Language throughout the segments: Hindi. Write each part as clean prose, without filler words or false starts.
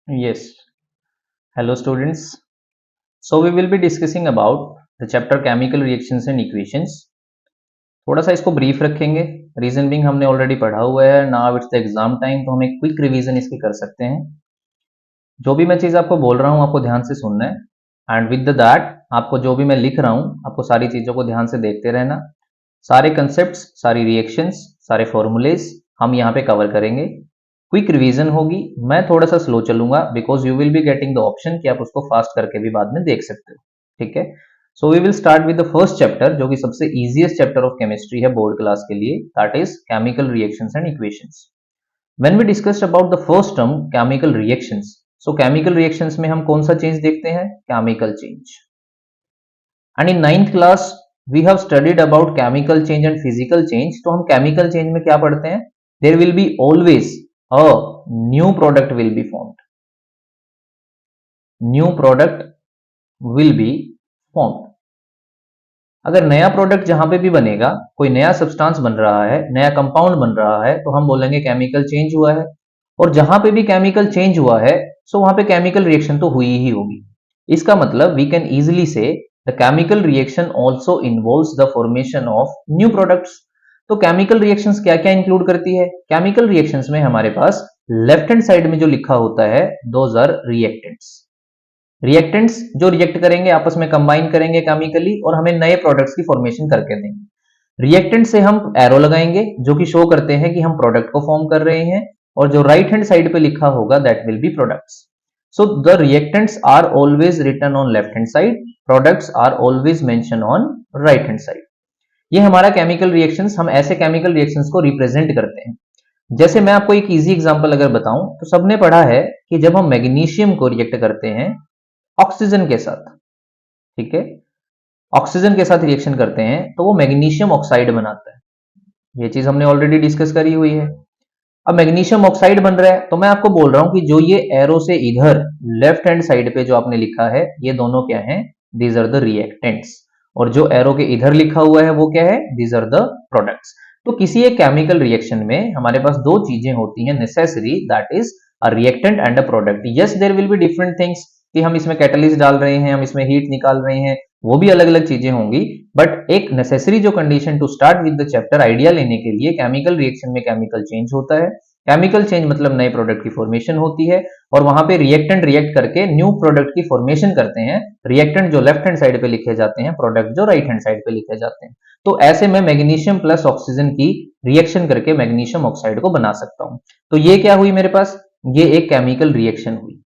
Yes. Hello, students. So we will be discussing about the chapter chemical reactions and equations. थोड़ा सा इसको ब्रीफ रखेंगे. रीजन बिंग हमने ऑलरेडी पढ़ा हुआ है. Now it's the exam time, तो हम एक क्विक रिवीजन इसकी कर सकते हैं. जो भी मैं चीज़ आपको बोल रहा हूँ आपको ध्यान से सुनना है, एंड विद दैट आपको जो भी मैं लिख रहा हूँ आपको सारी चीज़ों को ध्यान से देखते रहना. सारे कंसेप्ट, सारी रिएक्शंस, सारे फॉर्मूलेज हम यहाँ पे कवर करेंगे. क्विक रिवीजन होगी. मैं थोड़ा सा स्लो चलूंगा because you will be getting the option कि आप उसको फास्ट करके भी बाद में देख सकते हो. ठीक है. So we will start with the first chapter, जो कि सबसे इजीएस्ट चैप्टर ऑफ केमिस्ट्री है बोर्ड क्लास के लिए. That is chemical reactions and equations. When we discussed about the first term chemical reactions, so chemical reactions में हम कौन सा चेंज देखते हैं? Chemical change. And in 9th class we have studied about chemical change and physical change. तो हम केमिकल चेंज में क्या पढ़ते हैं? There will be always a new product will be formed. New product will be formed. अगर नया प्रोडक्ट जहां पे भी बनेगा, कोई नया सब्सटेंस बन रहा है, नया कंपाउंड बन रहा है, तो हम बोलेंगे केमिकल चेंज हुआ है. और जहां पे भी केमिकल चेंज हुआ है, सो वहां पे केमिकल रिएक्शन तो हुई ही होगी. इसका मतलब वी कैन इजिली से the chemical reaction also involves the formation of new products. तो केमिकल रिएक्शंस क्या क्या इंक्लूड करती है? केमिकल रिएक्शंस में हमारे पास लेफ्ट हैंड साइड में जो लिखा होता है, दोज आर रिएक्टेंट्स. रिएक्टेंट्स जो रिएक्ट करेंगे, आपस में कंबाइन करेंगे केमिकली और हमें नए प्रोडक्ट्स की फॉर्मेशन करके देंगे. रिएक्टेंट से हम एरो लगाएंगे जो कि शो करते हैं कि हम प्रोडक्ट को फॉर्म कर रहे हैं, और जो राइट हैंड साइड पे लिखा होगा that will be products. So the reactants are always written on left hand side, products are always mention on right hand side. ये हमारा केमिकल रिएक्शंस, हम ऐसे केमिकल रिएक्शंस को रिप्रेजेंट करते हैं. जैसे मैं आपको एक इजी एग्जांपल अगर बताऊं, तो सबने पढ़ा है कि जब हम मैग्नीशियम को रिएक्ट करते हैं ऑक्सीजन के साथ, ठीक है, ऑक्सीजन के साथ रिएक्शन करते हैं, तो वो मैग्नीशियम ऑक्साइड बनाता है. ये चीज हमने ऑलरेडी डिस्कस करी हुई है. अब मैग्नीशियम ऑक्साइड बन रहा है, तो मैं आपको बोल रहा हूं कि जो ये एरो से इधर लेफ्ट हैंड साइड पे जो आपने लिखा है, ये दोनों क्या हैं? These are the reactants. और जो एरो के इधर लिखा हुआ है वो क्या है? These are the products. तो किसी एक केमिकल रिएक्शन में हमारे पास दो चीजें होती हैं necessary, that is a reactant and a product. Yes, there will be different things कि हम इसमें कैटलिस्ट डाल रहे हैं, हम इसमें हीट निकाल रहे हैं, वो भी अलग अलग चीजें होंगी. बट एक नेसेसरी जो condition to start with the chapter idea लेने के लिए, केमिकल रिएक्शन में केमिकल चेंज होता है. केमिकल चेंज मतलब नए प्रोडक्ट की फॉर्मेशन होती है, और वहां पे रिएक्टेंट रिएक्ट करके न्यू प्रोडक्ट की फॉर्मेशन करते हैं. रिएक्टेंट जो लेफ्ट हैंड साइड पे लिखे जाते हैं, प्रोडक्ट जो राइट हैंड साइड पे लिखे जाते हैं. तो ऐसे में मैग्नीशियम प्लस ऑक्सीजन की रिएक्शन करके मैग्नीशियम ऑक्साइड को बना सकता हूं. तो ये क्या हुई मेरे पास? ये एक केमिकल रिएक्शन हुई.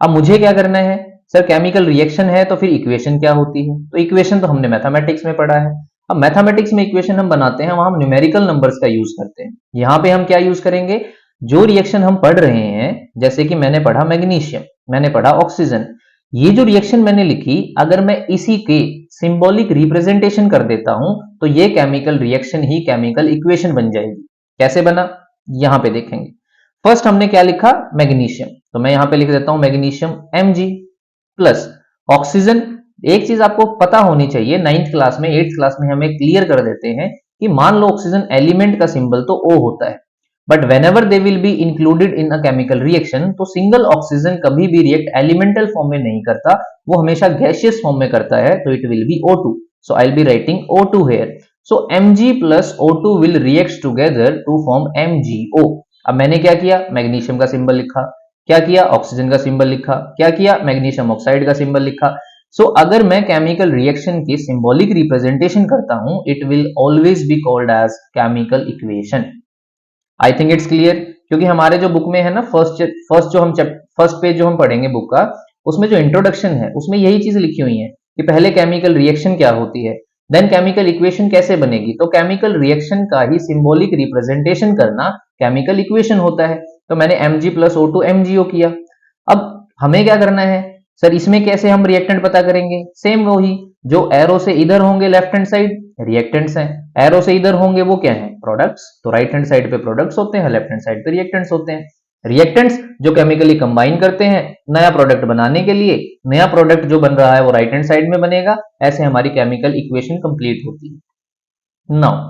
अब मुझे क्या करना है? सर केमिकल रिएक्शन है तो फिर इक्वेशन क्या होती है? तो इक्वेशन तो हमने मैथमेटिक्स में पढ़ा है. अब मैथमेटिक्स में इक्वेशन हम बनाते हैं, वहां हम न्यूमेरिकल नंबर्स का यूज करते हैं. यहां पे हम क्या यूज करेंगे? जो रिएक्शन हम पढ़ रहे हैं, जैसे कि मैंने पढ़ा मैग्नीशियम, मैंने पढ़ा ऑक्सीजन, ये जो रिएक्शन मैंने लिखी, अगर मैं इसी के सिंबॉलिक रिप्रेजेंटेशन कर देता हूं, तो ये केमिकल रिएक्शन ही केमिकल इक्वेशन बन जाएगी. कैसे बना? यहां पे देखेंगे. फर्स्ट हमने क्या लिखा? मैग्नीशियम. तो मैं यहां पे लिख देता हूं मैग्नीशियम Mg प्लस ऑक्सीजन. एक चीज आपको पता होनी चाहिए, 9th क्लास में 8th क्लास में हमें क्लियर कर देते हैं कि मान लो ऑक्सीजन एलिमेंट का सिंबल तो O होता है, but whenever they will be included in a chemical reaction, तो सिंगल ऑक्सीजन कभी भी रिएक्ट एलिमेंटल फॉर्म में नहीं करता, वो हमेशा गैसियस फॉर्म में करता है. तो it will B O2. So I will be writing O2 here. So Mg plus O2 will react together to form MgO. अब मैंने क्या किया? मैग्नीशियम का सिंबल लिखा. क्या किया? ऑक्सीजन का सिंबल लिखा. क्या किया? मैग्नीशियम ऑक्साइड का सिंबल लिखा. सो अगर मैं केमिकल रिएक्शन की सिंबॉलिक रिप्रेजेंटेशन करता हूं, it will always be called as chemical equation. I think it's clear. क्योंकि हमारे जो बुक में है ना, फर्स्ट पेज जो हम पढ़ेंगे बुक का, उसमें जो इंट्रोडक्शन है उसमें यही चीज लिखी हुई है कि पहले केमिकल रिएक्शन क्या होती है, देन केमिकल इक्वेशन कैसे बनेगी. तो केमिकल रिएक्शन का ही सिंबॉलिक रिप्रेजेंटेशन करना केमिकल इक्वेशन होता है. तो मैंने Mg प्लस O2 MgO किया. अब हमें क्या करना है? सर इसमें कैसे हम रिएक्टेंट पता करेंगे? सेम वही, जो एरो से इधर होंगे लेफ्ट हैंड साइड रिएक्टेंट्स हैं, एरो से इधर होंगे वो क्या है? प्रोडक्ट्स. तो राइट हैंड साइड पे प्रोडक्ट्स होते हैं, लेफ्ट हैंड साइड पे रिएक्टेंट्स होते हैं. रिएक्टेंट्स जो केमिकली कंबाइन करते हैं नया प्रोडक्ट बनाने के लिए, नया प्रोडक्ट जो बन रहा है वो राइट हैंड साइड में बनेगा. ऐसे हमारी केमिकल इक्वेशन कंप्लीट होती है. नाउ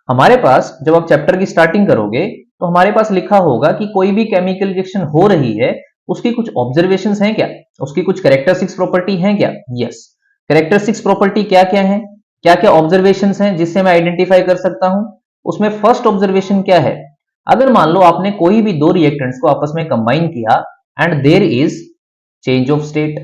हमारे पास जब आप चैप्टर की स्टार्टिंग करोगे, तो हमारे पास लिखा होगा कि कोई भी केमिकल रिएक्शन हो रही है उसकी कुछ ऑब्जर्वेशंस हैं क्या, उसकी कुछ कैरेक्टरिस्टिक्स प्रॉपर्टी हैं क्या? यस। कैरेक्टरिस्टिक्स प्रॉपर्टी क्या क्या है, क्या क्या ऑब्जर्वेशंस हैं जिससे मैं आइडेंटिफाई कर सकता हूं? उसमें फर्स्ट ऑब्जर्वेशन क्या है, अगर मान लो आपने कोई भी दो रिएक्टेंट्स को आपस में कंबाइन किया and there is change of state.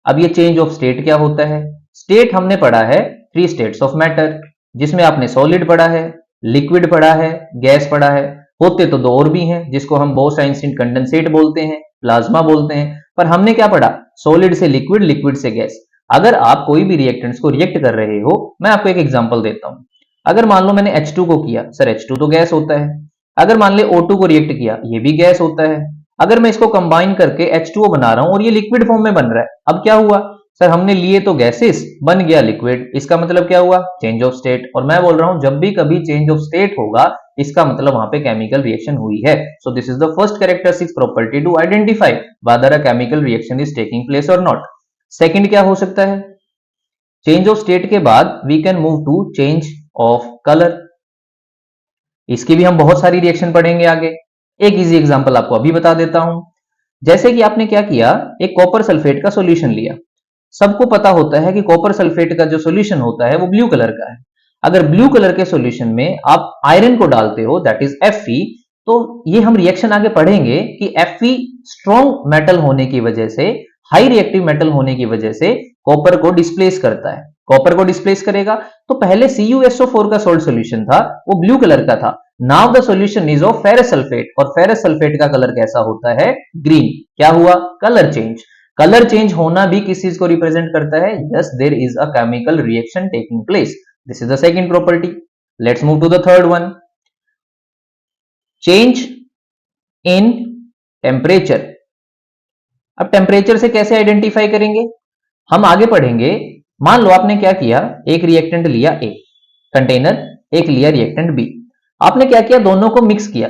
अब ये चेंज ऑफ स्टेट क्या होता है? स्टेट हमने पढ़ा है थ्री स्टेट्स ऑफ मैटर, जिसमें आपने सॉलिड पढ़ा है, लिक्विड पढ़ा है, गैस पढ़ा है। होते तो दो और भी हैं जिसको हम बोस आइंस्टीन कंडेंसेट बोलते हैं, प्लाज्मा बोलते हैं, पर हमने क्या पढ़ा? सॉलिड से लिक्विड, लिक्विड से गैस। अगर आप कोई भी रिएक्टेंट्स को रिएक्ट कर रहे हो, मैं आपको एक एग्जांपल देता हूं। अगर मान लो मैंने H2 को किया, सर H2 तो गैस होता है। अगर मान ले O2 को रिएक्ट किया, ये भी गैस होता है। अगर मैं इसको कंबाइन करके H2O बना रहा हूं और ये लिक्विड फॉर्म में बन रहा है, अब क्या हुआ? सर हमने लिए तो गैसेस, बन गया लिक्विड, इसका मतलब क्या हुआ? Change of state. और मैं बोल रहा हूं जब भी कभी चेंज ऑफ स्टेट होगा, इसका मतलब वहां पे केमिकल रिएक्शन हुई है। So this is the first characteristic property to identify whether a chemical reaction is taking place or not. Second क्या हो सकता है? चेंज ऑफ स्टेट के बाद we can move to change of colour. इसकी भी हम बहुत सारी रिएक्शन पढ़ेंगे आगे। एक इजी एग्जांपल आपको अभी बता देता हूं। जैसे कि आपने क्या किया, एक कॉपर सल्फेट का सॉल्यूशन लिया। सबको पता होता है कि कॉपर सल्फेट का जो सॉल्यूशन होता है वो ब्लू कलर का है। अगर ब्लू कलर के सॉल्यूशन में आप आयरन को डालते हो, दैट इज Fe, तो ये हम रिएक्शन आगे पढ़ेंगे कि Fe स्ट्रॉन्ग मेटल होने की वजह से, हाई रिएक्टिव मेटल होने की वजह से कॉपर को डिस्प्लेस करता है। कॉपर को डिस्प्लेस करेगा तो पहले CuSO4 का सोल्ट सॉल्यूशन था, वो ब्लू कलर का था। Now the solution is of ferrous sulphate, और फेरस सल्फेट का कलर कैसा होता है? ग्रीन। क्या हुआ? Colour change. कलर चेंज होना भी किस चीज को रिप्रेजेंट करता है? Yes, there is a chemical reaction taking place. This is the second property. Let's move to the third one, change in temperature. अब टेम्परेचर से कैसे आइडेंटिफाई करेंगे? हम आगे पढ़ेंगे। मान लो आपने क्या किया, एक रिएक्टेंट लिया A कंटेनर, एक लिया रिएक्टेंट B। आपने क्या किया? दोनों को मिक्स किया।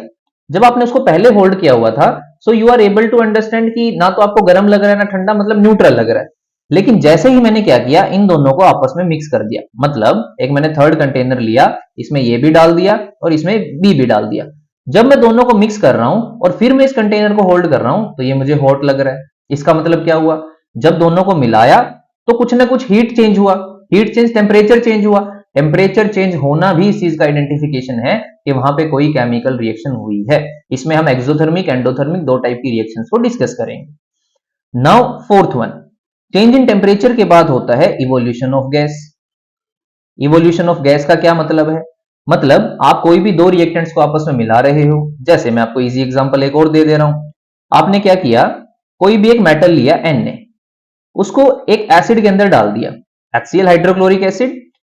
जब आपने उसको पहले होल्ड किया हुआ था, so you are able to understand कि ना तो आपको गर्म लग रहा है ना ठंडा, मतलब न्यूट्रल लग रहा है। लेकिन जैसे ही मैंने क्या किया, इन दोनों को आपस में मिक्स कर दिया, मतलब एक मैंने थर्ड कंटेनर लिया, इसमें ये भी डाल दिया और इसमें बी भी डाल दिया। जब मैं दोनों को मिक्स कर रहा हूं और फिर मैं इस कंटेनर को होल्ड कर रहा हूं, तो ये मुझे हॉट लग रहा है। इसका मतलब क्या हुआ? जब दोनों को मिलाया तो कुछ ना कुछ हीट चेंज हुआ। हीट चेंज, टेम्परेचर चेंज हुआ। टेम्परेचर चेंज होना भी इस चीज का आइडेंटिफिकेशन है कि वहां पे कोई केमिकल रिएक्शन हुई है। इसमें हम एक्सोथर्मिक, एंडोथर्मिक दो टाइप की रिएक्शंस को डिस्कस करेंगे। Now fourth one, change in temperature के बाद होता है evolution of gas. Evolution of gas का क्या मतलब है? मतलब आप कोई भी दो रिएक्टेंट्स को आपस में मिला रहे हो। जैसे मैं आपको इजी एग्जांपल एक और दे दे रहा हूं। आपने क्या किया, कोई भी एक मेटल लिया Na, उसको एक एसिड के अंदर डाल दिया, HCl हाइड्रोक्लोरिक एसिड।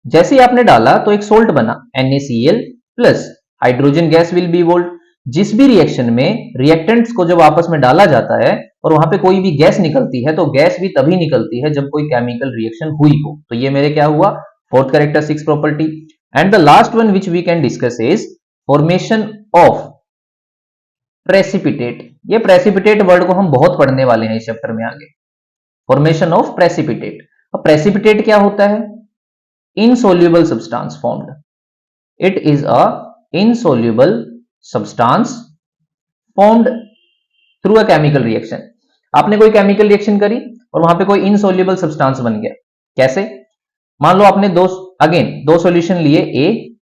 जैसे ही आपने डाला तो एक सोल्ट बना NaCl plus hydrogen gas will be evolve. जिस भी रिएक्शन में रिएक्टेंट्स को जब आपस में डाला जाता है और वहां पे कोई भी गैस निकलती है, तो गैस भी तभी निकलती है जब कोई केमिकल रिएक्शन हुई हो। तो ये मेरे क्या हुआ? Fourth characteristics property. And the last one which we can discuss is formation of precipitate. ये प्रेसिपिटेट वर्ड को हम बहुत पढ़ने वाले हैं इस चैप्टर में आगे। Formation of precipitate. अब प्रेसिपिटेट क्या होता है? Insoluble substance formed. It is a insoluble substance formed through a chemical reaction. आपने कोई केमिकल रिएक्शन करी और वहां पे कोई इनसोल्यूबल सब्सटेंस बन गया। कैसे? मान लो आपने दो सॉल्यूशन लिए A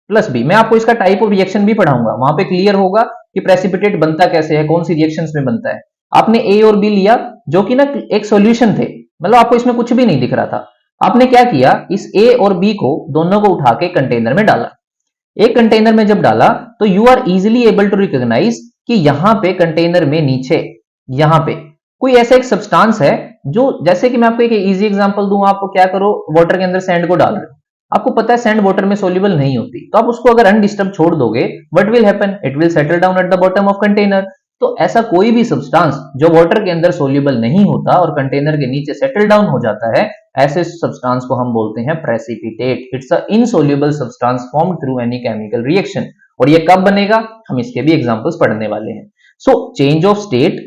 प्लस B। मैं आपको इसका टाइप ऑफ रिएक्शन भी पढ़ाऊंगा, वहां पे क्लियर होगा कि प्रेसिपिटेट बनता कैसे है, कौन सी रिएक्शंस में बनता है। आपने A और B लिया जो कि ना एक सॉल्यूशन थे, मतलब आपको इसमें कुछ भी नहीं दिख रहा था। आपने क्या किया, इस A और B को दोनों को उठा के कंटेनर में डाला। एक कंटेनर में जब डाला तो you are easily able to recognise कि यहां पे कंटेनर में नीचे यहां पे कोई ऐसा एक सब्सटेंस है जो, जैसे कि मैं आपको एक इजी एग्जांपल दूं, आप क्या करो, वाटर के अंदर सैंड को डाल रहे हो। आपको पता है सैंड वाटर में सोल्यूबल नहीं होती, तो आप उसको अगर अनडिस्टर्ब छोड़ दोगे, what will happen? It will settle down at the bottom of container. तो ऐसा कोई भी सब्सटेंस जो वाटर के अंदर सोल्यूबल नहीं होता और कंटेनर के नीचे सेटल डाउन हो जाता है, ऐसे सब्सटेंस को हम बोलते हैं precipitate. It's a insoluble substance formed through any chemical reaction. और ये कब बनेगा, हम इसके भी एग्जांपल्स पढ़ने वाले हैं। So change of state,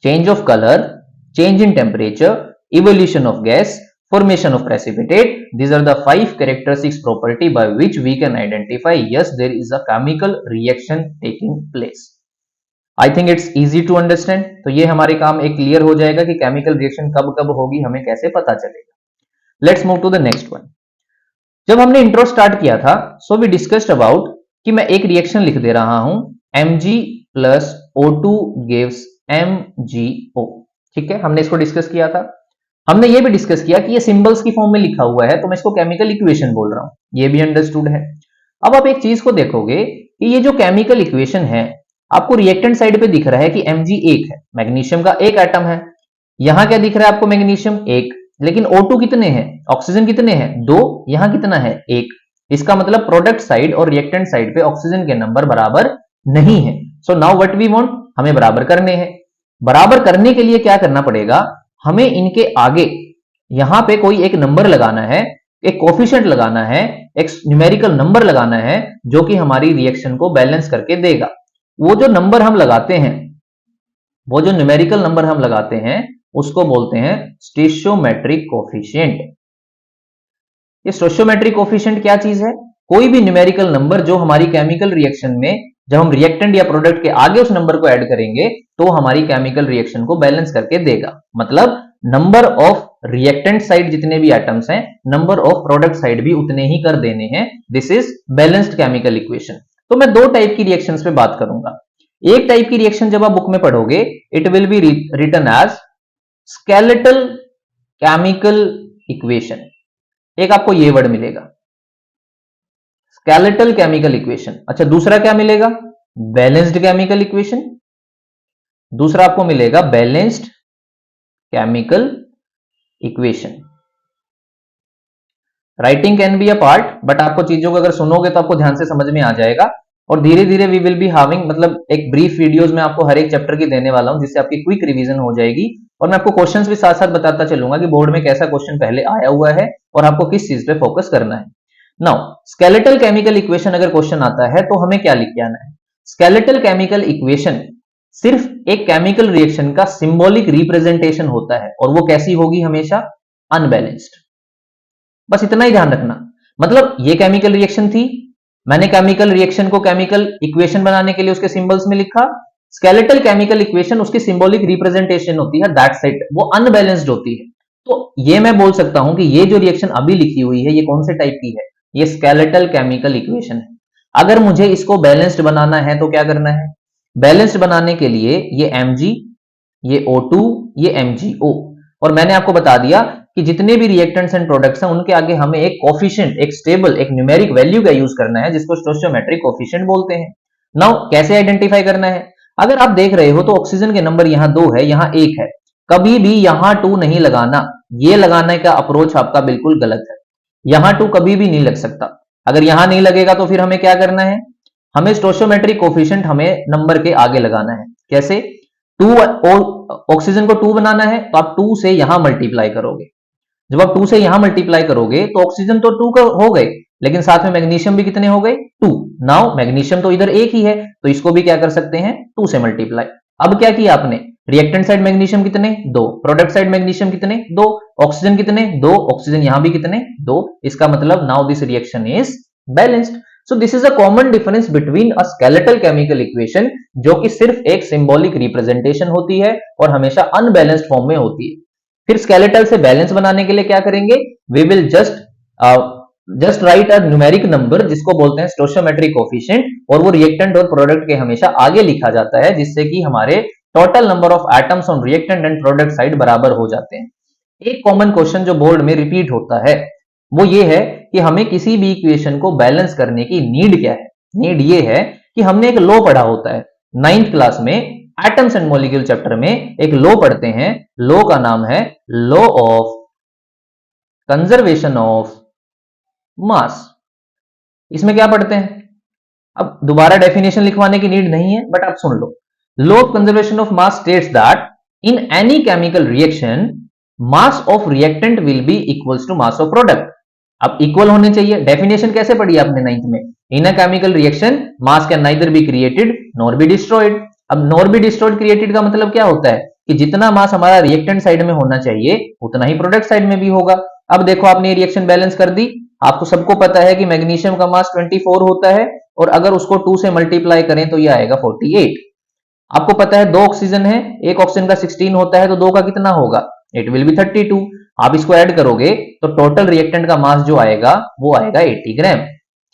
change of colour, change in temperature, evolution of gas, formation of precipitate. These are the 5 characteristics property by which we can identify, yes, there is a chemical reaction taking place. I think it's easy to understand. तो ये हमारे काम एक क्लियर हो जाएगा कि केमिकल रिएक्शन कब कब होगी हमें कैसे पता चलेगा। Let's move to the next one. जब हमने इंट्रो स्टार्ट किया था सो वी डिस्कस्ड अबाउट कि मैं एक रिएक्शन लिख दे रहा हूं Mg plus O2 gives MgO। ठीक है, हमने इसको डिस्कस किया था। हमने ये भी डिस्कस किया कि ये सिंबल्स की फॉर्म में लिखा हुआ है तो मैं इसको केमिकल इक्वेशन बोल रहा हूं, ये भी अंडरस्टूड है। अब आप एक चीज को देखोगे कि ये जो केमिकल इक्वेशन है आपको रिएक्टेंट साइड पे दिख रहा है कि Mg एक है, मैग्नीशियम का एक एटम है। यहां क्या दिख रहा है आपको, मैग्नीशियम एक, लेकिन O2 कितने हैं, ऑक्सीजन कितने हैं, दो, यहां कितना है, एक। इसका मतलब प्रोडक्ट साइड और रिएक्टेंट साइड पे ऑक्सीजन के नंबर बराबर नहीं है। So now what we want, हमें बराबर करने हैं। बराबर करने के लिए क्या करना पड़ेगा, हमें इनके आगे यहां पे कोई एक नंबर लगाना है, एक कोफिशिएंट लगाना है, एक न्यूमेरिकल नंबर लगाना है जो कि हमारी रिएक्शन को बैलेंस करके देगा। वो जो नंबर हम लगाते हैं, वो जो न्यूमेरिकल नंबर हम लगाते हैं उसको बोलते हैं स्टोइचियोमेट्रिक कोफिशिएंट। ये स्टोइचियोमेट्रिक कोफिशिएंट क्या चीज है, कोई भी न्यूमेरिकल नंबर जो हमारी केमिकल रिएक्शन में जब हम रिएक्टेंट या प्रोडक्ट के आगे उस नंबर को ऐड करेंगे तो हमारी केमिकल रिएक्शन को बैलेंस करके देगा। मतलब नंबर ऑफ रिएक्टेंट साइड जितने भी एटम्स हैं, नंबर ऑफ प्रोडक्ट साइड भी उतने ही कर देने हैं। This is balanced chemical equation. तो मैं दो टाइप की रिएक्शंस पे बात करूंगा। एक टाइप की रिएक्शन जब आप बुक में पढ़ोगे it will be written as skeletal chemical equation. एक आपको ये वर्ड मिलेगा स्केलेटल केमिकल इक्वेशन। अच्छा, दूसरा क्या मिलेगा, बैलेंस्ड केमिकल इक्वेशन। दूसरा आपको मिलेगा balanced chemical equation. Writing can be a part, but आपको चीजों को अगर सुनोगे तो आपको ध्यान से समझ में आ जाएगा। और धीरे धीरे वी विल बी हैविंग, मतलब एक ब्रीफ वीडियोस में आपको हर एक चैप्टर की देने वाला हूं जिससे आपकी क्विक रिवीजन हो जाएगी। और मैं आपको क्वेश्चंस भी साथ साथ बताता चलूंगा कि बोर्ड में कैसा क्वेश्चन पहले आया हुआ है और आपको किस चीज पे फोकस करना है। नाउ स्केलेटल केमिकल इक्वेशन अगर क्वेश्चन आता है तो हमें क्या लिख के आना है, स्केलेटल केमिकल इक्वेशन सिर्फ एक केमिकल रिएक्शन का सिंबॉलिक रिप्रेजेंटेशन होता है और वो कैसी होगी, हमेशा अनबैलेंस्ड। बस इतना ही ध्यान रखना। मतलब ये केमिकल रिएक्शन थी, मैंने केमिकल रिएक्शन को केमिकल इक्वेशन बनाने के लिए उसके सिंबल्स में लिखा। स्केलेटल केमिकल इक्वेशन उसकी सिंबॉलिक रिप्रेजेंटेशन होती है, दैट्स इट, वो अनबैलेंस्ड होती है। तो ये मैं बोल सकता हूं कि ये जो रिएक्शन अभी लिखी हुई है ये कौन से टाइप की है, ये स्केलेटल केमिकल इक्वेशन है। अगर मुझे इसको बैलेंस्ड बनाना है तो क्या करना है, बैलेंस्ड बनाने के लिए ये Mg, ये O2, ये MgO, और मैंने आपको बता दिया कि जितने भी रिएक्टेंट्स एंड प्रोडक्ट्स हैं उनके आगे हमें एक कोफिशिएंट, एक स्टेबल, एक न्यूमेरिक वैल्यू का यूज करना है जिसको स्टोइचियोमेट्रिक कोफिशिएंट बोलते हैं। नाउ कैसे आइडेंटिफाई करना है, अगर आप देख रहे हो तो ऑक्सीजन के नंबर यहां 2 है, यहां 1 है, कभी भी यहां 2 नहीं लगाना। ये लगाने का अप्रोच आपका बिल्कुल गलत है, यहां 2 कभी भी नहीं लग सकता। अगर यहां नहीं लगेगा तो फिर हमें क्या करना है, हमें स्टोइचियोमेट्रिक कोफिशिएंट हमें नंबर के आगे लगाना है। कैसे, 2 ऑक्सीजन को 2 बनाना है तो आप 2 से यहां मल्टीप्लाई करोगे। जब आप 2 से यहां मल्टीप्लाई करोगे तो ऑक्सीजन तो 2 का हो गए, लेकिन साथ में मैग्नीशियम भी कितने हो गए, 2। नाउ मैग्नीशियम तो इधर एक ही है तो इसको भी क्या कर सकते हैं, 2 से मल्टीप्लाई। अब क्या किया आपने, रिएक्टेंट साइड मैग्नीशियम कितने, 2, प्रोडक्ट साइड मैग्नीशियम कितने, 2, ऑक्सीजन कितने, 2, ऑक्सीजन यहां भी कितने, 2। इसका मतलब now this reaction is balanced. So this is a common difference between a skeletal chemical equation, जो कि सिर्फ एक सिंबॉलिक रिप्रेजेंटेशन होती है और हमेशा अनबैलेंस्ड फॉर्म में होती है। फिर स्केलेटल से बैलेंस बनाने के लिए क्या करेंगे, we will just write a numeric number जिसको बोलते हैं स्टोइचियोमेट्रिक कोफिशिएंट, और वो रिएक्टेंट और प्रोडक्ट के हमेशा आगे लिखा जाता है जिससे कि हमारे total number of atoms on reactant and product side बराबर हो जाते हैं। एक कॉमन क्वेश्चन जो बोर्ड में रिपीट होता है वो ये है कि हमें किसी भी इक्वेशन को बैलेंस करने की नीड क्या है। नीड ये है कि हमने एक लॉ पढ़ा होता है 9th क्लास में, एटम्स एंड मॉलिक्यूल चैप्टर में एक लॉ पढ़ते हैं। लॉ का नाम है लॉ ऑफ कंजर्वेशन ऑफ मास। इसमें क्या पढ़ते हैं, अब दोबारा डेफिनेशन लिखवाने की नीड नहीं है, बट आप सुन लो। Law of conservation of mass states that in any chemical reaction mass of reactant will be equals to mass of product. अब इक्वल होने चाहिए। डेफिनेशन कैसे पढ़ी आपने 9th में, in a chemical reaction mass can neither be created nor be destroyed. अब नॉर बी डिस्ट्रॉयड क्रिएटेड का मतलब क्या होता है कि जितना मास हमारा रिएक्टेंट साइड में होना चाहिए उतना ही प्रोडक्ट साइड में भी होगा। अब देखो आपने ये रिएक्शन बैलेंस कर दी, आपको सबको पता है कि मैग्नीशियम का मास 24 होता है और अगर उसको 2 से मल्टीप्लाई करें तो ये आएगा 48। आपको पता है 2 ऑक्सीजन है, एक ऑक्सीजन का 16 होता है, तो 2 का कितना होगा, इट विल बी 32। आप इसको ऐड करोगे तो टोटल रिएक्टेंट का मास जो आएगा वो आएगा 80 ग्राम।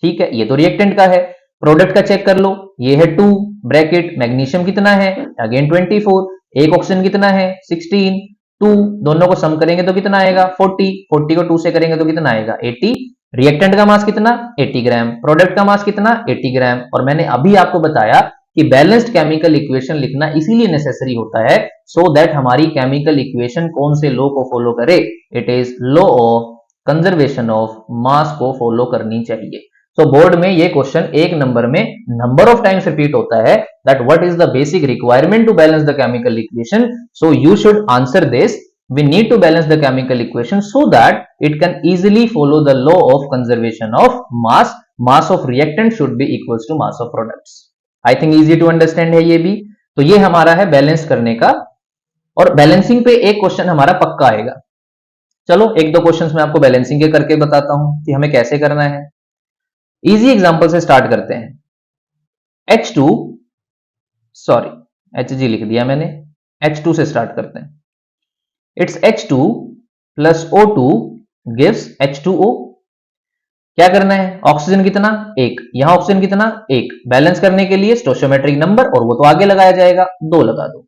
ठीक है, ये तो रिएक्टेंट का है। प्रोडक्ट का चेक कर लो, ये है 2 ब्रैकेट, मैग्नीशियम कितना है, अगेन 24, एक ऑक्सीजन कितना है 16, 2, दोनों को सम करेंगे तो कितना आएगा 40, 40 को 2 से करेंगे तो कितना आएगा 80। रिएक्टेंट का मास कितना 80 ग्राम, प्रोडक्ट का मास कितना 80 ग्राम। और मैंने अभी आपको बताया कि बैलेंस्ड केमिकल इक्वेशन लिखना इसीलिए नेसेसरी होता है सो दैट हमारी केमिकल इक्वेशन कौन से लॉ को फॉलो करे, it is law of conservation of मास को फॉलो करनी चाहिए। तो बोर्ड में ये क्वेश्चन एक नंबर में नंबर ऑफ टाइम्स रिपीट होता है that what is the basic requirement to balance the chemical equation, so you should answer this. We need to balance the chemical equation so that it can easily follow the law of conservation of mass. Mass of reactant should be equals to mass of products. I think easy to understand है ये भी। तो ये हमारा है बैलेंस करने का, और बैलेंसिंग पे एक क्वेश्चन हमारा पक्का आएगा। चलो एक दो क्वेश्चंस मैं आपको बैलेंसिंग के करके बताता हूं कि हमें कैसे करना है। इजी एग्जांपल से स्टार्ट करते हैं। H2 सॉरी Hg लिख दिया मैंने, H2 से स्टार्ट करते हैं। It's H2 plus O2 gives H2O। क्या करना है, ऑक्सीजन कितना एक, यहां ऑक्सीजन कितना एक, बैलेंस करने के लिए स्टोइचियोमेट्रिक नंबर, और वो तो आगे लगाया जाएगा, 2 लगा दो।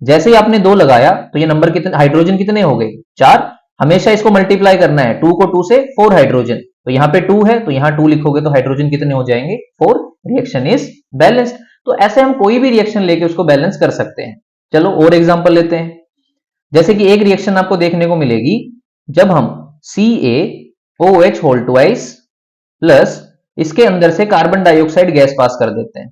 जैसे ही आपने 2 लगाया तो ये नंबर कितने, हाइड्रोजन कितने हो गए 4। हमेशा इसको मल्टीप्लाई करना है, 2 को 2 से 4 हाइड्रोजन, तो यहाँ पे 2 है तो यहाँ 2 लिखोगे तो हाइड्रोजन कितने हो जाएंगे 4। Reaction is balanced. तो ऐसे हम कोई भी रिएक्शन लेके उसको बैलेंस कर सकते हैं। चलो और एग्जांपल लेते हैं। जैसे कि एक रिएक्शन आपको देखने को मिलेगी जब हम CaOH होल ट्वाइस प्लस इसके अंदर से कार्बन डाइऑक्साइड गैस पास कर देते हैं।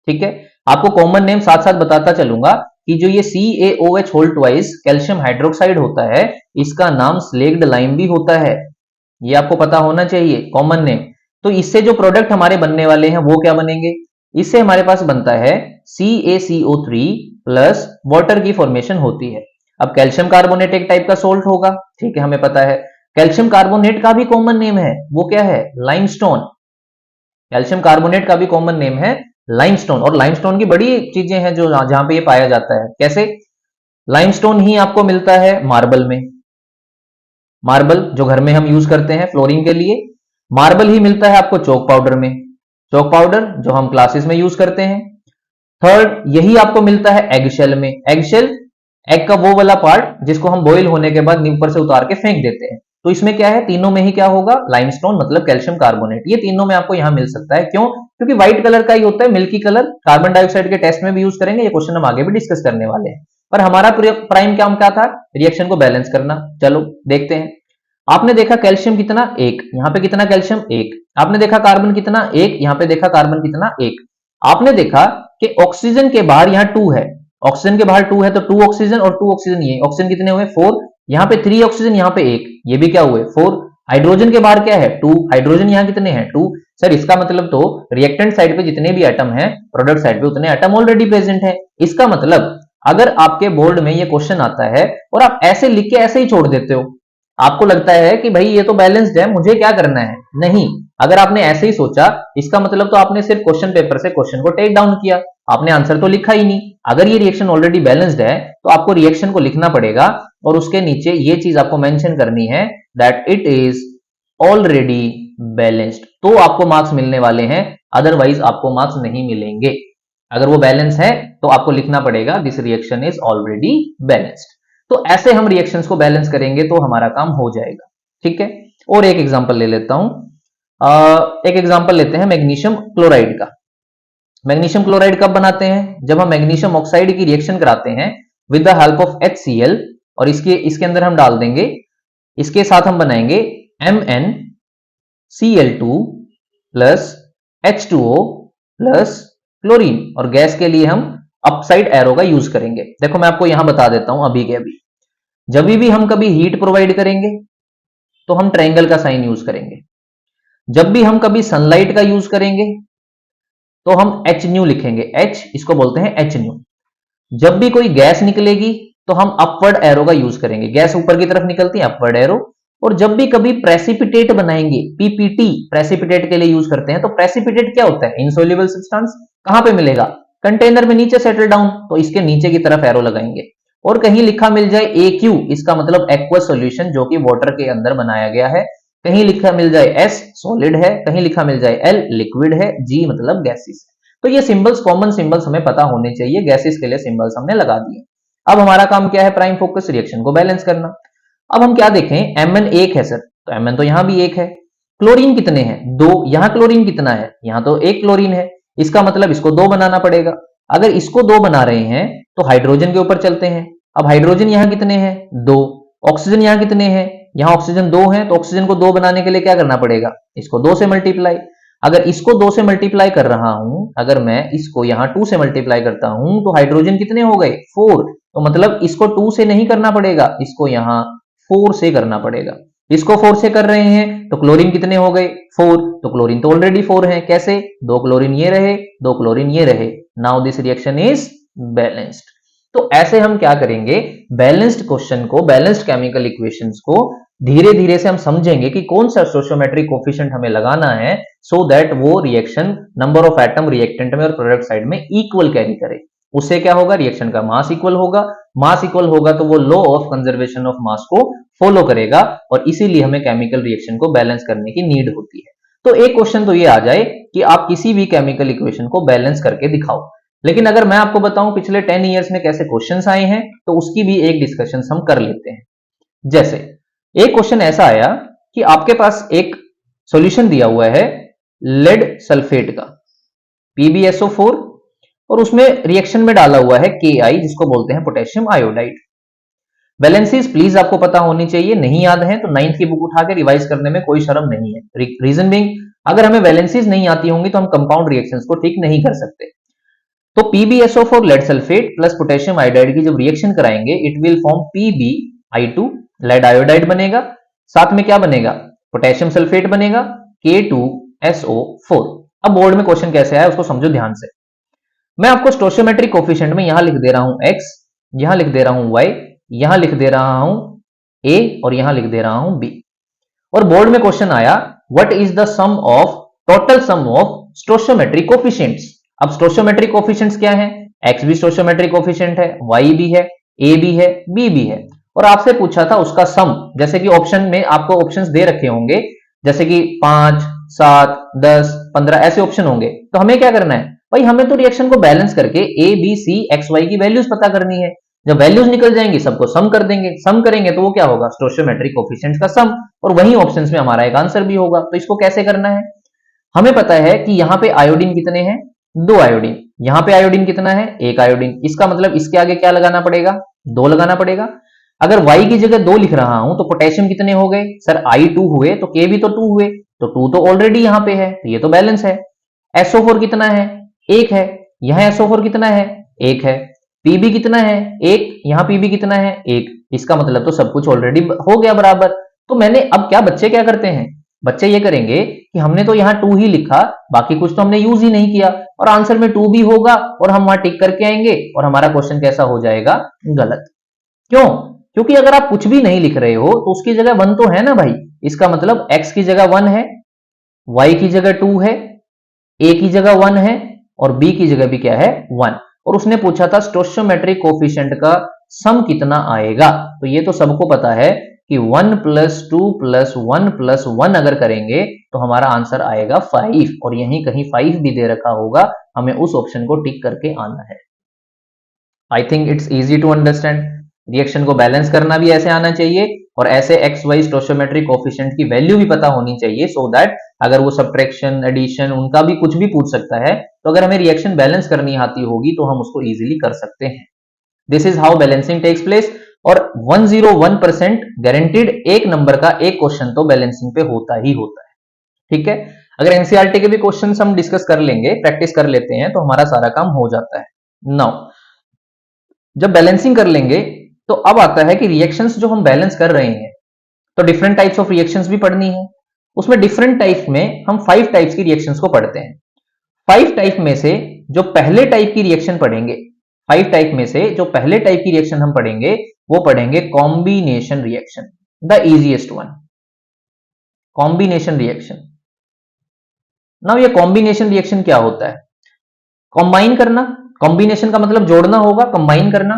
ठीक है, आपको कॉमन नेम साथ साथ बताता चलूंगा कि जो ये CaOH whole twice calcium hydroxide होता है, इसका नाम स्लेग्ड लाइम भी होता है। ये आपको पता होना चाहिए कॉमन नेम। तो इससे जो प्रोडक्ट हमारे बनने वाले हैं वो क्या बनेंगे, इससे हमारे पास बनता है CaCO3 प्लस वाटर की फॉर्मेशन होती है। अब कैल्शियम कार्बोनेट एक टाइप का सोल्ट होगा, ठीक है, हमें पता है। कैल्शियम कार्बोनेट का भी कॉमन नेम है, वो क्या है लाइमस्टोन। कैल्शियम कार्बोनेट का भी कॉमन नेम है लाइमस्टोन, और लाइमस्टोन की बड़ी चीजें हैं जो जहां पे ये पाया जाता है। कैसे, लाइमस्टोन ही आपको मिलता है मार्बल में, मार्बल जो घर में हम यूज करते हैं फ्लोरिंग के लिए, मार्बल ही मिलता है आपको चौक पाउडर में, चौक पाउडर जो हम क्लासेस में यूज करते हैं। थर्ड, यही आपको मिलता है एगशेल में, एगशेल एग का वो वाला पार्ट जिसको हम बॉईल होने के बाद ऊपर से उतार के फेंक देते हैं। तो इसमें क्या है, तीनों में ही क्या होगा लाइमस्टोन मतलब कैल्शियम कार्बोनेट, ये तीनों में आपको यहां मिल सकता है। क्यों, क्योंकि व्हाइट कलर का ही होता है, मिल्की कलर। कार्बन डाइऑक्साइड के टेस्ट में भी यूज करेंगे, ये क्वेश्चन हम आगे भी डिस्कस करने वाले हैं। पर हमारा प्राइम काम क्या था, रिएक्शन को बैलेंस करना। चलो देखते हैं। आपने देखा कैल्शियम कितना एक, यहाँ पे कितना कैल्शियम एक, आपने देखा कार्बन कितना एक, यहाँ पे देखा कार्बन कितना एक। आपने देखा कि ऑक्सीजन के बाहर यहाँ 2 है, ऑक्सीजन के बाहर 2 है तो 2 ऑक्सीजन और 2 ऑक्सीजन, ये ऑक्सीजन कितने हुए 4, यहाँ पे 3 ऑक्सीजन, यहाँ पे 1, ये भी क्या हुए 4। हाइड्रोजन के बाहर क्या है 2, हाइड्रोजन यहाँ कितने हैं 2। सर इसका मतलब तो रिएक्टेंट साइड पे जितने भी एटम हैं, प्रोडक्ट साइड पे उतने एटम ऑलरेडी प्रेजेंट है। इसका मतलब अगर आपके बोर्ड में ये क्वेश्चन आता है और आप ऐसे लिख के ऐसे ही छोड़ देते हो, आपको लगता है कि भाई ये तो बैलेंस्ड है, मुझे क्या करना है, नहीं। अगर आपने ऐसे ही सोचा, इसका मतलब तो आपने सिर्फ क्वेश्चन पेपर से क्वेश्चन को टेक डाउन किया, आपने आंसर तो लिखा ही नहीं। अगर ये रिएक्शन ऑलरेडी बैलेंस्ड है तो आपको रिएक्शन को लिखना पड़ेगा और उसके नीचे ये चीज आपको मेंशन करनी है that it is already balanced, तो आपको मार्क्स मिलने वाले हैं, अदरवाइज आपको मार्क्स नहीं मिलेंगे। अगर वो बैलेंस है तो आपको लिखना पड़ेगा this reaction is already balanced. तो ऐसे हम रिएक्शंस को बैलेंस करेंगे तो हमारा काम हो जाएगा। ठीक है, और एक एग्जांपल ले लेता हूं। एक एग्जांपल लेते हैं मैग्नीशियम क्लोराइड का। मैग्नीशियम क्लोराइड कब बनाते हैं, जब हम मैग्नीशियम ऑक्साइड की रिएक्शन कराते हैं with the help of HCl, और इसके अंदर हम डाल देंगे, इसके साथ हम बनाएंगे MnCl2 plus H2O plus chlorine, और गैस के लिए हम अपसाइड एरो का यूज करेंगे। देखो मैं आपको यहां बता देता हूं अभी के अभी, जब भी हम कभी हीट प्रोवाइड करेंगे तो हम ट्रायंगल का साइन यूज करेंगे, जब भी हम कभी सनलाइट का यूज करेंगे तो हम H न्यू लिखेंगे, H इसको बोलते हैं H न्यू। जब भी कोई गैस निकलेगी तो हम अपवर्ड एरो का यूज करेंगे, गैस ऊपर की तरफ निकलती है अपवर्ड एरो। और जब भी कभी प्रेसिपिटेट बनाएंगे, PPT प्रेसिपिटेट के लिए यूज करते हैं, तो प्रेसिपिटेट क्या होता है इनसोल्युबल सब्सटेंस, कहां पे मिलेगा कंटेनर में नीचे सेटल डाउन, तो इसके नीचे की तरफ एरो लगाएंगे। और कहीं लिखा मिल जाए AQ, इसका मतलब एक्वस सॉल्यूशन जो कि वाटर के अंदर बनाया गया है। कहीं लिखा मिल जाए S, सॉलिड है। कहीं लिखा मिल जाए L, लिक्विड है। G मतलब गैसेस। तो ये सिंबल्स, कॉमन सिंबल्स हमें पता होने चाहिए। गैसेस के लिए सिंबल्स हमने लगा दिए। अब हमारा काम क्या है? प्राइम फोकस रिएक्शन को बैलेंस करना। अब हम क्या देखें? Mn 1 है सर, तो Mn तो यहां भी 1 है। क्लोरीन कितने हैं? 2। यहां क्लोरीन कितना है? यहां तो 1 क्लोरीन है। इसका मतलब इसको 2 बनाना पड़ेगा। अगर इसको 2 बना रहे हैं तो हाइड्रोजन के ऊपर चलते हैं। अब हाइड्रोजन यहां कितने हैं? 2। ऑक्सीजन यहां कितने हैं? यहां ऑक्सीजन 2 है, तो ऑक्सीजन को 2 बनाने के लिए क्या करना पड़ेगा? इसको 2 से मल्टीप्लाई। अगर इसको 2 से मल्टीप्लाई कर रहा हूं, अगर मैं इसको यहां 2 से मल्टीप्लाई करता हूं, तो हाइड्रोजन कितने हो गए? 4। तो मतलब इसको 2 से नहीं करना पड़ेगा, इसको यहां 4 से करना पड़ेगा। इसको 4 से कर रहे हैं तो क्लोरीन कितने हो गए? 4। तो क्लोरीन तो ऑलरेडी 4 है। कैसे? 2 क्लोरीन ये रहे, 2 क्लोरीन ये रहे। Now this reaction is balanced. तो ऐसे हम क्या करेंगे? बैलेंस्ड क्वेश्चन को, बैलेंस्ड केमिकल इक्वेशंस को धीरे धीरे से हम समझेंगे कि कौन सा स्टोइचोमेट्रिक कोफिशिएंट हमें लगाना है, सो दैट वो reaction number of atom reactant में और प्रोडक्ट साइड में इक्वल कैरी करे। उससे क्या होगा? रिएक्शन का मास इक्वल होगा। मास इक्वल होगा तो वो लॉ ऑफ कंजर्वेशन ऑफ मास को फॉलो करेगा, और इसीलिए हमें केमिकल रिएक्शन को बैलेंस करने की नीड होती है। तो एक क्वेश्चन तो ये आ जाए कि आप किसी भी केमिकल इक्वेशन को बैलेंस करके दिखाओ। लेकिन अगर मैं आपको बताऊं पिछले 10 इयर्स में कैसे क्वेश्चंस आए हैं, तो उसकी भी एक डिस्कशन हम कर लेते हैं। जैसे एक क्वेश्चन ऐसा आया कि आपके पास एक सॉल्यूशन दिया हुआ है लेड सल्फेट का, PbSO4, और उसमें रिएक्शन में डाला हुआ है Ki, जिसको बोलते हैं पोटेशियम आयोडाइड। बैलेंसेस प्लीज आपको पता होनी चाहिए। नहीं याद है तो 9th की बुक उठा के रिवाइज करने में कोई शर्म नहीं है। रीजन बीइंग, अगर हमें बैलेंसेस नहीं आती होंगी तो हम कंपाउंड रिएक्शंस को ठीक नहीं कर सकते। तो PbSO4 lead sulphate plus potassium iodide की जब रिएक्शन कराएंगे, it will form PbI2, lead iodide बनेगा। साथ में क्या बनेगा? पोटेशियम सल्फेट बनेगा, K2SO4। अब बोर्ड में क्वेश्चन कैसे आया उसको समझो ध्यान से। मैं आपको स्टोइचोमेट्रिक कोफिशिएंट में यहां लिख दे रहा हूं x, यहां लिख दे रहा हूं y, यहां लिख दे रहा हूं a, और यहां लिख दे रहा हूं b। और बोर्ड में क्वेश्चन आया what is the sum of, total sum of stoichiometric coefficients. अब स्टोइचोमेट्रिक कोफिशिएंट्स क्या है? x भी स्टोइचोमेट्रिक कोफिशिएंट है, y भी है, a भी है, b भी है। और आपसे पूछा था उसका सम, जैसे कि ऑप्शन में आपको ऑप्शंस दे रखे होंगे, जैसे कि 5, 7, 10, 15 ऐसे ऑप्शन होंगे। तो हमें क्या करना है भाई? हमें तो रिएक्शन को बैलेंस करके A, B, C, X, Y की वैल्यूज पता करनी है। जब वैल्यूज निकल जाएंगी सबको सम कर देंगे। सम करेंगे तो वो क्या होगा? स्टोइचोमेट्रिक कोफिशिएंट्स का सम, और वही ऑप्शंस में हमारा एक आंसर भी होगा। तो इसको कैसे करना है? हमें पता है कि यहाँ पे आयोडीन कितने हैं? 2 आयोडीन। यहाँ पे आयोडीन कितना है? 1 आयोडीन। इसका मतलब इसके आगे क्या लगाना पड़ेगा? 2 लगाना पड़ेगा। अगर Y की जगह 2 लिख रहा हूं तो पोटेशियम कितने हो गए? सर I2 हुए, तो K भी तो 2 हुए, तो 2 तो ऑलरेडी यहां पे है, तो ये तो बैलेंस है। SO4 कितना है? 1 है। यहां SO4 कितना है? 1 है। Pb कितना है? 1। यहां Pb कितना है? 1। इसका मतलब तो सब कुछ ऑलरेडी हो गया बराबर। तो मैंने अब क्या, बच्चे क्या करते हैं? बच्चे ये करेंगे कि हमने तो यहाँ 2 ही लिखा, बाकी कुछ तो हमने यूज ही नहीं किया, और आंसर में 2 भी होगा, और हम वहां टिक करके आएंगे, और हमारा क्वेश्चन कैसा हो जाएगा? गलत। क्यों? क्योंकि अगर आप कुछ भी नहीं लिख रहे हो तो उसकी जगह 1 तो है ना भाई। इसका मतलब x की जगह 1 है, y की जगह 2 है, a की जगह 1 है, और b की जगह भी क्या है? 1। और उसने पूछा था स्टोइचोमेट्रिक कोफिशिएंट का सम कितना आएगा। तो ये तो सबको पता है कि 1 + 2 + 1 + 1 अगर करेंगे तो हमारा आंसर आएगा 5, और यहीं कहीं 5 भी दे रखा होगा। हमें उस ऑप्शन को टिक करके आना है। I think it's easy to understand. Reaction को बैलेंस करना भी ऐसे आना चाहिए, और ऐसे एक्स वाई स्टोइचोमेट्रिक कोफिशिएंट की वैल्यू भी पता होनी चाहिए, सो दैट अगर वो सब्ट्रैक्शन, एडिशन, उनका भी कुछ भी पूछ सकता है, तो अगर हमें रिएक्शन बैलेंस करनी आती होगी तो हम उसको इजीली कर सकते हैं। This is how balancing takes place. और 101% गारंटीड एक नंबर का एक क्वेश्चन तो बैलेंसिंग पे होता ही होता है। ठीक है, अगर एनसीईआरटी के भी क्वेश्चन हम डिस्कस कर लेंगे, प्रैक्टिस कर लेते हैं, तो हमारा सारा काम हो जाता है। नाउ जब बैलेंसिंग कर लेंगे तो अब आता है कि रिएक्शंस जो हम बैलेंस कर रहे हैं, तो डिफरेंट टाइप्स ऑफ रिएक्शंस भी पढ़नी है। उसमें डिफरेंट टाइप्स में हम 5 टाइप्स की रिएक्शंस को पढ़ते हैं। 5 टाइप में से जो पहले टाइप की रिएक्शन पढ़ेंगे, 5 टाइप में से जो पहले टाइप की रिएक्शन हम पढ़ेंगे वो पढ़ेंगे combination reaction, the easiest one, combination reaction. Now ये कॉम्बिनेशन रिएक्शन क्या होता है? कंबाइन करना, कॉम्बिनेशन का मतलब जोड़ना होगा, कंबाइन करना।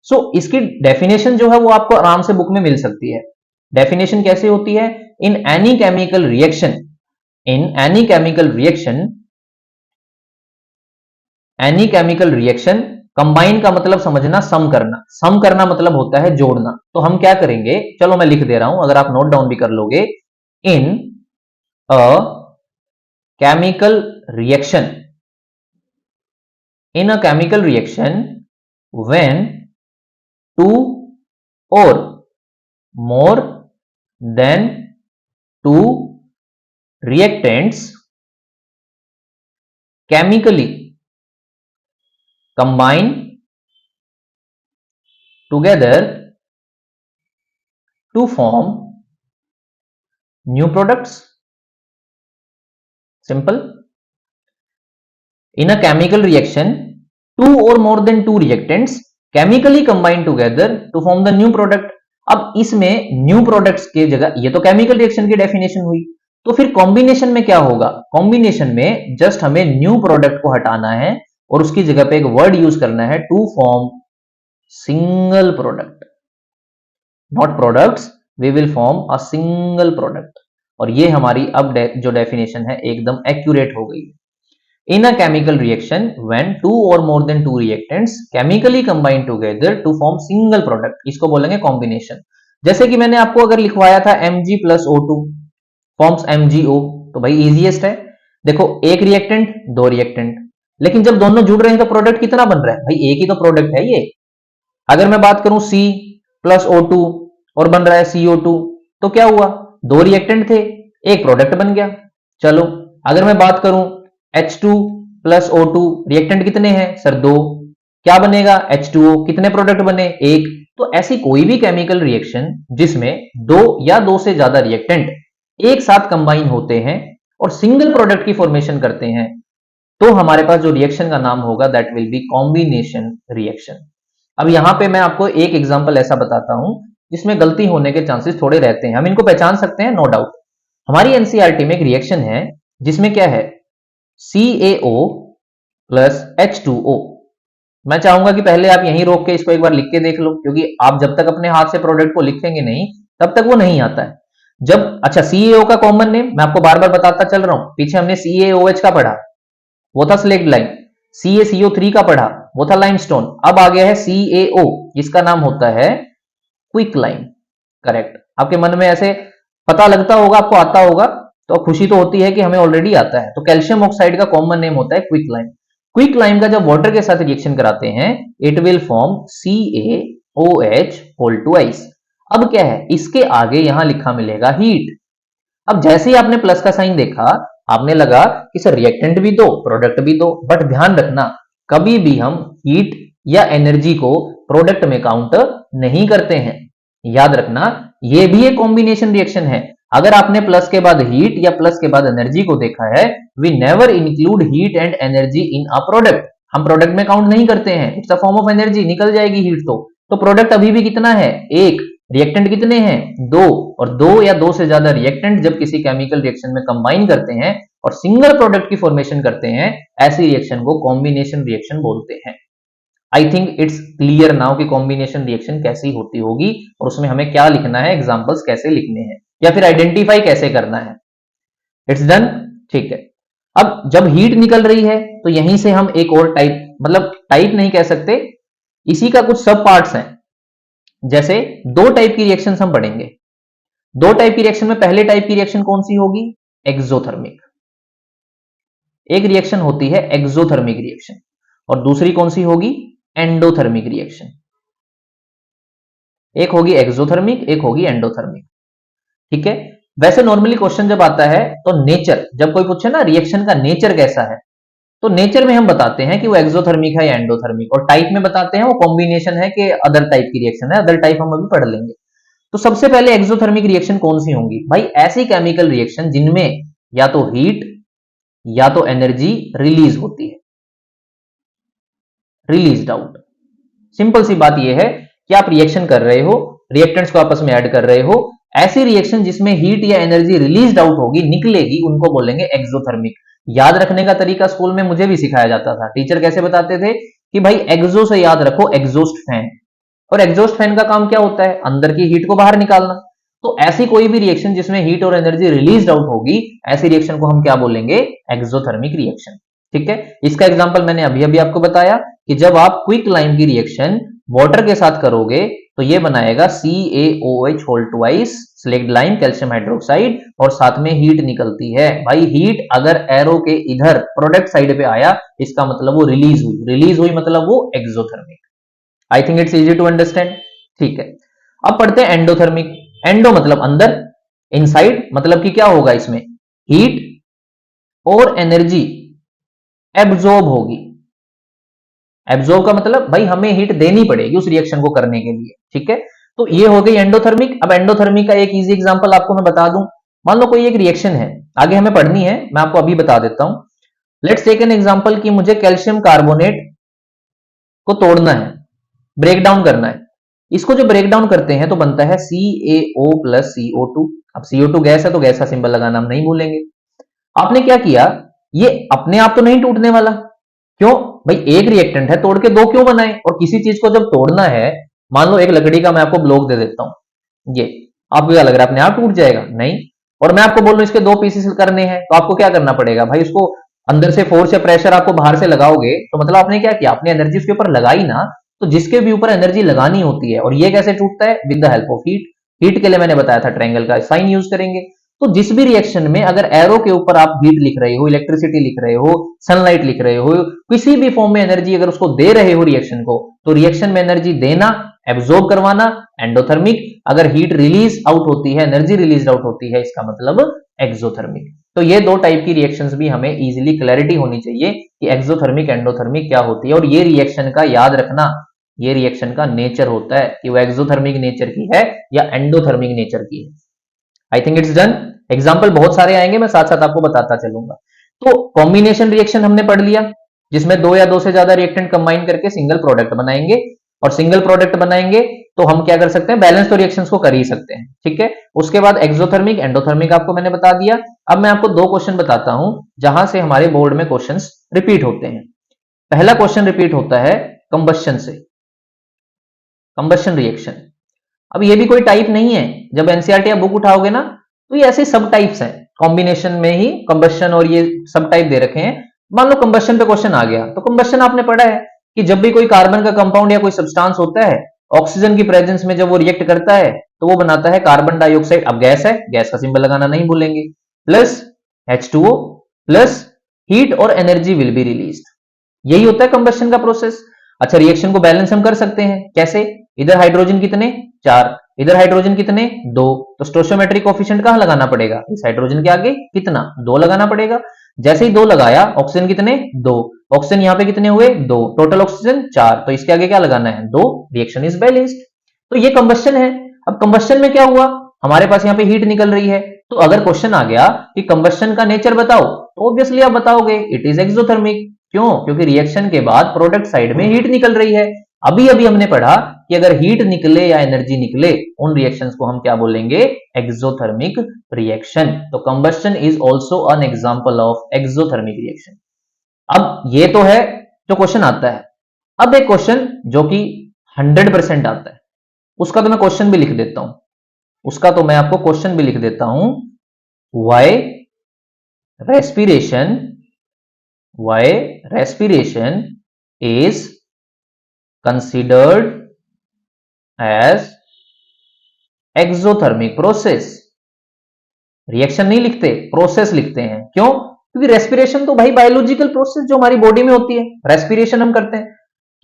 सो इसकी डेफिनेशन जो है वो आपको आराम से बुक में मिल सकती है। डेफिनेशन कैसे होती है? इन एनी केमिकल रिएक्शन, इन any chemical reaction, any chemical reaction, combine का मतलब समझना, सम करना। सम करना मतलब होता है जोड़ना। तो हम क्या करेंगे, चलो मैं लिख दे रहा हूं, अगर आप नोट डाउन भी कर लोगे। In a chemical reaction, in a chemical reaction when two or more than two reactants chemically combine together to form new products. Simple. In a chemical reaction, two or more than two reactants chemically combine together to form the new product. अब इसमें न्यू प्रोडक्ट्स के जगह, ये तो केमिकल रिएक्शन की डेफिनेशन हुई, तो फिर कॉम्बिनेशन में क्या होगा? कॉम्बिनेशन में जस्ट हमें न्यू प्रोडक्ट को हटाना है और उसकी जगह पे एक वर्ड यूज करना है, to form single product, not products, we will form a single product. और ये हमारी अब जो डेफिनेशन है एकदम एक्यूरेट हो गई। In a chemical reaction, when two or more than two reactants chemically combine together to form single product, इसको बोलेंगे combination। जैसे कि मैंने आपको अगर लिखवाया था Mg plus O2 forms MgO, तो भाई easiest है। देखो, एक रिएक्टेंट, दो रिएक्टेंट, लेकिन जब दोनों जुड़ रहे हैं तो प्रोडक्ट कितना बन रहा है? भाई एक ही तो प्रोडक्ट है ये। अगर मैं बात करूं C plus O2 और बन रहा है CO2, तो क्या हुआ? दो रिएक्टेंट थे, एक प्रोडक्ट बन गया। चलो, अगर मैं बात करूं H2 प्लस O2, रिएक्टेंट कितने हैं सर? दो, क्या बनेगा? H2O। कितने प्रोडक्ट बने? एक। तो ऐसी कोई भी केमिकल रिएक्शन जिसमें दो या दो से ज्यादा रिएक्टेंट एक साथ कंबाइन होते हैं और सिंगल प्रोडक्ट की फॉर्मेशन करते हैं, तो हमारे पास जो रिएक्शन का नाम होगा that will B combination reaction. अब यहां पे मैं आपको एक एग्जांपल ऐसा बताता हूं जिसमें गलती होने के चांसेस थोड़े रहते हैं, हम इनको पहचान सकते हैं, नो डाउट। हमारी एनसीईआरटी में एक रिएक्शन है जिसमें क्या है? CaO plus H2O। मैं चाहूंगा कि पहले आप यहीं रोक के इसको एक बार लिख के देख लो, क्योंकि आप जब तक अपने हाथ से प्रोडक्ट को लिखेंगे नहीं तब तक वो नहीं आता है। जब, अच्छा, CaO का कॉमन नेम मैं आपको बार बार बताता चल रहा हूं, पीछे हमने CaOH का पढ़ा, वो था स्लेक्ट लाइम। CaCO3 का पढ़ा, वो था लाइमस्टोन। अब आ गया है CaO, इसका नाम होता है क्विक लाइम। करेक्ट। आपके मन में ऐसे पता लगता होगा, आपको आता होगा, तो खुशी तो होती है कि हमें ऑलरेडी आता है। तो कैल्शियम ऑक्साइड का कॉमन नेम होता है क्विक लाइम। क्विक लाइम का जब वाटर के साथ रिएक्शन कराते हैं, it will form CaOH whole twice. अब क्या है? इसके आगे यहां लिखा मिलेगा हीट। अब जैसे ही आपने प्लस का साइन देखा, आपने लगा कि सर रिएक्टेंट भी दो, प्रोडक्ट भी दो, बट ध्यान रखना, कभी भी हम हीट या एनर्जी को प्रोडक्ट में काउंट नहीं करते हैं। याद रखना, ये भी एक कॉम्बिनेशन रिएक्शन है। अगर आपने प्लस के बाद हीट या प्लस के बाद एनर्जी को देखा है, we never include heat and energy in a product. हम प्रोडक्ट में काउंट नहीं करते हैं, it's a form of energy, निकल जाएगी हीट। तो प्रोडक्ट अभी भी कितना है? एक। रिएक्टेंट कितने हैं? दो। और दो या दो से ज्यादा रिएक्टेंट जब किसी केमिकल रिएक्शन में कंबाइन करते हैं और सिंगल प्रोडक्ट की फॉर्मेशन करते हैं, ऐसी रिएक्शन को कॉम्बिनेशन रिएक्शन बोलते हैं। आई थिंक इट्स क्लियर नाउ कि कॉम्बिनेशन रिएक्शन कैसी होती होगी और उसमें हमें क्या लिखना है, एग्जांपल्स कैसे लिखने हैं, या फिर आइडेंटिफाई कैसे करना है। It's done. ठीक है। अब जब हीट निकल रही है तो यहीं से हम एक और टाइप, मतलब टाइप नहीं कह सकते, इसी का कुछ सब पार्ट्स हैं। जैसे दो टाइप की रिएक्शन हम पढ़ेंगे। दो टाइप की रिएक्शन में पहले टाइप की रिएक्शन कौन सी होगी? एक्सोथर्मिक। एक रिएक्शन होती है एक्सोथर्मिक रिएक्शन, और दूसरी कौन सी होगी? Endothermic reaction. एक होगी एक्सोथर्मिक, एक होगी एंडोथर्मिक। ठीक है। वैसे नॉर्मली क्वेश्चन जब आता है तो नेचर, जब कोई पूछे ना रिएक्शन का नेचर कैसा है, तो नेचर में हम बताते हैं कि वो एक्सोथर्मिक है या एंडोथर्मिक, और टाइप में बताते हैं वो कॉम्बिनेशन है कि अदर टाइप की रिएक्शन है। अदर टाइप हम अभी पढ़ लेंगे। तो सबसे पहले एक्सोथर्मिक रिएक्शन कौन सी होंगी? भाई ऐसी केमिकल रिएक्शन जिनमें या तो हीट या तो एनर्जी रिलीज होती है, रिलीज आउट। सिंपल सी बात यह है कि आप रिएक्शन कर रहे हो, रिएक्टेंट्स को आपस में ऐड कर रहे हो, ऐसी रिएक्शन जिसमें हीट या एनर्जी रिलीज आउट होगी, निकलेगी, उनको बोलेंगे एक्सोथर्मिक। याद रखने का तरीका स्कूल में मुझे भी सिखाया जाता था। टीचर कैसे बताते थे कि भाई एक्सो से याद रखो एग्जॉस्ट फैन, और एग्जॉस्ट फैन का काम क्या होता है, अंदर की हीट को बाहर निकालना। तो ऐसी कोई भी रिएक्शन जिसमें हीट और एनर्जी रिलीज आउट होगी, ऐसी रिएक्शन को हम क्या बोलेंगे, एक्सोथर्मिक रिएक्शन। ठीक है, इसका एग्जांपल मैंने अभी अभी आपको बताया कि जब आप क्विक लाइम की रिएक्शन वाटर के साथ करोगे तो ये बनाएगा CaOH whole twice slaked lime calcium hydroxide, और साथ में हीट निकलती है। भाई हीट अगर एरो के इधर प्रोडक्ट साइड पे आया, इसका मतलब वो रिलीज हुई मतलब वो exothermic. I think it's easy to understand. ठीक है, अब पढ़ते हैं एंडोथर्मिक। एंडो मतलब अंदर, इनसाइड मतलब कि क्या होगा, इसमें हीट और एनर्जी एब्जॉर्ब होगी। एब्जॉर्ब का मतलब भाई हमें हीट देनी पड़ेगी उस रिएक्शन को करने के लिए। ठीक है, तो ये हो गई एंडोथर्मिक। अब एंडोथर्मिक का एक इजी एग्जांपल आपको मैं बता दूं। मान लो कोई एक रिएक्शन है, आगे हमें पढ़नी है, मैं आपको अभी बता देता हूं। लेट्स टेक एन एग्जांपल कि मुझे कैल्शियम कार्बोनेट को तोड़ना है, ब्रेक डाउन करना है। इसको जो ब्रेक डाउन करते हैं तो बनता है CaO प्लस CO2। अब CO2 गैस है तो गैस का सिंबल लगाना हम नहीं भूलेंगे। आपने क्या किया, ये अपने आप तो नहीं टूटने वाला, क्यों भाई, एक रिएक्टेंट है, तोड़ के दो क्यों बनाए। और किसी चीज को जब तोड़ना है, मान लो एक लकड़ी का मैं आपको ब्लॉक दे देता हूं, ये आपको क्या लग रहा है अपने आप टूट जाएगा, नहीं। और मैं आपको बोल रहा हूं इसके दो पीसेस करने हैं, तो आपको क्या करना पड़ेगा भाई, उसको अंदर से फोर्स या प्रेशर आपको बाहर से लगाओगे, तो मतलब आपने क्या किया, अपनी एनर्जी उसके ऊपर लगाई ना। तो जिसके भी ऊपर एनर्जी लगानी होती है, और ये कैसे टूटता है, with the help of heat. Heat के लिए मैंने बताया था ट्रायंगल का साइन यूज करेंगे। तो जिस भी रिएक्शन में अगर एरो के ऊपर आप हीट लिख रहे हो, इलेक्ट्रिसिटी लिख रहे हो, सनलाइट लिख रहे हो, किसी भी फॉर्म में एनर्जी अगर उसको दे रहे हो रिएक्शन को, तो रिएक्शन में एनर्जी देना, एब्जॉर्ब करवाना एंडोथर्मिक। अगर हीट रिलीज आउट होती है, एनर्जी रिलीज आउट होती है, इसका मतलब एक्सोथर्मिक। तो ये दो टाइप की रिएक्शंस भी हमें इजीली क्लैरिटी होनी चाहिए कि एक्सोथर्मिक एंडोथर्मिक क्या होती है। और ये रिएक्शन का याद रखना, ये रिएक्शन का नेचर होता है कि वो एक्सोथर्मिक नेचर की है या एंडोथर्मिक नेचर की है। I think it's done. Example बहुत सारे आएंगे, मैं साथ साथ आपको बताता चलूंगा। तो कॉम्बिनेशन रिएक्शन हमने पढ़ लिया, जिसमें दो या दो से ज्यादा रिएक्टेंट कंबाइन करके सिंगल प्रोडक्ट बनाएंगे। और सिंगल प्रोडक्ट बनाएंगे तो हम क्या कर सकते हैं, बैलेंस तो रिएक्शंस को कर ही सकते हैं। ठीक है, उसके बाद एक्सोथर्मिक एंडोथर्मिक आपको मैंने बता दिया। अब मैं आपको दो क्वेश्चन बताता हूं जहां से हमारे बोर्ड में क्वेश्चंस रिपीट होते हैं। पहला क्वेश्चन रिपीट होता है कंबशन से, कंबशन रिएक्शन। अब ये भी कोई टाइप नहीं है, जब एनसीईआरटी आप बुक उठाओगे ना, तो ये ऐसे सब टाइप्स हैं, कॉम्बिनेशन में ही कंबशन और ये सब टाइप दे रखे हैं। मान लो कंबशन पे क्वेश्चन आ गया, तो कंबशन आपने पढ़ा है कि जब भी कोई कार्बन का कंपाउंड या कोई सब्सटेंस होता है, ऑक्सीजन की प्रेजेंस में जब वो रिएक्ट करता है तो वो बनाता है कार्बन डाइऑक्साइड। अब गैस है, गैस का सिंबल लगाना नहीं भूलेंगे, प्लस H2O प्लस हीट और एनर्जी विल बी रिलीज्ड। यही होता है कंबशन का प्रोसेस। अच्छा, रिएक्शन को बैलेंस हम कर सकते हैं कैसे, इधर हाइड्रोजन कितने, 4, इधर हाइड्रोजन कितने, 2, तो स्टोइचोमेट्रिक कोएफिशिएंट कहां लगाना पड़ेगा, इस हाइड्रोजन के आगे कितना, 2 लगाना पड़ेगा। जैसे ही 2 लगाया, ऑक्सीजन कितने, 2, ऑक्सीजन यहां पे कितने हुए, 2, टोटल ऑक्सीजन 4, तो इसके आगे क्या लगाना है, 2, रिएक्शन इज बैलेंस्ड। तो ये कंबशन है। अब कंबशन में क्या हुआ, हमारे पास यहाँ पे हीट निकल रही है, तो अगर क्वेश्चन आ गया कि कंबशन का नेचर बताओ, तो ऑब्वियसली आप बताओगे इट इज एक्सोथर्मिक। क्यों, क्योंकि रिएक्शन के बाद प्रोडक्ट साइड में हीट निकल रही है। अभी अभी हमने पढ़ा कि अगर हीट निकले या एनर्जी निकले, उन रिएक्शंस को हम क्या बोलेंगे, एक्सोथर्मिक रिएक्शन। तो combustion is also an example of exothermic reaction. अब ये तो है जो क्वेश्चन आता है। अब एक क्वेश्चन जो कि 100% आता है, उसका तो मैं क्वेश्चन भी लिख देता हूं, उसका तो मैं आपको क्वेश्चन भी लिख देता हूं। Why respiration is considered as exothermic process. Reaction नहीं लिखते, प्रोसेस लिखते हैं। क्यों, क्योंकि रेस्पिरेशन तो भाई बायोलॉजिकल प्रोसेस जो हमारी बॉडी में होती है, रेस्पिरेशन हम करते हैं।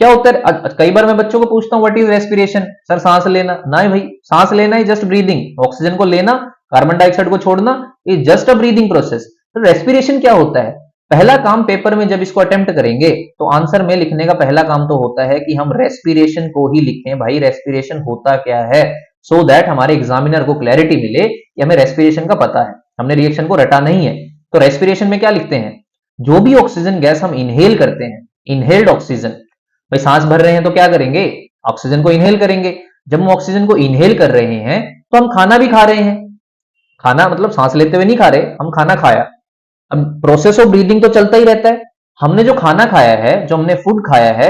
क्या होता है, कई बार मैं बच्चों को पूछता हूं व्हाट इज रेस्पिरेशन, सर सांस लेना, ना भाई, सांस लेना ही जस्ट ब्रीदिंग, ऑक्सीजन को लेना, कार्बन डाइऑक्साइड को छोड़ना, is just a breathing process. तो रेस्पिरेशन क्या होता है, पहला काम पेपर में जब इसको अटेम्प्ट करेंगे तो आंसर में लिखने का पहला काम तो होता है कि हम रेस्पिरेशन को ही लिखें, भाई रेस्पिरेशन होता क्या है, सो दैट हमारे एग्जामिनर को क्लैरिटी मिले कि हमें रेस्पिरेशन का पता है, हमने रिएक्शन को रटा नहीं है। तो रेस्पिरेशन में क्या लिखते हैं, जो भी ऑक्सीजन गैस हम इनहेल करते हैं, इनहेल्ड ऑक्सीजन, भाई सांस भर रहे हैं तो क्या करेंगे, ऑक्सीजन को इनहेल करेंगे। जब हम ऑक्सीजन को इनहेल कर रहे हैं तो हम खाना भी खा रहे हैं, खाना मतलब सांस लेते हुए नहीं खा रहे, हम खाना खाया। अब प्रोसेस ऑफ ब्रीदिंग तो चलता ही रहता है। हमने जो खाना खाया है, जो हमने फूड खाया है,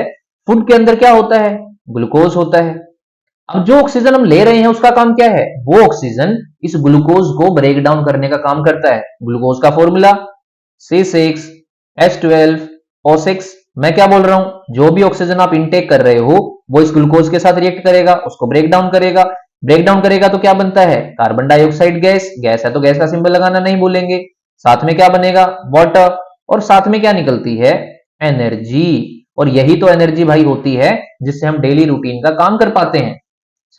फूड के अंदर क्या होता है? ग्लूकोज होता है। अब जो ऑक्सीजन हम ले रहे हैं उसका काम क्या है? वो ऑक्सीजन इस ग्लूकोज को ब्रेक डाउन करने का काम करता है। ग्लूकोज का फॉर्मूला C6H12O6। मैं क्या बोल रहा हूं? जो भी ऑक्सीजन आप इनटेक कर रहे हो वो इस ग्लूकोज के साथ रिएक्ट करेगा, उसको ब्रेक डाउन करेगा। ब्रेक डाउन करेगा तो क्या बनता है? Carbon dioxide gas. गैस है तो गैस का सिंबल लगाना नहीं भूलेंगे। साथ में क्या बनेगा? वाटर। और साथ में क्या निकलती है? एनर्जी। और यही तो एनर्जी भाई होती है जिससे हम डेली रूटीन का काम कर पाते हैं।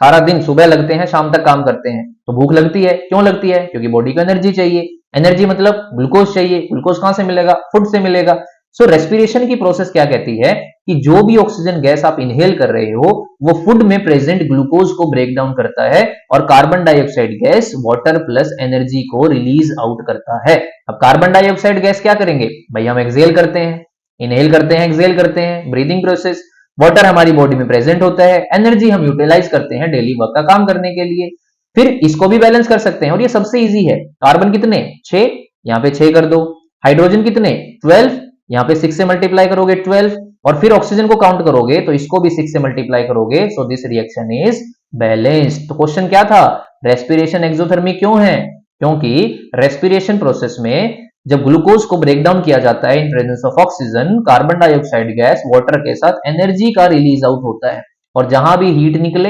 सारा दिन सुबह लगते हैं, शाम तक काम करते हैं, तो भूख लगती है। क्यों लगती है? क्योंकि बॉडी को एनर्जी चाहिए। एनर्जी मतलब ग्लूकोज चाहिए। ग्लूकोज कहां से मिलेगा? फूड से मिलेगा। सो रेस्पिरेशन की प्रोसेस क्या कहती है कि जो भी ऑक्सीजन गैस आप इनहेल कर रहे हो वो फूड में प्रेजेंट ग्लूकोज को ब्रेक डाउन करता है और carbon dioxide gas water plus energy को रिलीज आउट करता है। अब कार्बन डाइऑक्साइड गैस क्या करेंगे भाई? हम एक्सहेल करते हैं, इनहेल करते हैं, एक्सहेल करते हैं, ब्रीदिंग प्रोसेस। वाटर हमारी बॉडी में प्रेजेंट होता है, एनर्जी हम यूटिलाइज करते हैं डेली वर्क का काम करने के लिए। फिर इसको भी बैलेंस कर सकते हैं और ये सबसे इजी है। कार्बन कितने? 6, यहां पे 6 कर दो। हाइड्रोजन कितने? 12, यहां पे 6 से मल्टीप्लाई करोगे 12। और फिर ऑक्सीजन को काउंट करोगे तो इसको भी 6 से मल्टीप्लाई करोगे। So this reaction is balanced. तो क्वेश्चन क्या था? रेस्पिरेशन एक्सोथर्मिक क्यों है? क्योंकि रेस्पिरेशन प्रोसेस में जब ग्लूकोज को ब्रेक डाउन किया जाता है in presence of oxygen, carbon dioxide gas water के साथ एनर्जी का रिलीज आउट होता है। और जहां भी हीट निकले,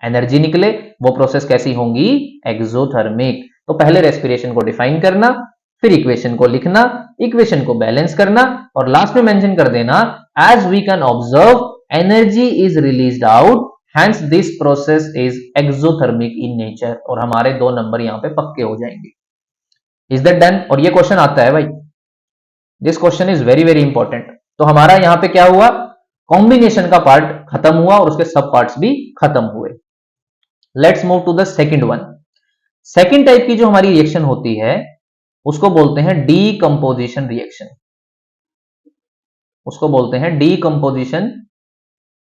एनर्जी निकले, वो प्रोसेस कैसी होंगी? एक्सोथर्मिक। तो पहले रेस्पिरेशन को डिफाइन करना, फिर इक्वेशन को लिखना, इक्वेशन को बैलेंस करना और लास्ट में मेंशन कर देना as we can observe energy is released out, hence this process is exothermic in nature. और हमारे 2 नंबर यहां पे पक्के हो जाएंगे। Is that done? और ये क्वेश्चन आता है भाई, this question is very very important. तो हमारा यहां पे क्या हुआ? कॉम्बिनेशन का पार्ट खत्म हुआ और उसके सब पार्ट्स भी खत्म हुए। Let's move to the second one. Second type की जो हमारी रिएक्शन होती है उसको बोलते हैं डीकंपोजिशन रिएक्शन। उसको बोलते हैं डीकंपोजिशन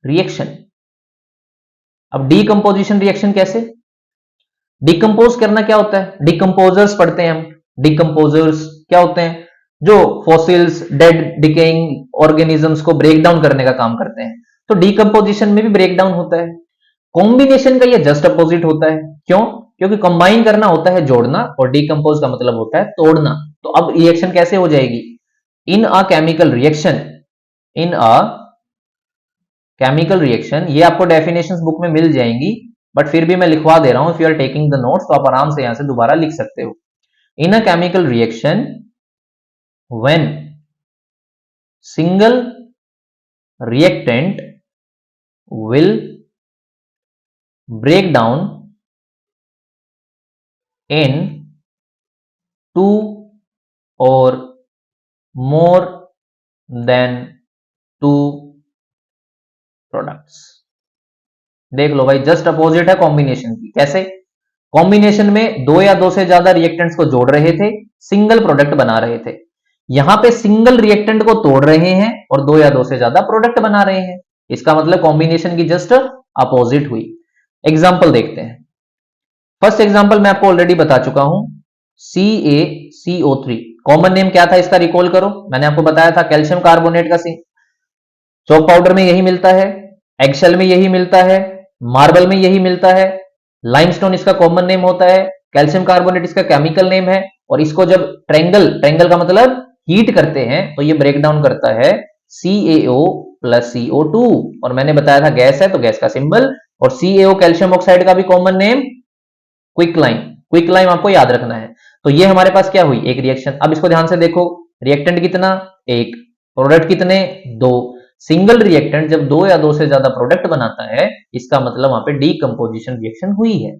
रिएक्शन। अब डीकंपोजिशन रिएक्शन कैसे? डिकम्पोज करना क्या होता है? डिकम्पोजर्स पढ़ते हैं हम। डिकम्पोजर्स क्या होते हैं? जो फॉसिल्स, डेड, डिकेइंग ऑर्गेनिजम्स को ब्रेक डाउन करने का काम करते हैं। तो डिकम्पोजिशन में भी ब्रेक डाउन होता है। कॉम्बिनेशन का ये जस्ट अपोजिट होता है। क्यों? क्योंकि कंबाइन करना होता है जोड़ना और डिकम्पोज का मतलब होता है तोड़ना। तो अब रिएक्शन कैसे हो जाएगी? In a chemical reaction, in a chemical reaction, ये आपको डेफिनेशंस बुक में मिल जाएंगी बट फिर भी मैं लिखवा दे रहा हूं। If you are taking the notes तो आप आराम से यहां से दोबारा लिख सकते हो। In a chemical reaction when single reactant will break down in 2 or more than 2 products. देख लो भाई, जस्ट अपोजिट है कॉम्बिनेशन की। कैसे? कॉम्बिनेशन में 2 या 2 से ज्यादा रिएक्टेंट्स को जोड़ रहे थे, सिंगल प्रोडक्ट बना रहे थे। यहां पे सिंगल रिएक्टेंट को तोड़ रहे हैं और 2 या 2 से ज्यादा प्रोडक्ट बना रहे हैं। इसका मतलब कॉम्बिनेशन की जस्ट अपोजिट हुई। एग्जाम्पल देखते हैं। फर्स्ट एग्जाम्पल मैं आपको ऑलरेडी बता चुका हूं, CaCO3। कॉमन नेम क्या था इसका? रिकॉल करो। मैंने आपको बताया था कैल्शियम कार्बोनेट का चौक पाउडर में यही मिलता है, एगशेल में यही मिलता है, मार्बल में यही मिलता है, लाइमस्टोन इसका कॉमन नेम होता है, कैल्शियम कार्बोनेट इसका केमिकल नेम है। और इसको जब ट्रेंगल का मतलब हीट करते हैं तो ये ब्रेक डाउन करता है CaO प्लस CO2। और मैंने बताया था गैस है तो गैस का सिंबल, और CaO कैल्शियम ऑक्साइड का भी कॉमन नेम क्विकलाइम। क्विकलाइम आपको याद रखना है। तो ये हमारे पास क्या हुई? एक रिएक्शन। अब इसको ध्यान से देखो, रिएक्टेंट कितना? 1, प्रोडक्ट कितने? 2। सिंगल रिएक्टेंट जब 2 या 2 से ज्यादा प्रोडक्ट बनाता है इसका मतलब वहां पे डीकंपोजिशन रिएक्शन हुई है।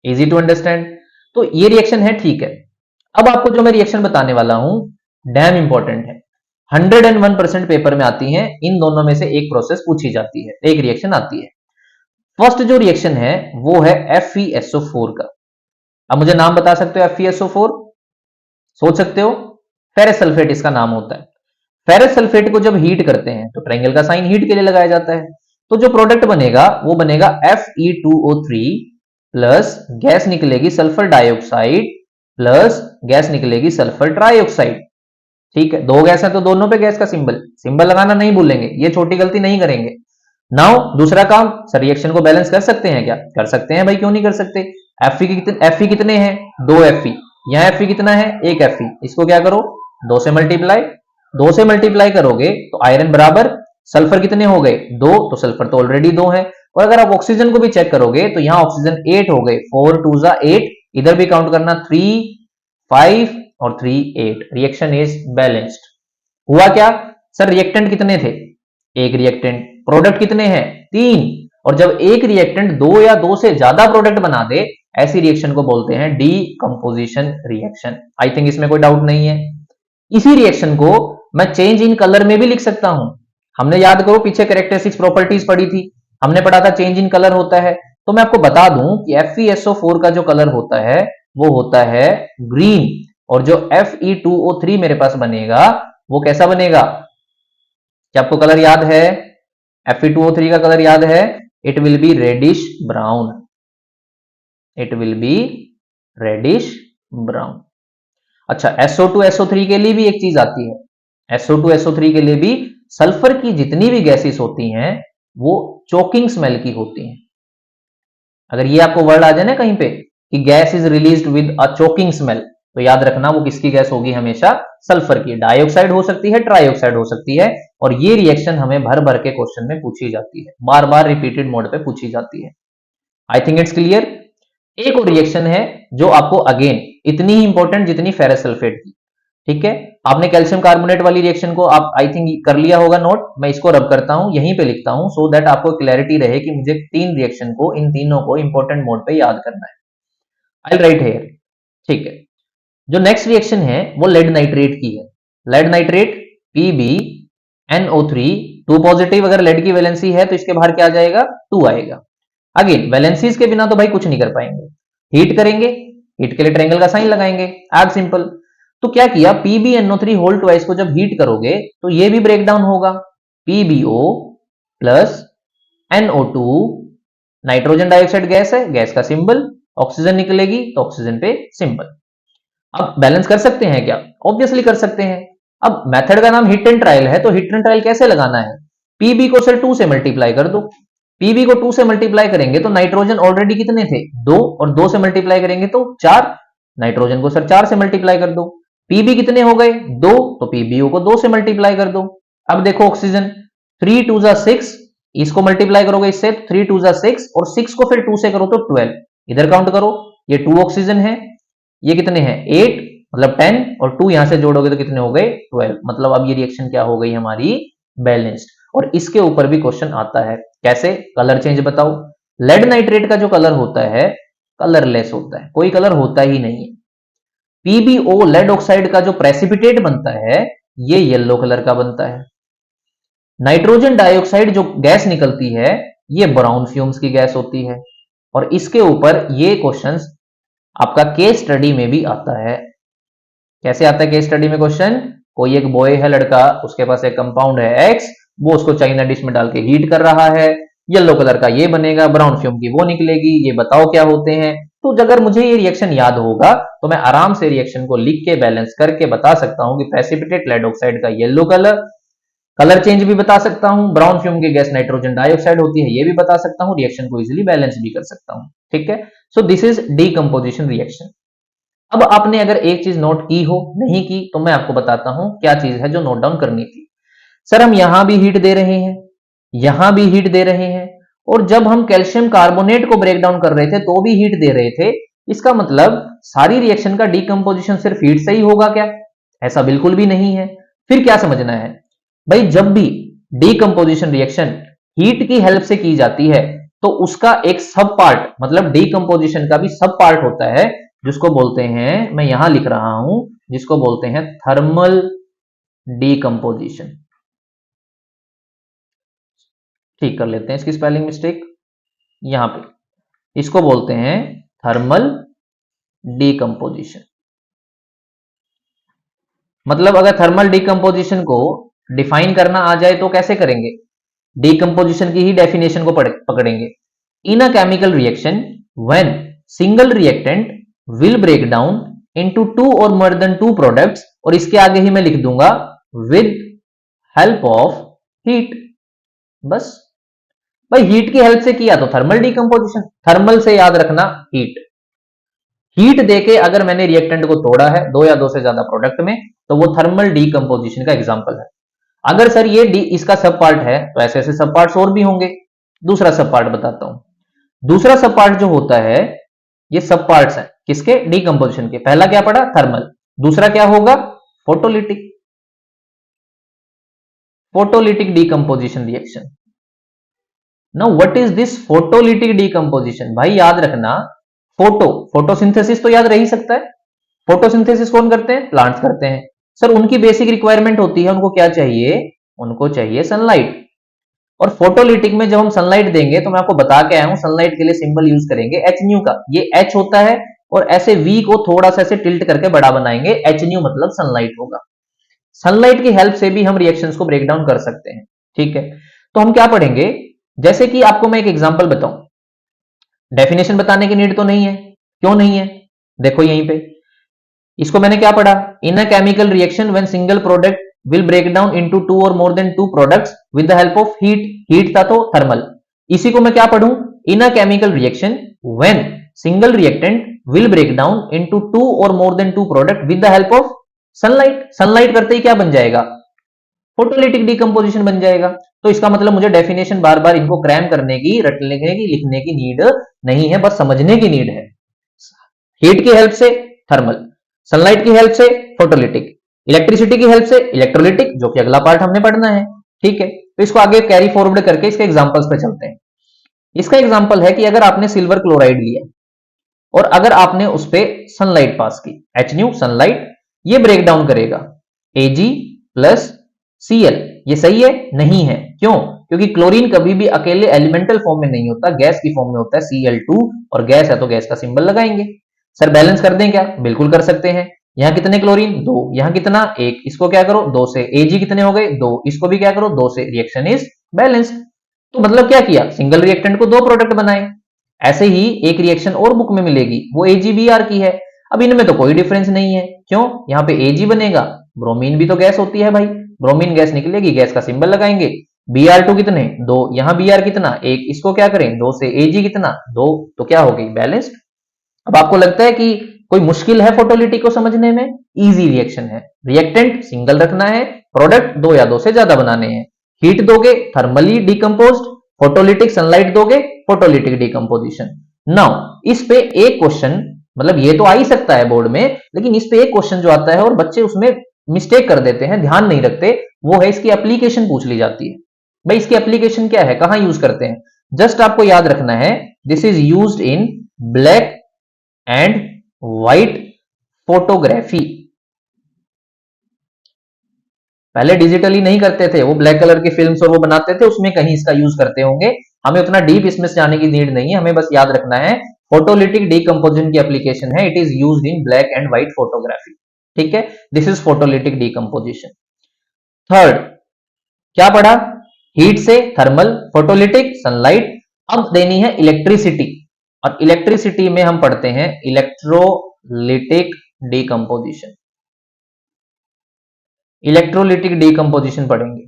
Easy to understand? तो ये रिएक्शन है, ठीक है। अब आपको जो मैं रिएक्शन बताने वाला हूं डैम इंपॉर्टेंट है। 101% पेपर में आती है, इन दोनों में से एक प्रोसेस पूछी जाती है, एक रिएक्शन आती है। फर्स्ट जो रिएक्शन है वो है FeSO4 का। अब मुझे नाम बता सकते हो FeSO4? सोच सकते हो? फेरस सल्फेट इसका नाम होता है। फेरस सल्फेट को जब हीट करते हैं तो ट्रायंगल का साइन हीट के लिए लगाया जाता है। तो जो प्रोडक्ट बनेगा वो बनेगा Fe2O3 प्लस गैस निकलेगी सल्फर डाइऑक्साइड प्लस गैस निकलेगी सल्फर ट्राइऑक्साइड। ठीक है, 2 गैस है तो दोनों पे गैस का सिंबल लगाना नहीं भूलेंगे, ये छोटी गलती नहीं करेंगे। नाउ दूसरा काम, सर रिएक्शन को बैलेंस कर सकते हैं क्या? कर सकते हैं भाई, क्यों नहीं कर सकते। Fe कितने हैं? 2 Fe। यहाँ Fe कितना है? 1 Fe। इसको क्या करो? 2 से मल्टीप्लाई। 2 से मल्टीप्लाई करोगे तो आयरन बराबर सल्फर कितने हो गए? 2। तो सल्फर तो ऑलरेडी 2 है। और अगर आप ऑक्सीजन को भी चेक करोगे तो यहाँ ऑक्सीजन 8 हो गए। 4 2 8। इधर भी काउंट करना, 3 5 और 3 8। Reaction is balanced. हुआ क्या? सर रिएक्टेंट कितने थे? एक रिएक्टेंट। प्रोडक्ट कितने हैं? 3। और जब एक रिएक्टेंट 2 या 2 से ज्यादा प्रोडक्ट बना दे, ऐसी रिएक्शन को बोलते हैं डीकंपोजिशन रिएक्शन। आई थिंक इसमें कोई डाउट नहीं है। इसी रिएक्शन को मैं चेंज इन कलर में भी लिख सकता हूं। हमने याद करो पीछे कैरेक्टरिस्टिक्स प्रॉपर्टीज पढ़ी थी, हमने पढ़ा था चेंज इन कलर होता है। तो मैं आपको बता दूं कि FeSO4 का जो कलर होता है वो होता है ग्रीन, और जो Fe2O3 मेरे पास बनेगा वो कैसा बनेगा? क्या आपको कलर याद है? Fe2O3 का कलर याद है? It will be reddish brown. It will be reddish brown. अच्छा, SO2 SO3 के लिए भी एक चीज आती है। SO2 SO3 के लिए भी सल्फर की जितनी भी गैसेस होती हैं वो चोकिंग स्मेल की होती हैं। अगर ये आपको वर्ड आ जाए ना कहीं पे कि gas is released with a choking smell, तो याद रखना वो किसकी गैस होगी? हमेशा सल्फर की। डाइऑक्साइड हो सकती है, ट्राइऑक्साइड हो सकती है। और ये रिएक्शन हमें भर भर के क्वेश्चन में पूछी जाती है, बार बार रिपीटेड मोड पे पूछी जाती है। I think it's clear. एक और रिएक्शन है जो आपको अगेन इतनी ही इंपॉर्टेंट जितनी फेरस सल्फेट की। ठीक है, आपने कैल्शियम कार्बोनेट वाली रिएक्शन को आप आई थिंक कर लिया होगा नोट। मैं इसको रब करता हूं, यहीं पे लिखता हूं, सो दैट आपको क्लैरिटी रहे कि मुझे 3 रिएक्शन को, इन तीनों को इंपॉर्टेंट मोड पे याद करना है। आई राइट हियर। ठीक है, जो नेक्स्ट रिएक्शन है वो लेड नाइट्रेट की है। Lead nitrate PbNO3 2 positive. अगर लेड की वैलेंसी है तो इसके बाहर क्या आ जाएगा? 2 आएगा। अगेन वैलेंसीज के बिना तो भाई कुछ नहीं कर पाएंगे। हीट करेंगे, हीट के लिए ट्रायंगल का साइन लगाएंगे, एज सिंपल। तो क्या किया, PbNO3 होल ट्वाइस को जब हीट करोगे तो ये भी ब्रेक डाउन होगा। PbO plus NO2, nitrogen dioxide gas है, गैस का सिंबल, ऑक्सीजन निकलेगी तो ऑक्सीजन पे सिंबल। अब बैलेंस कर सकते हैं क्या? ऑब्वियसली कर सकते हैं। अब मेथड का नाम हिट एंड ट्रायल है, तो हिट एंड ट्रायल कैसे लगाना है? Pb को सर 2 से मल्टीप्लाई कर दो। Pb को 2 से मल्टीप्लाई करेंगे तो नाइट्रोजन ऑलरेडी कितने थे? 2, और 2 से मल्टीप्लाई करेंगे तो 4। नाइट्रोजन को सर 4 से मल्टीप्लाई कर दो। Pb कितने हो गए? 2, तो PbO को 2 से मल्टीप्लाई कर दो। अब देखो ऑक्सीजन, 3 2 6, इसको मल्टीप्लाई करोगे इससे, 3 2 6, और 6 को फिर 2 से करो तो 12। इधर काउंट करो, ये 2 ऑक्सीजन है, ये कितने हैं? 8, मतलब 10, और 2 यहां से जोड़ोगे तो कितने हो गए? 12। मतलब अब ये रिएक्शन क्या हो गई हमारी? बैलेंस्ड। और इसके ऊपर भी क्वेश्चन आता है, कैसे? कलर चेंज बताओ। लेड नाइट्रेट का जो कलर होता है कलरलेस होता है, कोई कलर होता ही नहीं है। PbO लेड ऑक्साइड का जो प्रेसिपिटेट बनता है ये येलो कलर का बनता है। नाइट्रोजन डाइऑक्साइड जो गैस निकलती है ये ब्राउन फ्यूम्स की गैस होती है। और इसके ऊपर ये क्वेश्चंस आपका केस स्टडी में भी आता है। कैसे आता है केस स्टडी में क्वेश्चन? कोई एक बॉय है, लड़का, उसके पास एक कंपाउंड है X, वो उसको चाइना डिश में डाल के हीट कर रहा है, येलो कलर का ये बनेगा, ब्राउन फ्यूम की वो निकलेगी, ये बताओ क्या होते हैं। तो अगर मुझे ये रिएक्शन याद होगा तो मैं आराम से रिएक्शन को लिख के बैलेंस करके बता सकता हूं कि प्रेसिपिटेट लेड ऑक्साइड का येलो कलर, कलर चेंज भी बता सकता हूं, ब्राउन फ्यूम की गैस नाइट्रोजन डाइऑक्साइड होती है ये भी बता सकता हूं, रिएक्शन को इजिली बैलेंस भी कर सकता हूं। ठीक है, so this is decomposition reaction. अब आपने अगर एक चीज नोट की हो, नहीं की, तो मैं आपको बताता हूं क्या चीज है जो नोट डाउन करनी थी। सर हम यहां भी हीट दे रहे हैं, यहां भी हीट दे रहे हैं, और जब हम कैल्शियम कार्बोनेट को ब्रेक डाउन कर रहे थे तो भी हीट दे रहे थे। इसका मतलब सारी रिएक्शन का डीकंपोजिशन सिर्फ हीट से ही होगा क्या? ऐसा बिल्कुल भी नहीं है। फिर क्या समझना है भाई, जब भी डीकंपोजिशन रिएक्शन हीट की हेल्प से की जाती है तो उसका एक सब पार्ट, मतलब डीकंपोजिशन का भी सब पार्ट होता है, जिसको बोलते हैं, मैं यहां लिख रहा हूं, जिसको बोलते हैं थर्मल डीकंपोजिशन। ठीक कर लेते हैं इसकी स्पेलिंग मिस्टेक यहां पे, इसको बोलते हैं थर्मल डीकंपोजिशन। मतलब अगर थर्मल डीकंपोजिशन को डिफाइन करना आ जाए तो कैसे करेंगे? डीकंपोजिशन की ही डेफिनेशन को पकड़ेंगे। In a chemical reaction when single reactant will break down into 2 or more then 2 products, और इसके आगे ही मैं लिख दूंगा विद हेल्प ऑफ हीट। बस भाई हीट की हेल्प से किया तो थर्मल डिकम्पोजिशन, थर्मल से याद रखना हीट, हीट देके अगर मैंने रिएक्टेंट को तोड़ा है दो या दो से ज्यादा प्रोडक्ट में, तो वो थर्मल डिकम्पोजिशन का एग्जांपल है। अगर सर ये डी इसका सब पार्ट है तो ऐसे ऐसे सब पार्ट्स और भी होंगे। दूसरा सब पार्ट बताता हूं। दूसरा सब पार्ट जो होता है, ये सब पार्ट्स हैं किसके, डिकम्पोजिशन के। पहला क्या पढ़ा, थर्मल। दूसरा क्या होगा, photolytic, photolytic decomposition reaction. Now what is this photolytic decomposition? भाई याद रखना, फोटोसिंथेसिस तो याद रह ही सकता है। फोटोसिंथेसिस कौन करते हैं, प्लांट्स करते हैं। सर उनकी बेसिक रिक्वायरमेंट होती है, उनको क्या चाहिए, उनको चाहिए सनलाइट। और फोटोलिटिक में जब हम सनलाइट देंगे, तो मैं आपको बता के आया हूं, सनलाइट के लिए सिंबल यूज करेंगे एच न्यू का। ये एच होता है और ऐसे वी को थोड़ा सा ऐसे टिल्ट करके बड़ा बनाएंगे, एच न्यू मतलब सनलाइट होगा। सनलाइट की हेल्प से भी हम रिएक्शंस को ब्रेक डाउन कर सकते हैं। ठीक है, तो हम क्या पढ़ेंगे, जैसे कि आपको मैं एक एग्जांपल बताऊं, डेफिनेशन बताने की नीड तो नहीं है, क्यों नहीं है, देखो यहीं पे इसको मैंने क्या पढ़ा, in a chemical reaction when single product will break down into two or more than two products with the help of heat, heat था तो थर्मल। इसी को मैं क्या पढ़ूं, in a chemical reaction when single reactant will break down into two or more than two product with the help of sunlight. Sunlight करते ही क्या बन जाएगा, फोटोलिटिक डिकम्पोजिशन बन जाएगा। तो इसका मतलब मुझे डेफिनेशन बार बार इनको क्रैम करने की, रटने की, लिखने की नीड नहीं है, बस समझने की नीड है। हीट की हेल्प से थर्मल, सनलाइट की हेल्प से फोटोलिटिक, इलेक्ट्रिसिटी की हेल्प से इलेक्ट्रोलिटिक, जो कि अगला पार्ट हमने पढ़ना है। ठीक है, तो इसको आगे कैरी फॉरवर्ड करके इसके एग्जांपल्स पे चलते हैं। इसका एग्जांपल है कि अगर आपने सिल्वर क्लोराइड लिया और अगर आपने उस पर सनलाइट पास की, एच न्यू सनलाइट, ये ब्रेक डाउन करेगा Ag प्लस Cl। ये सही है, नहीं है, क्यों, क्योंकि क्लोरीन कभी भी अकेले एलिमेंटल फॉर्म में नहीं होता, गैस की फॉर्म में होता है Cl2, और गैस है तो गैस का सिंबल लगाएंगे। सर बैलेंस कर दें क्या, बिल्कुल कर सकते हैं। यहां कितने क्लोरीन, दो, यहां कितना, एक, इसको क्या करो दो से, Ag कितने हो गए, दो, इसको भी क्या करो दो से, रिएक्शन इज बैलेंस्ड। तो मतलब क्या किया, सिंगल रिएक्टेंट को दो प्रोडक्ट बनाए। ऐसे ही एक रिएक्शन और बुक में मिलेगी, वो AgBr की है। अब इनमें तो कोई डिफरेंस नहीं है, क्यों, यहाँ पे Ag बनेगा, ब्रोमीन भी तो गैस होती है भाई, ब्रोमीन गैस निकलेगी, गैस का सिंबल लगाएंगे। Br2 कितने, दो, यहाँ Br कितना, एक, इसको क्या करें दो से, Ag कितना, दो, तो क्या हो गई, बैलेंस्ड। अब आपको लगता है कि कोई मुश्किल है फोटोलिटिक को समझने में, इजी रिएक्शन है। रिएक्टेंट सिंगल रखना है, प्रोडक्ट दो या दो से ज्यादा बनाने हैं। हीट दोगे थर्मली डिकम्पोज्ड, फोटोलिटिक सनलाइट दोगे फोटोलिटिक डिकम्पोजिशन। नाउ इस पे एक क्वेश्चन, मतलब ये तो आ ही सकता है बोर्ड में, लेकिन इस पे एक क्वेश्चन जो आता है और बच्चे उसमें मिस्टेक कर देते हैं, ध्यान नहीं रखते, वो है इसकी एप्लीकेशन पूछ ली जाती है। भाई इसकी एप्लीकेशन क्या है, कहां यूज करते हैं, जस्ट आपको याद रखना है, this is used in black and white photography. पहले डिजिटली नहीं करते थे, वो ब्लैक कलर की फिल्म्स और वो बनाते थे, उसमें कहीं इसका यूज करते होंगे। हमें उतना डीप इसमें जाने की नीड नहीं है, हमें बस याद रखना है फोटोलिटिक डिकम्पोजिशन की एप्लीकेशन है, it is used in black and white photography. ठीक है, this is photolytic decomposition. Third क्या पढ़ा, हीट से थर्मल, फोटोलिटिक सनलाइट। अब देनी है इलेक्ट्रिसिटी, और इलेक्ट्रिसिटी में हम पढ़ते हैं इलेक्ट्रोलिटिक डिकम्पोजिशन। इलेक्ट्रोलिटिक डिकम्पोजिशन पढ़ेंगे।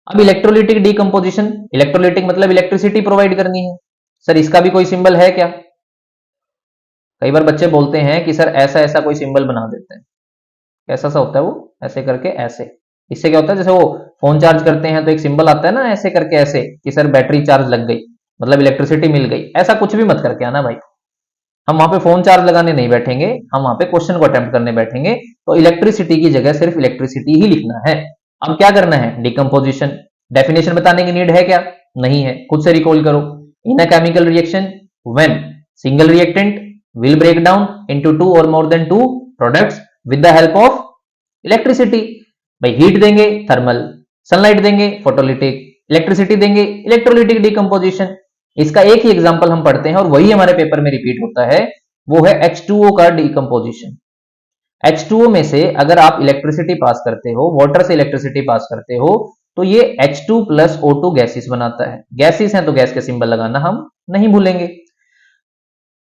अब इलेक्ट्रोलिटिक डिकम्पोजिशन, इलेक्ट्रोलिटिक मतलब इलेक्ट्रिसिटी प्रोवाइड करनी है। सर इसका भी कोई सिंबल है क्या, कई बार बच्चे बोलते हैं कि सर ऐसा ऐसा कोई सिंबल बना देते हैं, कैसा सा होता है वो, ऐसे करके ऐसे। इससे क्या होता है, जैसे वो फोन चार्ज करते हैं तो एक सिंबल आता है ना ऐसे करके, ऐसे कि सर बैटरी चार्ज लग गई, मतलब इलेक्ट्रिसिटी मिल गई। ऐसा कुछ भी मत करके आना भाई, हम वहां पे फोन चार्ज लगाने नहीं बैठेंगे, हम वहां पे क्वेश्चन को अटेम्प्ट करने बैठेंगे। तो इलेक्ट्रिसिटी की जगह सिर्फ इलेक्ट्रिसिटी ही लिखना है। अब क्या करना है, डिकम्पोजिशन। डेफिनेशन बताने की नीड है क्या, नहीं है, खुद से रिकॉल करो। In a chemical reaction when single reactant will break down into two or more than two products with the help of electricity. भाई हीट देंगे थर्मल, सनलाइट देंगे फोटोलिटिक, इलेक्ट्रिसिटी देंगे इलेक्ट्रोलिटिक डिकम्पोजिशन। इसका एक ही एग्जांपल हम पढ़ते हैं और वही हमारे पेपर में रिपीट होता है, वो है H2O का डिकम्पोजिशन। H2O में से अगर आप इलेक्ट्रिसिटी पास करते हो, वाटर से इलेक्ट्रिसिटी पास करते हो, तो ये H2 प्लस O2 गैसेस बनाता है। गैसेस हैं तो गैस के सिंबल लगाना हम नहीं भूलेंगे।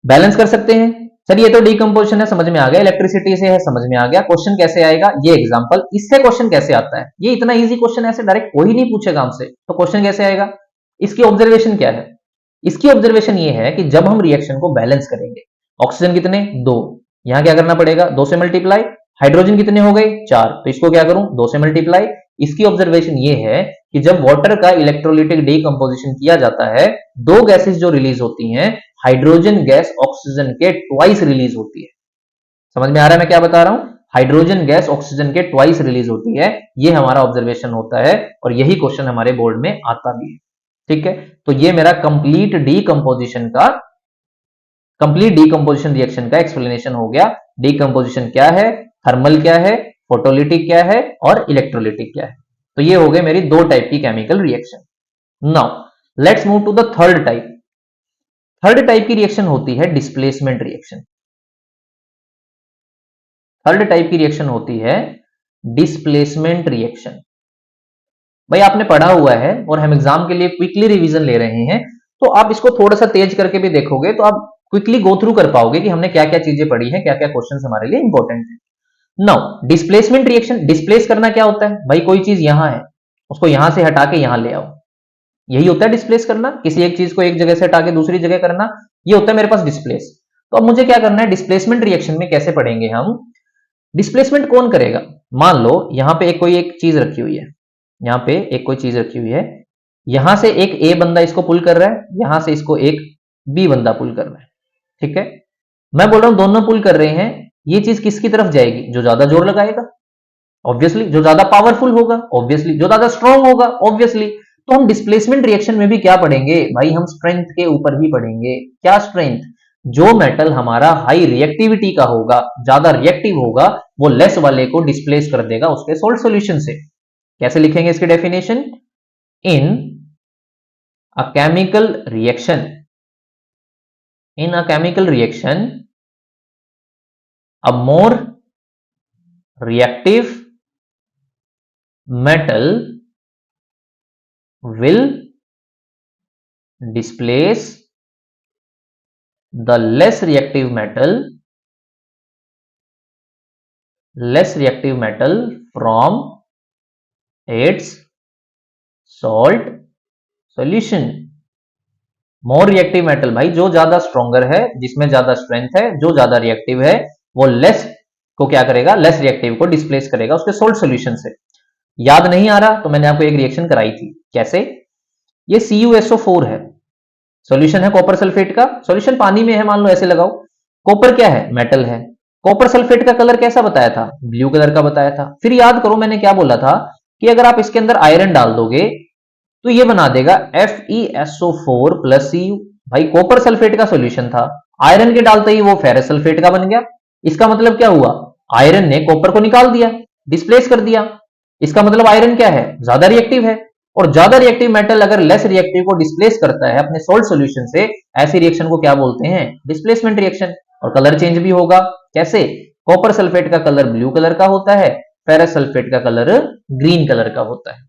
बैलेंस कर सकते हैं, सर ये तो डिकम्पोजिशन है समझ में आ गया, इलेक्ट्रिसिटी से है समझ में आ गया, क्वेश्चन कैसे आएगा, ये एग्जांपल, इससे क्वेश्चन कैसे आता है, ये इतना इजी क्वेश्चन ऐसे डायरेक्ट कोई नहीं पूछेगा हमसे, तो क्वेश्चन कैसे आएगा, इसकी ऑब्जर्वेशन क्या है? इसकी ऑब्जर्वेशन ये है कि जब हम रिएक्शन को बैलेंस करेंगे, ऑक्सीजन कितने 2, यहां क्या करना पड़ेगा 2 से मल्टीप्लाई, हाइड्रोजन कितने हो गए 4, तो इसको क्या करूं 2 से मल्टीप्लाई। इसकी ऑब्जर्वेशन ये है कि जब वाटर का इलेक्ट्रोलिटिक डीकंपोजिशन किया जाता है, दो गैसेस जो रिलीज होती हैं, हाइड्रोजन गैस ऑक्सीजन के ट्वाइस रिलीज होती है। समझ में आ रहा है मैं क्या बता रहा हूं? हाइड्रोजन गैस ऑक्सीजन के ट्वाइस रिलीज होती है, ये हमारा ऑब्जर्वेशन होता है और यही क्वेश्चन हमारे बोर्ड में आता भी है। ठीक है, तो ये मेरा कंप्लीट डीकंपोजिशन रिएक्शन का एक्सप्लेनेशन हो गया। डीकंपोजिशन क्या है, थर्मल क्या है, फोटोलिटिक क्या है और इलेक्ट्रोलिटिक क्या है। तो ये हो गए मेरी दो टाइप की chemical reaction. Now let's move to the third type. Third type की रिएक्शन होती है डिस्प्लेसमेंट रिएक्शन। थर्ड टाइप की रिएक्शन होती है डिस्प्लेसमेंट रिएक्शन। भाई आपने पढ़ा हुआ है और हम एग्जाम के लिए क्विकली रिवीजन ले रहे हैं, तो आप इसको थोड़ा सा तेज करके भी देखोगे तो आप क्विकली गो थ्रू कर पाओगे कि हमने क्या क्या चीजें पढ़ी हैं, क्या क्या क्वेश्चंस हमारे लिए इंपॉर्टेंट है। नाउ डिस्प्लेसमेंट रिएक्शन, डिस्प्लेस करना क्या होता है भाई, कोई चीज यहां है उसको यहां से हटा के यहां ले आओ, यही होता है डिस्प्लेस करना। किसी एक चीज को एक जगह से हटा के दूसरी जगह करना, ये होता है मेरे पास डिस्प्लेस। तो अब मुझे क्या करना है, डिस्प्लेसमेंट रिएक्शन में कैसे पढ़ेंगे हम। डिस्प्लेसमेंट कौन करेगा, मान लो यहां पे कोई एक चीज रखी हुई है, यहां पे एक कोई चीज रखी हुई है, यहां से एक ए बंदा इसको पुल कर रहा है, यहां से इसको एक बी बंदा पुल कर रहा है। ठीक है, मैं बोल रहा हूं दोनों पुल कर रहे हैं, ये चीज किसकी तरफ जाएगी, जो ज्यादा जोर लगाएगा ऑब्वियसली, जो ज्यादा पावरफुल होगा ऑब्वियसली, जो ज्यादा स्ट्रॉन्ग होगा ऑब्वियसली। तो हम डिस्प्लेसमेंट रिएक्शन में भी क्या पढ़ेंगे भाई, हम स्ट्रेंथ के ऊपर भी पढ़ेंगे। क्या स्ट्रेंथ, जो मेटल हमारा हाई रिएक्टिविटी का होगा, ज्यादा रिएक्टिव होगा, वो लेस वाले को डिस्प्लेस कर देगा उसके सोल्ट सॉल्यूशन से। कैसे लिखेंगे इसकी definition, in a chemical reaction, in a chemical reaction a more reactive metal will displace the less reactive metal from its salt solution। More reactive metal भाई जो ज्यादा स्ट्रॉन्गर है, जिसमें ज्यादा स्ट्रेंथ है, जो ज्यादा रिएक्टिव है, वो लेस को क्या करेगा, लेस रिएक्टिव को डिस्प्लेस करेगा उसके सोल्ट सॉल्यूशन से। याद नहीं आ रहा तो मैंने आपको एक रिएक्शन कराई थी, कैसे, ये CuSO4 है, सॉल्यूशन है कॉपर सल्फेट का, सॉल्यूशन पानी में है मान लो, ऐसे लगाओ। कॉपर क्या है, मेटल है। कॉपर सल्फेट का कलर कैसा बताया था, ब्लू कलर का बताया था। फिर याद करो मैंने क्या बोला था कि अगर आप इसके अंदर आयरन डाल दोगे तो ये बना देगा FeSO4 प्लस Cu। भाई कॉपर सल्फेट का सॉल्यूशन था, आयरन के डालते ही वो फेरस सल्फेट का बन गया। इसका मतलब क्या हुआ, आयरन ने कॉपर को निकाल दिया, डिस्प्लेस कर दिया। इसका मतलब आयरन क्या है, ज्यादा रिएक्टिव है, और ज्यादा रिएक्टिव मेटल अगर लेस रिएक्टिव को डिस्प्लेस करता है अपने सोल्ट सॉल्यूशन से, ऐसी रिएक्शन को क्या बोलते हैं, डिस्प्लेसमेंट रिएक्शन। और कलर चेंज भी होगा, कैसे, कॉपर सल्फेट का कलर ब्लू कलर का होता है, फेरस सल्फेट का कलर ग्रीन कलर का होता है।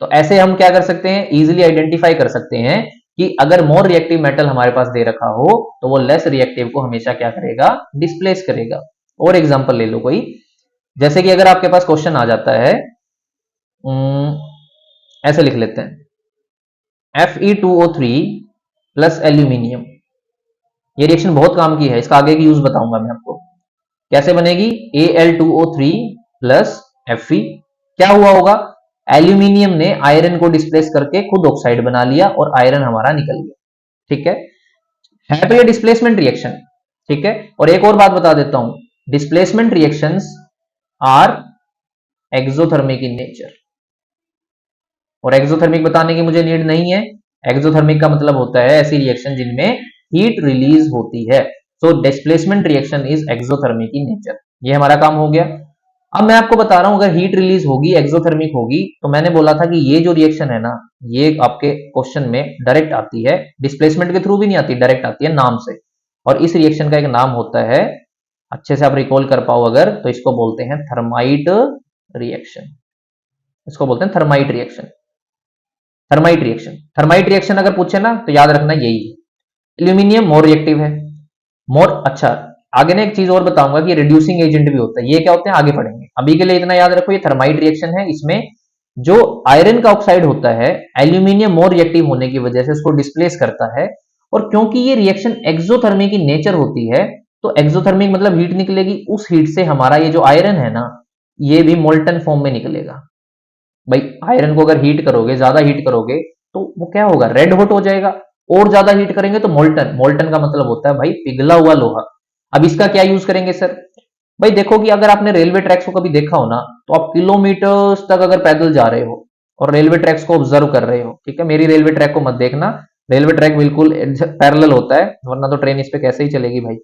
तो ऐसे हम क्या कर सकते हैं, इजीली आइडेंटिफाई कर सकते हैं कि अगर मोर रिएक्टिव मेटल हमारे पास दे रखा हो तो वो लेस रिएक्टिव को हमेशा क्या करेगा, डिस्प्लेस करेगा। और एग्जांपल ले लो कोई, जैसे कि अगर आपके पास क्वेश्चन आ जाता है, ऐसे लिख लेते हैं Fe2O3 प्लस एल्यूमिनियम। ये रिएक्शन बहुत काम की है, इसका आगे की यूज बताऊंगा मैं आपको कैसे बनेगी। Al2O3 प्लस Fe, क्या हुआ होगा, एल्यूमिनियम ने आयरन को डिस्प्लेस करके खुद ऑक्साइड बना लिया और आयरन हमारा निकल गया। ठीक है तो ये डिस्प्लेसमेंट रिएक्शन। ठीक है, और एक और बात बता देता हूं, displacement reactions are exothermic in nature. और एक्सोथर्मिक बताने की मुझे नीड नहीं है, एक्सोथर्मिक का मतलब होता है ऐसी रिएक्शन जिनमें हीट रिलीज होती है। So displacement reaction is exothermic in nature, ये हमारा काम हो गया। अब मैं आपको बता रहा हूं अगर हीट रिलीज होगी, एक्सोथर्मिक होगी, तो मैंने बोला था कि ये जो रिएक्शन है ना, ये आपके क्वेश्चन में डायरेक्ट आती है, डिस्प्लेसमेंट के थ्रू भी नहीं आती, डायरेक्ट आती है नाम से। और इस रिएक्शन का एक नाम होता है, अच्छे से आप रिकॉल कर पाओ अगर, तो इसको बोलते हैं थर्माइट रिएक्शन। इसको बोलते हैं thermite reaction. Thermite reaction, thermite reaction अगर पूछे ना तो याद रखना यही है। एल्यूमिनियम मोर रिएक्टिव है, मोर, अच्छा आगे ना एक चीज और बताऊंगा कि रिड्यूसिंग एजेंट भी होता है, ये क्या होते हैं आगे पढ़ेंगे। अभी के लिए इतना याद रखो, ये थर्माइट रिएक्शन है, इसमें जो आयरन का ऑक्साइड होता है, एल्यूमिनियम मोर रिएक्टिव होने की वजह से उसको डिस्प्लेस करता है। और क्योंकि ये रिएक्शन एक्सोथर्मिक की नेचर होती है, तो एक्सोथर्मिक मतलब हीट निकलेगी, उस हीट से हमारा ये जो आयरन है ना, ये भी मोल्टन फॉर्म में निकलेगा। भाई आयरन को अगर हीट करोगे, ज्यादा हीट करोगे, तो वो क्या होगा, रेड हॉट हो जाएगा। और ज्यादा हीट करेंगे तो मोल्टन, मोल्टन का मतलब होता है भाई पिघला हुआ लोहा। अब इसका क्या यूज करेंगे सर? भाई देखो कि अगर आपने रेलवे ट्रैक्स को कभी देखा हो ना, तो आप किलोमीटर्स तक अगर पैदल जा रहे हो और रेलवे ट्रैक्स को ऑब्जर्व कर रहे हो, ठीक है, मेरी रेलवे ट्रैक को मत देखना, रेलवे ट्रैक बिल्कुल पैरेलल होता है, वरना तो ट्रेन इस पे कैसे ही चलेगी भाई,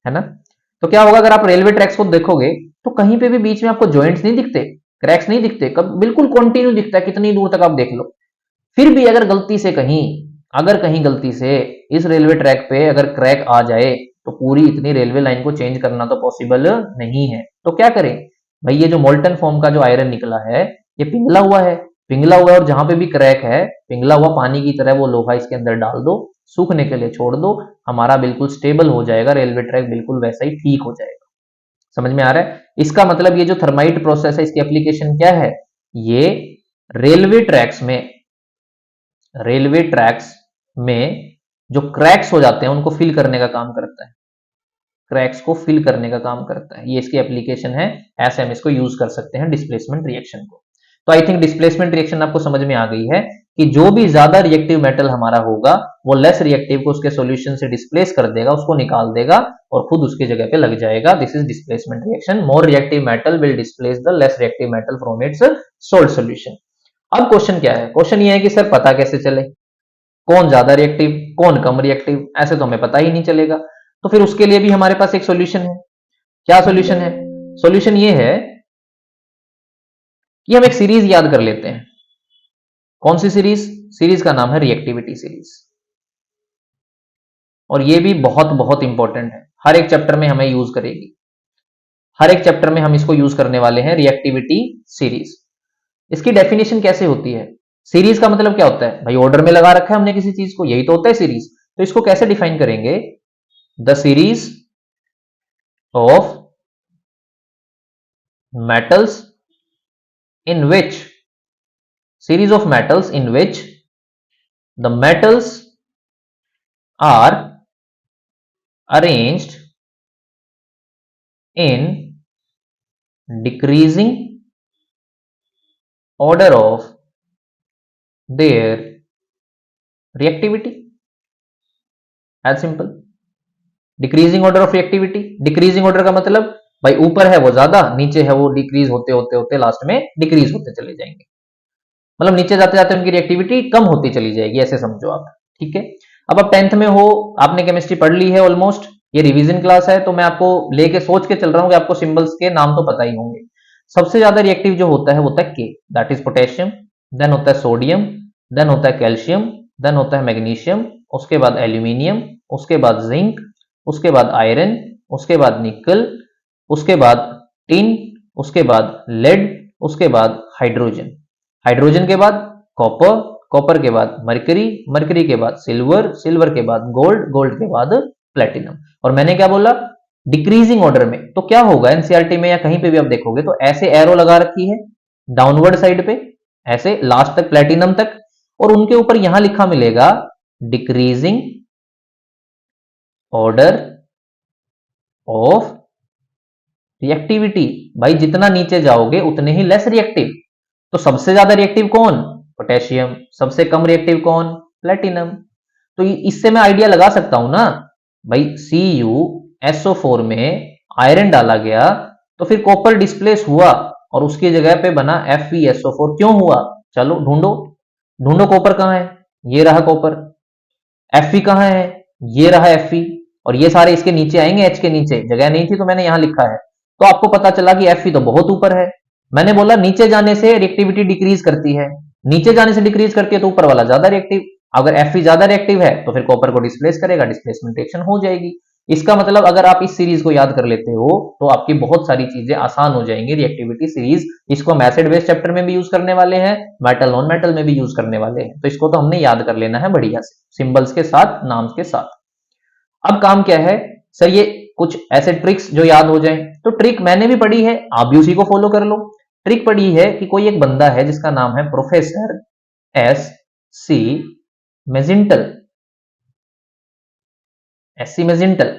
है ना। तो क्या होगा, अगर आप रेलवे ट्रैक्स को देखोगे तो कहीं पे भी बीच में आपको जॉइंट्स नहीं दिखते, क्रैक्स नहीं दिखते, कब बिल्कुल कॉन्टिन्यू दिखता है, कितनी दूर तक आप देख लो। फिर भी अगर गलती से कहीं, अगर कहीं गलती से इस रेलवे ट्रैक पे अगर क्रैक आ जाए, तो पूरी इतनी रेलवे लाइन को चेंज करना तो पॉसिबल नहीं है। तो क्या करें भाई, ये जो मोल्टन फॉर्म का जो आयरन निकला है, ये पिघला हुआ है, पिघला हुआ है, और जहां पे भी क्रैक है, पिघला हुआ पानी की तरह वो लोहा इसके अंदर डाल दो, सूखने के लिए छोड़ दो, हमारा बिल्कुल स्टेबल हो जाएगा, रेलवे ट्रैक बिल्कुल वैसा ही ठीक हो जाएगा। समझ में आ रहा है? इसका मतलब ये जो थर्माइट प्रोसेस है, इसकी एप्लीकेशन क्या है? ये रेलवे ट्रैक्स में, रेलवे ट्रैक्स में जो क्रैक्स हो जाते हैं उनको फिल करने का काम करता है, क्रैक्स को फिल करने का काम करता है, ये इसकी एप्लीकेशन है। ऐसे हम इसको यूज कर सकते हैं डिस्प्लेसमेंट रिएक्शन को। तो आई थिंक डिस्प्लेसमेंट रिएक्शन आपको समझ में आ गई है कि जो भी ज्यादा रिएक्टिव मेटल हमारा होगा, वो लेस रिएक्टिव को उसके सॉल्यूशन से डिस्प्लेस कर देगा, उसको निकाल देगा और खुद उसकी जगह पे लग जाएगा। This is displacement reaction. More reactive metal will displace the less reactive metal from its salt solution. अब क्वेश्चन क्या है? क्वेश्चन ये है कि सर पता कैसे चले कौन ज्यादा रिएक्टिव कौन कम रिएक्टिव? ऐसे तो हमें पता ही नहीं चलेगा। तो फिर उसके लिए भी हमारे पास एक सॉल्यूशन है। क्या सॉल्यूशन है? सॉल्यूशन ये है कि हम एक सीरीज याद कर लेते हैं। कौन सी सीरीज? सीरीज का नाम है रिएक्टिविटी सीरीज। और ये भी बहुत बहुत इंपॉर्टेंट है, हर एक चैप्टर में हमें यूज करेगी, हर एक चैप्टर में हम इसको यूज करने वाले हैं, रिएक्टिविटी सीरीज। इसकी डेफिनेशन कैसे होती है? सीरीज का मतलब क्या होता है भाई? ऑर्डर में लगा रखा है हमने किसी चीज को, यही तो होता है सीरीज। तो इसको कैसे डिफाइन करेंगे? The series of metals in which, series of metals in which the metals are arranged in decreasing order of their reactivity. As simple. Decreasing order of reactivity. Decreasing order का मतलब भाई ऊपर है वो ज्यादा, नीचे है वो डिक्रीज होते होते होते लास्ट में डिक्रीज होते चले जाएंगे, मतलब नीचे जाते जाते उनकी रिएक्टिविटी कम होती चली जाएगी, ऐसे समझो आप। ठीक है। अब आप 10th में हो, आपने केमिस्ट्री पढ़ ली है ऑलमोस्ट, ये रिवीजन क्लास है, तो मैं आपको लेके सोच के चल रहा हूं कि आपको सिंबल्स के नाम तो पता ही होंगे। सबसे ज्यादा रिएक्टिव जो होता है वो होता है के, दैट इज पोटेशियम, देन होता है सोडियम, देन होता है कैल्शियम, देन होता है मैग्नीशियम, उसके बाद एल्यूमिनियम, उसके बाद जिंक, उसके बाद आयरन, उसके बाद निकल, उसके बाद टिन, उसके बाद लेड, उसके बाद हाइड्रोजन, हाइड्रोजन के बाद कॉपर, कॉपर के बाद मरकरी, मरकरी के बाद सिल्वर, सिल्वर के बाद गोल्ड, गोल्ड के बाद प्लेटिनम। और मैंने क्या बोला? डिक्रीजिंग ऑर्डर में। तो क्या होगा एनसीईआरटी में या कहीं पे भी आप देखोगे तो ऐसे एरो लगा रखी है डाउनवर्ड साइड पे, ऐसे लास्ट तक प्लेटिनम तक, और उनके ऊपर यहां लिखा मिलेगा डिक्रीजिंग ऑर्डर ऑफ रिएक्टिविटी। भाई जितना नीचे जाओगे उतने ही लेस रिएक्टिव। तो सबसे ज्यादा रिएक्टिव कौन? पोटेशियम। सबसे कम रिएक्टिव कौन? प्लेटिनम। तो इससे मैं आइडिया लगा सकता हूं ना भाई, CuSO4 में आयरन डाला गया तो फिर कॉपर डिस्प्लेस हुआ और उसकी जगह पे बना FeSO4। क्यों हुआ? चलो ढूंढो, ढूंढो कॉपर कहां है, ये रहा कॉपर। Fe कहां है? ये रहा Fe। और ये सारे इसके नीचे आएंगे, H के नीचे जगह नहीं थी तो मैंने यहां लिखा है, तो आपको पता चला कि Fe तो बहुत ऊपर है। मैंने बोला नीचे जाने से रिएक्टिविटी डिक्रीज करती है, नीचे जाने से डिक्रीज करती है तो ऊपर वाला ज्यादा रिएक्टिव। अगर Fe ज्यादा रिएक्टिव है तो फिर कॉपर को डिस्प्लेस करेगा, डिस्प्लेसमेंट रिएक्शन हो जाएगी। इसका मतलब अगर आप इस सीरीज को याद कर लेते हो तो आपकी बहुत सारी चीजें आसान हो जाएंगी। रिएक्टिविटी सीरीज, इसको हम एसिड बेस चैप्टर में भी यूज करने वाले हैं, मेटल नॉन मेटल में भी यूज करने वाले हैं, तो इसको तो हमने याद कर लेना है बढ़िया से, सिंबल्स के साथ, नाम के साथ। अब काम क्या है सर? ये कुछ ऐसे ट्रिक्स जो याद हो जाए, तो ट्रिक मैंने भी पढ़ी है, आप भी उसी को फॉलो कर लो। ट्रिक पड़ी है कि कोई एक बंदा है जिसका नाम है प्रोफेसर एस सी मेजिंटल, एससी मेजिंटल,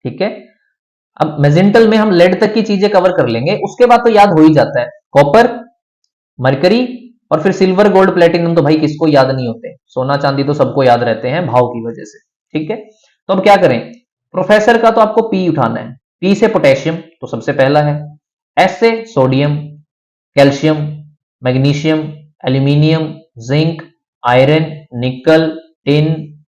ठीक है। अब मेजिंटल में हम लेड तक की चीजें कवर कर लेंगे, उसके बाद तो याद हो ही जाता है, कॉपर, मरकरी और फिर सिल्वर, गोल्ड, प्लेटिनम तो भाई किसको याद नहीं होते, सोना चांदी तो सबको याद रहते हैं भाव की वजह से, ठीक है। तो अब क्या करें, प्रोफेसर का तो आपको पी उठाना है, पी से पोटेशियम तो सबसे पहला है, एस से sodium, calcium, magnesium, aluminium, zinc, iron, निकल, टिन,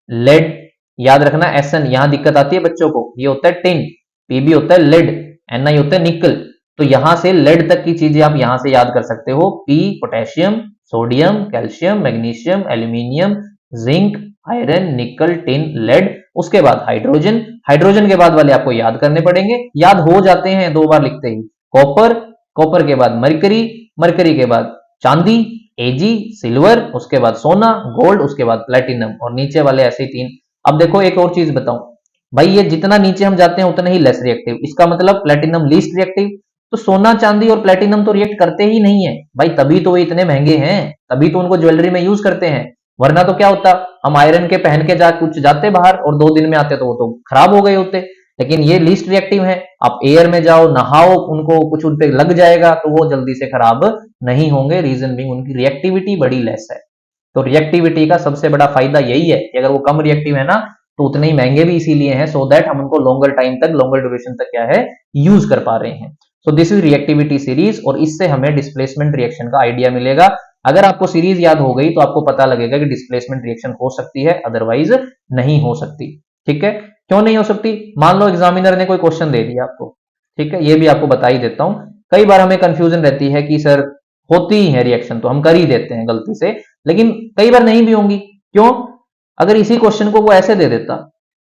लेड। याद रखना एसएन, यहां दिक्कत आती है बच्चों को, ये होता है टिन, पीबी होता है लेड, एनआई होता है निकल। तो यहां से लेड तक की चीजें आप यहां से याद कर सकते हो, P potassium, sodium, calcium, magnesium, aluminium, zinc, iron, निकल, टिन, लेड। उसके बाद हाइड्रोजन, हाइड्रोजन के बाद वाले आपको याद करने पड़ेंगे, याद हो जाते हैं 2 बार लिखते ही, कॉपर, कॉपर के बाद मरकरी, मरकरी के बाद चांदी, एजी, सिल्वर, उसके बाद सोना, गोल्ड, उसके बाद प्लेटिनम, और नीचे वाले ऐसे ही 3। अब देखो एक और चीज बताऊं भाई, ये जितना नीचे हम जाते हैं उतना ही लेस रिएक्टिव, इसका मतलब प्लेटिनम लीस्ट रिएक्टिव। तो सोना चांदी और प्लेटिनम तो रिएक्ट करते ही नहीं है भाई, तभी तो वो इतने महंगे हैं, तभी तो उनको ज्वेलरी में यूज करते हैं। वरना तो क्या होता, हम आयरन के पहन के कुछ जाते बाहर और 2 दिन में आते तो वो तो खराब हो गए होते। लेकिन ये लीस्ट रिएक्टिव है, आप एयर में जाओ नहाओ, उनको कुछ उन पे लग जाएगा तो वो जल्दी से खराब नहीं होंगे, रीजन भी उनकी रिएक्टिविटी बड़ी लेस है। तो रिएक्टिविटी का सबसे बड़ा फायदा यही है कि अगर वो कम रिएक्टिव है ना तो उतने ही महंगे भी इसीलिए हैं, सो दैट हम उनको लॉन्गर टाइम तक, लॉन्गर ड्यूरेशन तक क्या है, यूज कर पा रहे हैं। सो दिस इज रिएक्टिविटी सीरीज, और इससे हमें डिस्प्लेसमेंट रिएक्शन का आइडिया मिलेगा। अगर आपको सीरीज याद हो गई तो आपको पता लगेगा कि डिस्प्लेसमेंट रिएक्शन हो सकती है, अदरवाइज नहीं हो सकती, ठीक है। क्यों नहीं हो सकती, मान लो एग्जामिनर ने कोई क्वेश्चन दे दिया आपको, ठीक है, ये भी आपको बता ही देता हूं। कई बार हमें कंफ्यूजन रहती है कि सर होती ही है रिएक्शन तो हम कर ही देते हैं गलती से, लेकिन कई बार नहीं भी होंगी, क्यों? अगर इसी क्वेश्चन को वो ऐसे दे देता,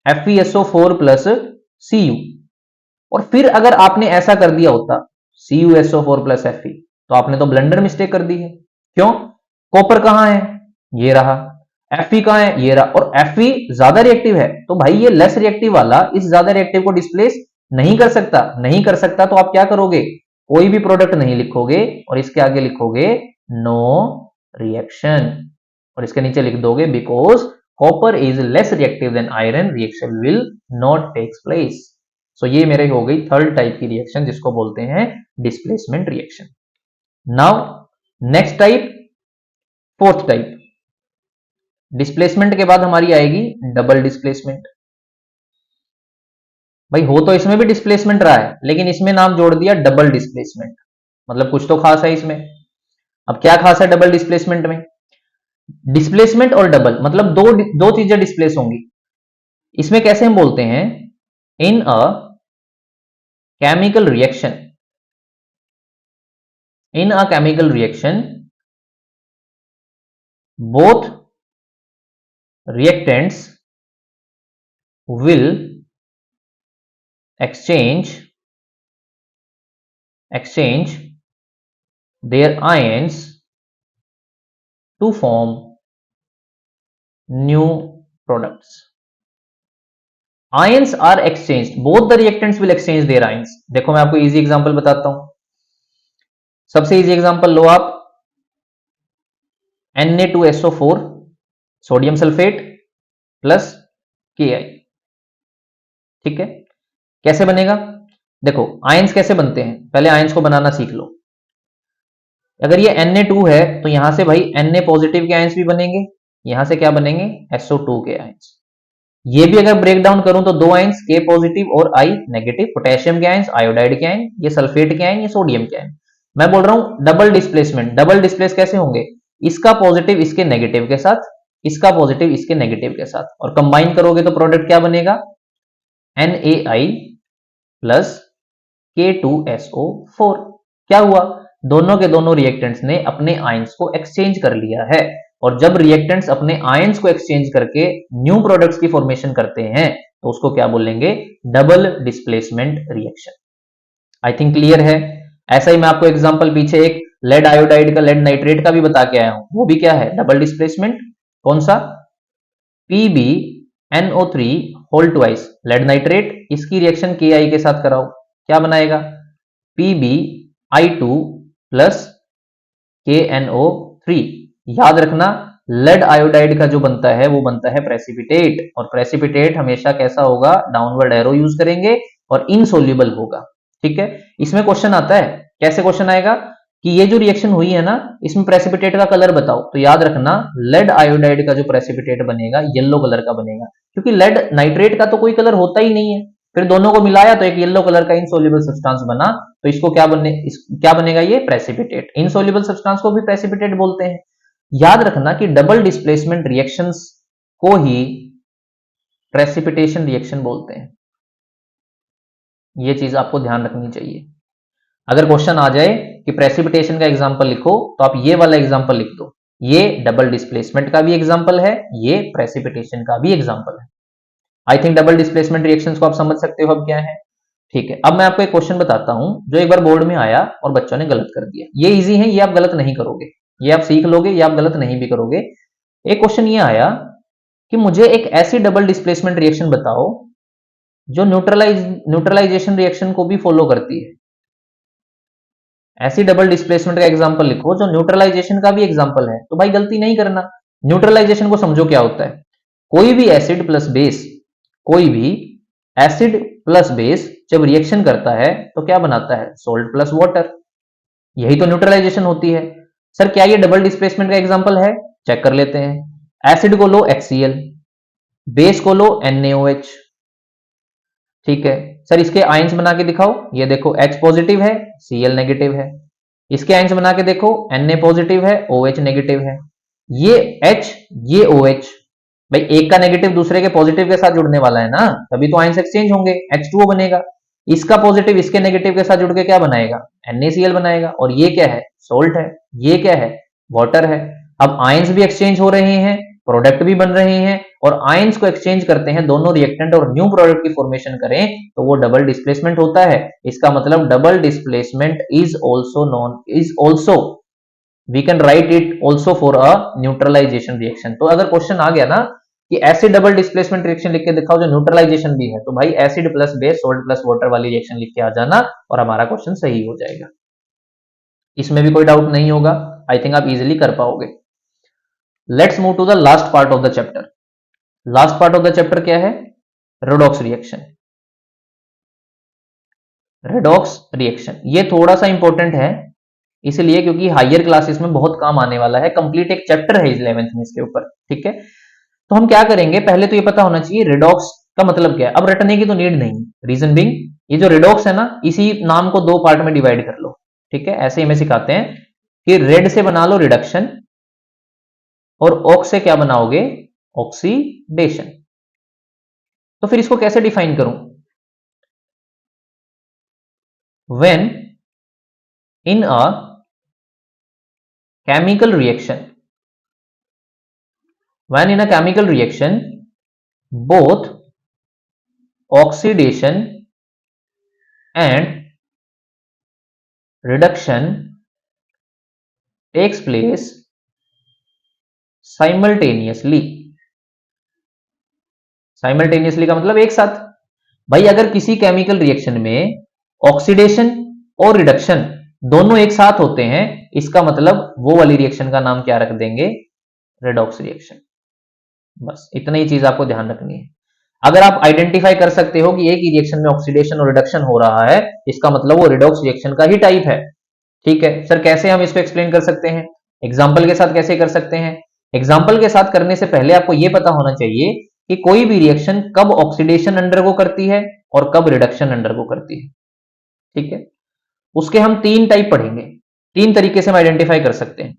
FeSO4 प्लस Cu, और फिर अगर आपने ऐसा कर दिया होता CuSO4 प्लस Fe, तो आपने तो ब्लंडर मिस्टेक कर दी है। क्यों? कॉपर कहां है, ये रहा, Fe कहां है, ये रहा, और Fe ज्यादा रिएक्टिव है, तो भाई ये लेस रिएक्टिव वाला इस ज्यादा रिएक्टिव को डिस्प्लेस नहीं कर सकता, नहीं कर सकता, तो आप क्या करोगे, कोई भी प्रोडक्ट नहीं लिखोगे और इसके आगे लिखोगे नो रिएक्शन, और इसके नीचे लिख दोगे because copper is less reactive than iron, reaction will not takes place. So ये मेरे हो गई थर्ड टाइप की रिएक्शन जिसको बोलते हैं displacement reaction. Now next type, fourth type. Displacement के बाद हमारी आएगी डबल डिस्प्लेसमेंट। भाई हो तो इसमें भी डिस्प्लेसमेंट रहा है, लेकिन इसमें नाम जोड़ दिया डबल डिस्प्लेसमेंट, मतलब कुछ तो खास है इसमें। अब क्या खास है डबल डिस्प्लेसमेंट में, डिस्प्लेसमेंट और डबल मतलब दो चीजें डिस्प्लेस होंगी। इसमें कैसे हम बोलते हैं, in a chemical reaction, in a chemical reaction both reactants will exchange their ions to form new products. Ions are exchanged, both the reactants will exchange their ions. देखो मैं आपको इजी एग्जांपल बताता हूं, सबसे इजी एग्जांपल लो आप, Na2SO4 sodium sulphate plus Ki, ठीक है। कैसे बनेगा, देखो आयंस कैसे बनते हैं, पहले आयंस को बनाना सीख लो। अगर ये Na2 है तो यहां से भाई Na पॉजिटिव के आयंस भी बनेंगे, यहां से क्या बनेंगे SO2 के आयंस। ये भी अगर ब्रेक डाउन करूं तो 2 आयंस K पॉजिटिव और I नेगेटिव, पोटेशियम के आयंस, आयोडाइड के आयन, ये सल्फेट के आयन, ये सोडियम के आयन। मैं बोल रहा हूं डबल डिस्प्लेसमेंट, डबल डिस्प्लेस कैसे होंगे, इसका पॉजिटिव इसके नेगेटिव के साथ, इसका पॉजिटिव इसके नेगेटिव के साथ, और कंबाइन करोगे तो प्रोडक्ट क्या बनेगा, NaI प्लस K2SO4। क्या हुआ, दोनों के दोनों रिएक्टेंट्स ने अपने आयंस को एक्सचेंज कर लिया है, और जब रिएक्टेंट्स अपने आयंस को एक्सचेंज करके न्यू प्रोडक्ट्स की फॉर्मेशन करते हैं तो उसको क्या बोलेंगे, double displacement reaction. I think clear है। ऐसा ही मैं आपको एग्जांपल पीछे एक लेड आयोडाइड का, लेड नाइट्रेट का भी बता के आया हूं, वो भी क्या है डबल डिस्प्लेसमेंट। कौन सा, PbNO3 whole twice lead nitrate, इसकी रिएक्शन Ki के साथ कराओ, क्या बनाएगा, PbI2 प्लस KNO3। याद रखना लेड आयोडाइड का जो बनता है वो बनता है प्रेसिपिटेट, और प्रेसिपिटेट हमेशा कैसा होगा, डाउनवर्ड एरो यूज करेंगे और इनसोल्यूबल होगा। ठीक है, इसमें क्वेश्चन आता है, कैसे क्वेश्चन आएगा कि ये जो रिएक्शन हुई है ना, इसमें प्रेसिपिटेट का कलर बताओ, तो याद रखना लेड आयोडाइड का जो प्रेसिपिटेट बनेगा येलो कलर का बनेगा, क्योंकि लेड नाइट्रेट का तो कोई कलर होता ही नहीं है। फिर दोनों को मिलाया तो एक येलो कलर का इनसोल्यूबल सब्सटेंस बना, तो इसको क्या बनेगा, ये प्रेसिपिटेट। इनसोल्यूबल सब्सटेंस को भी प्रेसिपिटेट बोलते हैं। याद रखना कि डबल डिस्प्लेसमेंट रिएक्शंस को ही प्रेसिपिटेशन रिएक्शन बोलते हैं। ये चीज आपको ध्यान रखनी चाहिए। अगर क्वेश्चन आ जाए कि प्रेसिपिटेशन का एग्जांपल लिखो, तो आप ये वाला एग्जांपल लिख दो। ये डबल डिस्प्लेसमेंट का भी एग्जांपल है, ये प्रेसिपिटेशन का भी एग्जांपल है। I think double displacement reactions को आप समझ सकते हो अब क्या है। ठीक है, अब मैं आपको एक क्वेश्चन बताता हूं जो एक बार बोर्ड में आया और बच्चों ने गलत कर दिया। ये इजी है, ये आप गलत नहीं करोगे, ये आप सीख लोगे, ये आप गलत नहीं भी करोगे। एक क्वेश्चन ये आया कि मुझे एक ऐसी डबल डिस्प्लेसमेंट रिएक्शन बताओ जो न्यूट्रलाइजेशन रिएक्शन को भी फॉलो करती है। ऐसी डबल डिस्प्लेसमेंट का एग्जांपल लिखो जो न्यूट्रलाइजेशन का भी एग्जांपल है। तो भाई गलती नहीं करना। न्यूट्रलाइजेशन को समझो क्या होता है, कोई भी एसिड प्लस बेस, कोई भी एसिड प्लस बेस जब रिएक्शन करता है तो क्या बनाता है, सोल्ट प्लस वाटर। यही तो न्यूट्रलाइजेशन होती है। सर क्या ये डबल डिस्प्लेसमेंट का एग्जांपल है, चेक कर लेते हैं। एसिड को लो HCl, बेस को लो NaOH। ठीक है सर, इसके आयंस बना के दिखाओ। ये देखो H पॉजिटिव है, Cl नेगेटिव है। इसके आयंस बना के देखो, Na पॉजिटिव है, OH नेगेटिव है। ये H, ये OH, भाई एक का नेगेटिव दूसरे के पॉजिटिव के साथ जुड़ने वाला है ना, तभी तो आयंस एक्सचेंज होंगे, H2O बनेगा। इसका पॉजिटिव इसके नेगेटिव के साथ जुड़ के क्या बनाएगा, NaCl बनाएगा। और ये क्या है, सोल्ट है। ये क्या है, वाटर है। अब आयंस भी एक्सचेंज हो रहे हैं, प्रोडक्ट भी बन रहे हैं, और आयंस को एक्सचेंज करते हैं दोनों रिएक्टेंट और न्यू प्रोडक्ट की फॉर्मेशन करें तो वो डबल डिस्प्लेसमेंट होता है। इसका मतलब double displacement is also we can write it also for a neutralisation reaction. तो अगर क्वेश्चन आ गया ना कि एसिड डबल डिस्प्लेसमेंट रिएक्शन लिख के दिखाओ जो न्यूट्रलाइजेशन भी है, तो भाई acid plus base salt plus water वाली रिएक्शन लिख के आ जाना और हमारा क्वेश्चन सही हो जाएगा। इसमें भी कोई डाउट नहीं होगा, आई थिंक आप इजिली कर पाओगे। Let's move to the last part of the chapter. Last part of the chapter क्या है, रेडॉक्स रिएक्शन। रेडॉक्स रिएक्शन ये थोड़ा सा इंपॉर्टेंट है, इसलिए क्योंकि हायर क्लासेस में बहुत काम आने वाला है। कंप्लीट एक चैप्टर है 11th में इसके ऊपर। ठीक है, तो हम क्या करेंगे, पहले तो ये पता होना चाहिए रेडॉक्स का मतलब क्या है। अब रटने की तो नीड नहीं, रीजन बिंग ये जो रेडॉक्स है ना, इसी नाम को दो पार्ट में डिवाइड कर लो। ठीक है, ऐसे हमें सिखाते हैं कि रेड से बना लो रिडक्शन, और ऑक्स से क्या बनाओगे, ऑक्सीडेशन। तो फिर इसको कैसे डिफाइन करूं, when in a chemical reaction, when in a chemical reaction both oxidation and reduction takes place simultaneously। Simultaneously का मतलब एक साथ। भाई अगर किसी केमिकल रिएक्शन में ऑक्सीडेशन और रिडक्शन दोनों एक साथ होते हैं, इसका मतलब वो वाली रिएक्शन का नाम क्या रख देंगे, रेडॉक्स रिएक्शन। बस इतना ही चीज आपको ध्यान रखनी है। अगर आप आइडेंटिफाई कर सकते हो कि एक ही रिएक्शन में ऑक्सीडेशन और रिडक्शन हो रहा है, इसका मतलब वो रिडॉक्स रिएक्शन का ही टाइप है। ठीक है सर, कैसे हम इसको एक्सप्लेन कर सकते हैं, एग्जाम्पल के साथ कैसे कर सकते हैं। एग्जाम्पल के साथ करने से पहले आपको यह पता होना चाहिए कि कोई भी रिएक्शन कब ऑक्सीडेशन अंडरगो करती है और कब रिडक्शन अंडरगो करती है। ठीक है, उसके हम तीन टाइप पढ़ेंगे, तीन तरीके से हम आइडेंटिफाई कर सकते हैं।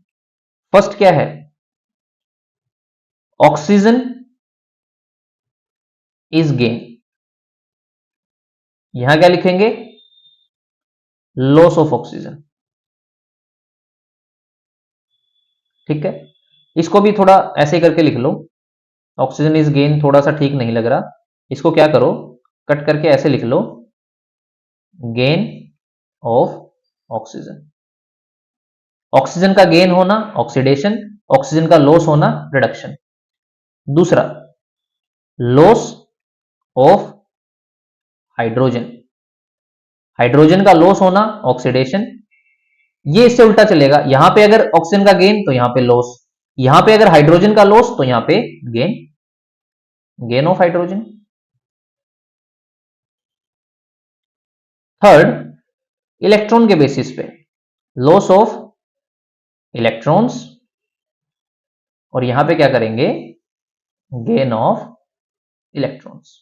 फर्स्ट क्या है, ऑक्सीजन इज गेन। यहां क्या लिखेंगे, लॉस ऑफ ऑक्सीजन। ठीक है, इसको भी थोड़ा ऐसे करके लिख लो, ऑक्सीजन इज गेन थोड़ा सा ठीक नहीं लग रहा, इसको क्या करो, कट करके ऐसे लिख लो, गेन ऑफ ऑक्सीजन। ऑक्सीजन का गेन होना ऑक्सीडेशन, ऑक्सीजन का लॉस होना रिडक्शन। दूसरा, लॉस ऑफ हाइड्रोजन, हाइड्रोजन का लॉस होना ऑक्सीडेशन, ये इससे उल्टा चलेगा, यहां पे अगर ऑक्सीजन का गेन तो यहां पे लॉस, यहां पे अगर हाइड्रोजन का लॉस तो यहां पे gain, gain of hydrogen. Third, electron के बेसिस पे लॉस ऑफ इलेक्ट्रॉन्स, और यहां पे क्या करेंगे, गेन ऑफ इलेक्ट्रॉन्स।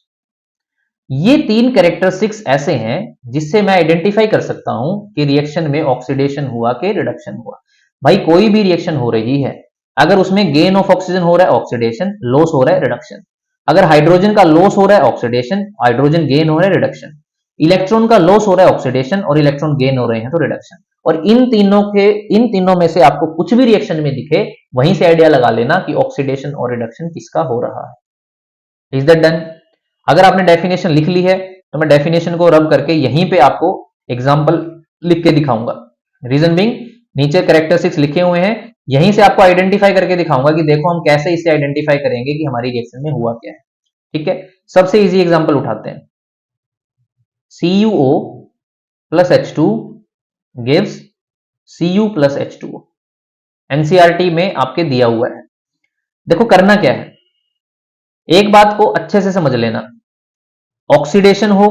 ये तीन कैरेक्टरिस्टिक्स ऐसे हैं जिससे मैं आइडेंटिफाई कर सकता हूं कि रिएक्शन में ऑक्सीडेशन हुआ कि रिडक्शन हुआ। भाई कोई भी रिएक्शन हो रही है, अगर उसमें गेन ऑफ ऑक्सीजन हो रहा है ऑक्सीडेशन, लॉस हो रहा है रिडक्शन। अगर हाइड्रोजन का लॉस हो रहा है ऑक्सीडेशन, हाइड्रोजन गेन हो रहा है रिडक्शन। इलेक्ट्रॉन का लॉस हो रहा है ऑक्सीडेशन और इलेक्ट्रॉन गेन हो रहे हैं तो रिडक्शन। और इन तीनों में से आपको कुछ भी रिएक्शन में दिखे, वहीं से आइडिया लगा लेना कि ऑक्सीडेशन और रिडक्शन किसका हो रहा है। Is that done? अगर आपने डेफिनेशन लिख ली है तो मैं डेफिनेशन को रब करके यहीं पे आपको एग्जांपल लिख के दिखाऊंगा। रीजन बीइंग, नीचे कैरेक्टरिस्टिक्स लिखे हुए हैं, यहीं से आपको आइडेंटिफाई करके दिखाऊंगा कि देखो हम कैसे इसे आइडेंटिफाई करेंगे कि हमारी रिएक्शन में हुआ क्या है। ठीक है, सबसे इजी एग्जांपल उठाते हैं। CuO plus H2 gives Cu plus H2O। NCERT में आपके दिया हुआ है। देखो करना क्या है, एक बात को अच्छे से समझ लेना, ऑक्सीडेशन हो,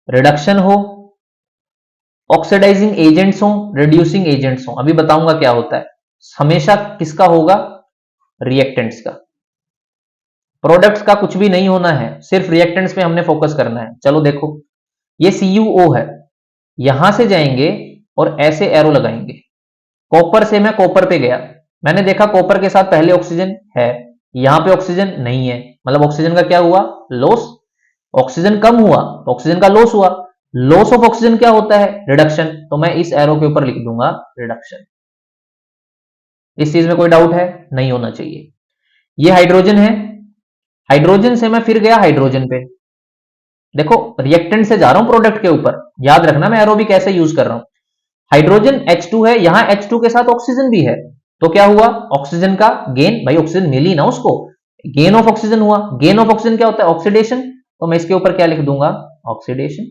रिडक्शन हो, ऑक्सीडाइजिंग एजेंट्स हो, रिड्यूसिंग एजेंट्स हो, अभी बताऊंगा क्या होता है, हमेशा किसका होगा, रिएक्टेंट्स का। प्रोडक्ट्स का कुछ भी नहीं होना है, सिर्फ रिएक्टेंट्स पे हमने फोकस करना है। चलो देखो, ये CuO है, यहां से जाएंगे और ऐसे एरो लगाएंगे, कॉपर से मैं कॉपर पे गया, मैंने देखा कॉपर के साथ पहले ऑक्सीजन है, यहां पे ऑक्सीजन नहीं है, मतलब ऑक्सीजन का क्या हुआ, लॉस। ऑक्सीजन कम हुआ तो ऑक्सीजन का लॉस हुआ, लॉस ऑफ ऑक्सीजन क्या होता है, रिडक्शन, तो मैं इस एरो के ऊपर लिख दूंगा रिडक्शन। इस चीज में कोई डाउट है, नहीं होना चाहिए। ये हाइड्रोजन है, हाइड्रोजन से मैं फिर गया हाइड्रोजन पे, देखो रिएक्टेंट से जा रहा हूं प्रोडक्ट के ऊपर, याद रखना मैं एरो भी कैसे यूज कर रहा हूं। हाइड्रोजन H2 है, यहां H2 के साथ ऑक्सीजन भी है, तो क्या हुआ, ऑक्सीजन का गेन, भाई ऑक्सीजन मिली ना उसको, गेन ऑफ ऑक्सीजन हुआ। गेन ऑफ ऑक्सीजन क्या होता है, ऑक्सीडेशन, तो मैं इसके ऊपर क्या लिख दूंगा, ऑक्सीडेशन।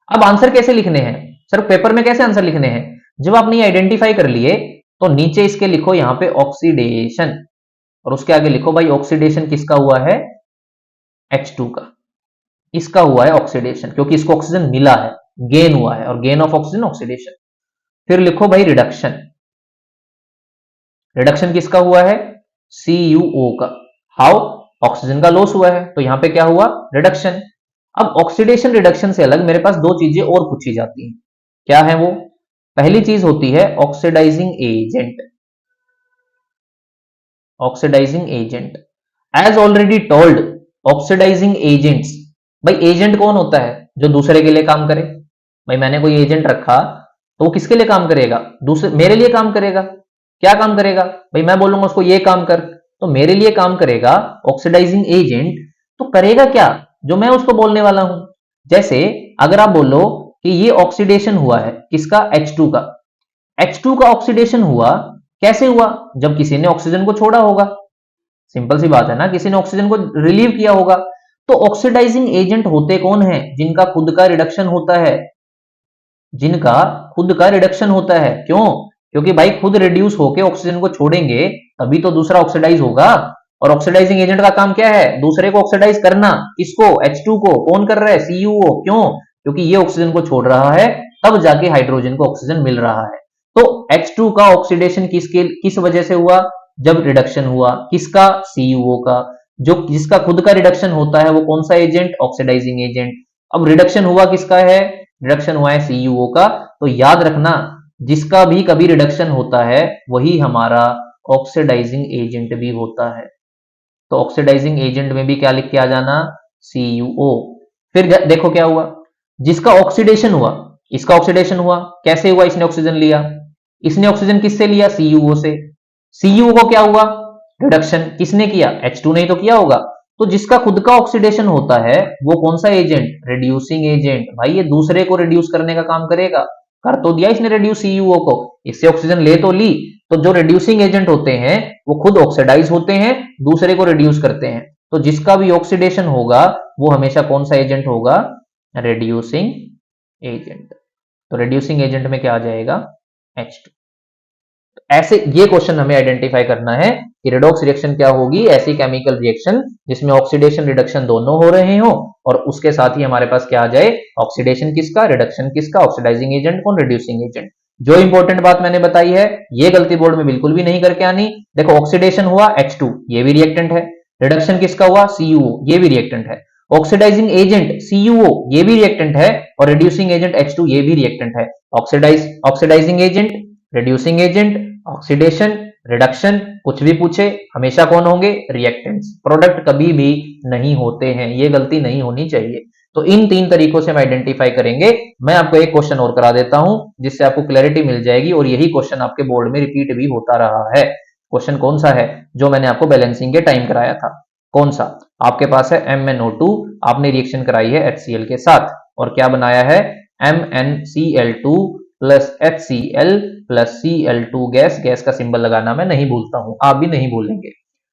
अब आंसर कैसे लिखने हैं सर, पेपर में कैसे आंसर लिखने हैं, जब आपने ये आइडेंटिफाई कर लिए तो नीचे इसके लिखो यहां पे ऑक्सीडेशन, और उसके आगे लिखो भाई ऑक्सीडेशन किसका हुआ है, H2 का, इसका हुआ है ऑक्सीडेशन, क्योंकि इसको ऑक्सीजन मिला है, गेन हुआ है, और गेन ऑफ ऑक्सीजन ऑक्सीडेशन। फिर लिखो भाई रिडक्शन, रिडक्शन किसका हुआ है, CuO का, हाउ, ऑक्सीजन का लॉस हुआ है, तो यहां पे क्या हुआ, रिडक्शन। अब ऑक्सीडेशन रिडक्शन से अलग मेरे पास दो चीजें और पूछी जाती हैं, क्या है वो, पहली चीज होती है oxidising agent. Oxidising agent, as already told, oxidising agents, भाई एजेंट कौन होता है, जो दूसरे के लिए काम करे। भाई मैंने कोई एजेंट रखा तो वो किसके लिए काम करेगा, दूसरे, मेरे लिए काम करेगा। क्या काम करेगा, भाई मैं बोलूंगा उसको ये काम कर, तो मेरे लिए काम करेगा। ऑक्सीडाइजिंग एजेंट तो करेगा क्या, जो मैं उसको बोलने वाला हूं। जैसे अगर आप बोलो कि ये ऑक्सीडेशन हुआ है किसका, H2 का, H2 का ऑक्सीडेशन हुआ, कैसे हुआ, जब किसी ने ऑक्सीजन को छोड़ा होगा, सिंपल सी बात है ना, किसी ने ऑक्सीजन को रिलीव किया होगा। तो ऑक्सीडाइजिंग एजेंट होते कौन है, जिनका खुद का रिडक्शन होता है, जिनका खुद का रिडक्शन होता है। क्यों, क्योंकि भाई खुद रिड्यूस होके ऑक्सीजन को छोड़ेंगे तभी तो दूसरा ऑक्सीडाइज होगा। और ऑक्सीडाइजिंग एजेंट का काम क्या है, दूसरे को ऑक्सीडाइज करना, किसको, H2 को, कौन कर रहा है, CuO। क्यों, क्योंकि ये ऑक्सीजन को छोड़ रहा है, तब जाके हाइड्रोजन को ऑक्सीजन मिल रहा है। तो H2 का ऑक्सीडेशन किस वजह से हुआ, जब रिडक्शन हुआ, किसका, CuO का। जो जिसका खुद का रिडक्शन होता है वो कौन सा एजेंट, ऑक्सीडाइजिंग एजेंट। अब रिडक्शन हुआ किसका है, रिडक्शन हुआ है CuO का। तो याद रखना, जिसका भी कभी रिडक्शन होता है वही हमारा ऑक्सीडाइजिंग एजेंट भी होता है। तो ऑक्सीडाइजिंग एजेंट में भी क्या लिख के आ जाना, CuO। फिर देखो क्या हुआ, जिसका ऑक्सीडेशन हुआ, इसका ऑक्सीडेशन हुआ, कैसे हुआ, इसने ऑक्सीजन लिया, इसने ऑक्सीजन किससे लिया, CuO से। CuO को क्या हुआ, रिडक्शन, किसने किया, H2 ने तो किया होगा। तो जिसका खुद का ऑक्सीडेशन होता है वो कौन सा एजेंट, रिड्यूसिंग एजेंट। भाई ये दूसरे को रिड्यूस करने का काम करेगा, कर तो दिया इसने रिड्यूस CuO को, इससे ऑक्सीजन ले तो ली। तो जो रिड्यूसिंग एजेंट होते हैं वो खुद ऑक्सीडाइज होते हैं, दूसरे को रिड्यूस करते हैं। तो जिसका भी ऑक्सीडेशन होगा वो हमेशा कौन सा एजेंट होगा, रिड्यूसिंग एजेंट। तो रिड्यूसिंग एजेंट में क्या आ जाएगा, H2। ऐसे ये क्वेश्चन हमें आइडेंटिफाई करना है कि रेडॉक्स रिएक्शन क्या होगी, ऐसी केमिकल रिएक्शन जिसमें ऑक्सीडेशन रिडक्शन दोनों हो रहे हो और उसके साथ ही हमारे पास क्या आ जाए, ऑक्सीडेशन किसका, रिडक्शन किसका, ऑक्सीडाइजिंग एजेंट कौन, रिड्यूसिंग एजेंट। जो इंपॉर्टेंट बात मैंने बताई है, ये गलती बोर्ड में बिल्कुल भी नहीं करके आनी। देखो ऑक्सीडेशन हुआ H2, ये भी रिएक्टेंट है। रिडक्शन किसका हुआ, CuO, ये भी रिएक्टेंट है। ऑक्सीडाइजिंग एजेंट CuO, ये भी रिएक्टेंट है। और रिड्यूसिंग एजेंट H2, ये भी रिएक्टेंट है। Oxidising agent, reducing agent, oxidation, reduction, कुछ भी पूछे हमेशा कौन होंगे, रिएक्टेंट्स। प्रोडक्ट कभी भी नहीं होते हैं, ये गलती नहीं होनी चाहिए। तो इन 3 तरीकों से हम आइडेंटिफाई करेंगे। मैं आपको एक क्वेश्चन और करा देता हूं जिससे आपको क्लैरिटी मिल जाएगी और यही क्वेश्चन आपके बोर्ड में रिपीट भी होता रहा है। क्वेश्चन कौन सा है, जो मैंने आपको बैलेंसिंग के टाइम कराया था, कौन सा, आपके पास है MnO2, आपने रिएक्शन कराई है HCl के साथ और क्या बनाया है, MnCl2 plus HCl plus Cl2 gas. Gas का सिंबल लगाना मैं नहीं भूलता हूं, आप भी नहीं भूलेंगे।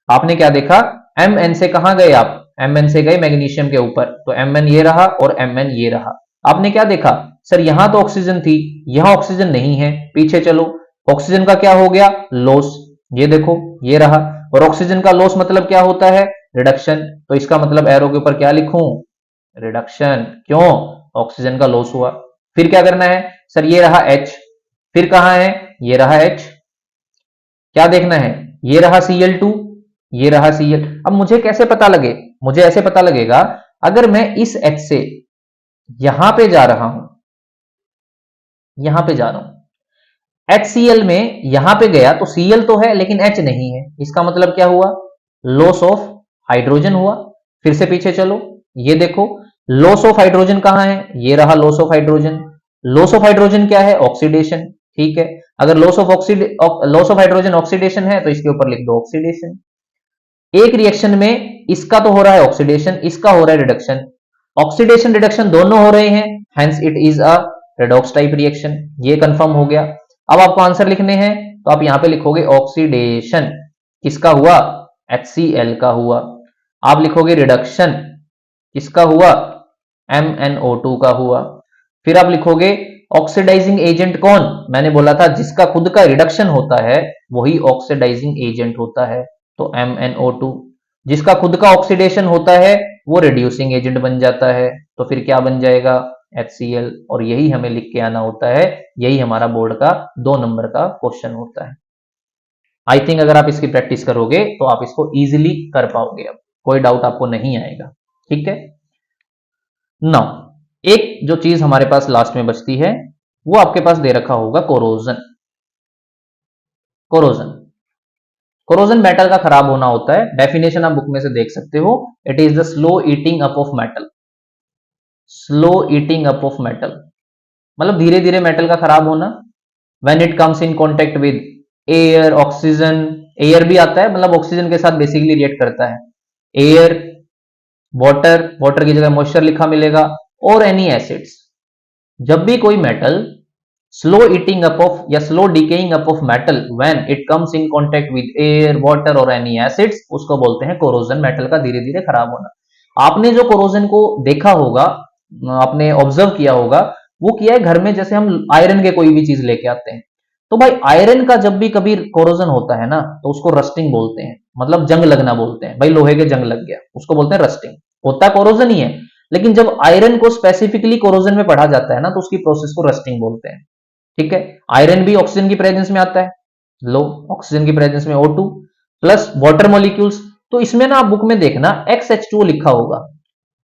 आपने क्या देखा, Mn से कहां गए आप, Mn से गए मैग्नीशियम के ऊपर, तो Mn ये रहा और Mn ये रहा। आपने क्या देखा, सर यहां तो ऑक्सीजन थी, यहां ऑक्सीजन नहीं है, पीछे चलो, ऑक्सीजन का क्या हो गया, लॉस, ये देखो ये रहा। और ऑक्सीजन का लॉस मतलब क्या होता है, रिडक्शन। तो इसका मतलब एरो के ऊपर क्या लिखूं, रिडक्शन। क्यों, ऑक्सीजन का लॉस हुआ। फिर क्या करना है, सर ये रहा H, फिर कहां है, ये रहा H, क्या देखना है, ये रहा Cl2, ये रहा Cl। अब मुझे कैसे पता लगे, मुझे ऐसे पता लगेगा अगर मैं इस H से यहां पे जा रहा हूं, यहां पे जा रहा हूं, HCl में यहां पे गया तो Cl तो है लेकिन H नहीं है, इसका मतलब क्या हुआ, लॉस ऑफ हाइड्रोजन हुआ। फिर से पीछे चलो, ये देखो लॉस ऑफ हाइड्रोजन कहां है, ये रहा loss of hydrogen. Loss of hydrogen क्या है, ऑक्सीडेशन, ठीक है। अगर लॉस ऑफ हाइड्रोजन ऑक्सीडेशन है तो इसके ऊपर लिख दो ऑक्सीडेशन। एक रिएक्शन में इसका तो हो रहा है ऑक्सीडेशन, इसका हो रहा है रिडक्शन, ऑक्सीडेशन रिडक्शन दोनों हो रहे हैं, hence it is a redox type reaction. ये कंफर्म हो गया। अब आपको आंसर लिखने हैं तो आप यहां पे लिखोगे ऑक्सीडेशन किसका हुआ, HCl का हुआ। आप लिखोगे रिडक्शन किसका हुआ, MnO2 का हुआ। फिर आप लिखोगे ऑक्सीडाइजिंग एजेंट कौन, मैंने बोला था जिसका खुद का रिडक्शन होता है वही ऑक्सीडाइजिंग एजेंट होता है, तो MnO2। जिसका खुद का ऑक्सीडेशन होता है वो रिड्यूसिंग एजेंट बन जाता है, तो फिर क्या बन जाएगा, HCl। और यही हमें लिख के आना होता है, यही हमारा बोर्ड का 2 नंबर का क्वेश्चन होता है। आई थिंक अगर आप इसकी प्रैक्टिस करोगे तो आप इसको इजीली कर पाओगे, अब कोई डाउट आपको नहीं आएगा, ठीक है। नाउ एक जो चीज हमारे पास लास्ट में बचती है वो आपके पास दे रखा होगा, कोरोजन। कोरोजन, कोरोजन मेटल का खराब होना होता है। डेफिनेशन आप बुक में से देख सकते हो, it is the slow eating up of metal. Slow eating up of metal मतलब धीरे धीरे मेटल का खराब होना। When it comes in contact with air, oxygen, air भी आता है, मतलब ऑक्सीजन के साथ बेसिकली रिएक्ट करता है, एयर, वाटर, वाटर की जगह मॉइस्चर लिखा मिलेगा, और एनी एसिड्स। जब भी कोई metal slow eating up of या slow decaying up of metal when it comes in contact with air, water or any acids, उसको बोलते हैं कोरोजन, मेटल का धीरे धीरे खराब होना। आपने जो कोरोजन को देखा होगा, आपने ऑब्जर्व किया होगा, वो किया है घर में, जैसे हम आयरन के कोई भी चीज लेके आते हैं तो भाई आयरन का जब भी कभी कोरोजन होता है ना तो उसको रस्टिंग बोलते हैं, मतलब जंग लगना बोलते हैं। भाई लोहे के जंग लग गया, उसको बोलते हैं रस्टिंग। होता कोरोजन ही है, लेकिन जब आयरन को स्पेसिफिकली कोरोजन में पढ़ा जाता है ना तो उसकी प्रोसेस को रस्टिंग बोलते हैं, ठीक है। आयरन भी ऑक्सीजन की प्रेजेंस में आता है, लो ऑक्सीजन की प्रेजेंस में O2 प्लस वाटर मॉलिक्यूल्स। तो इसमें ना आप बुक में देखना XH2O लिखा होगा।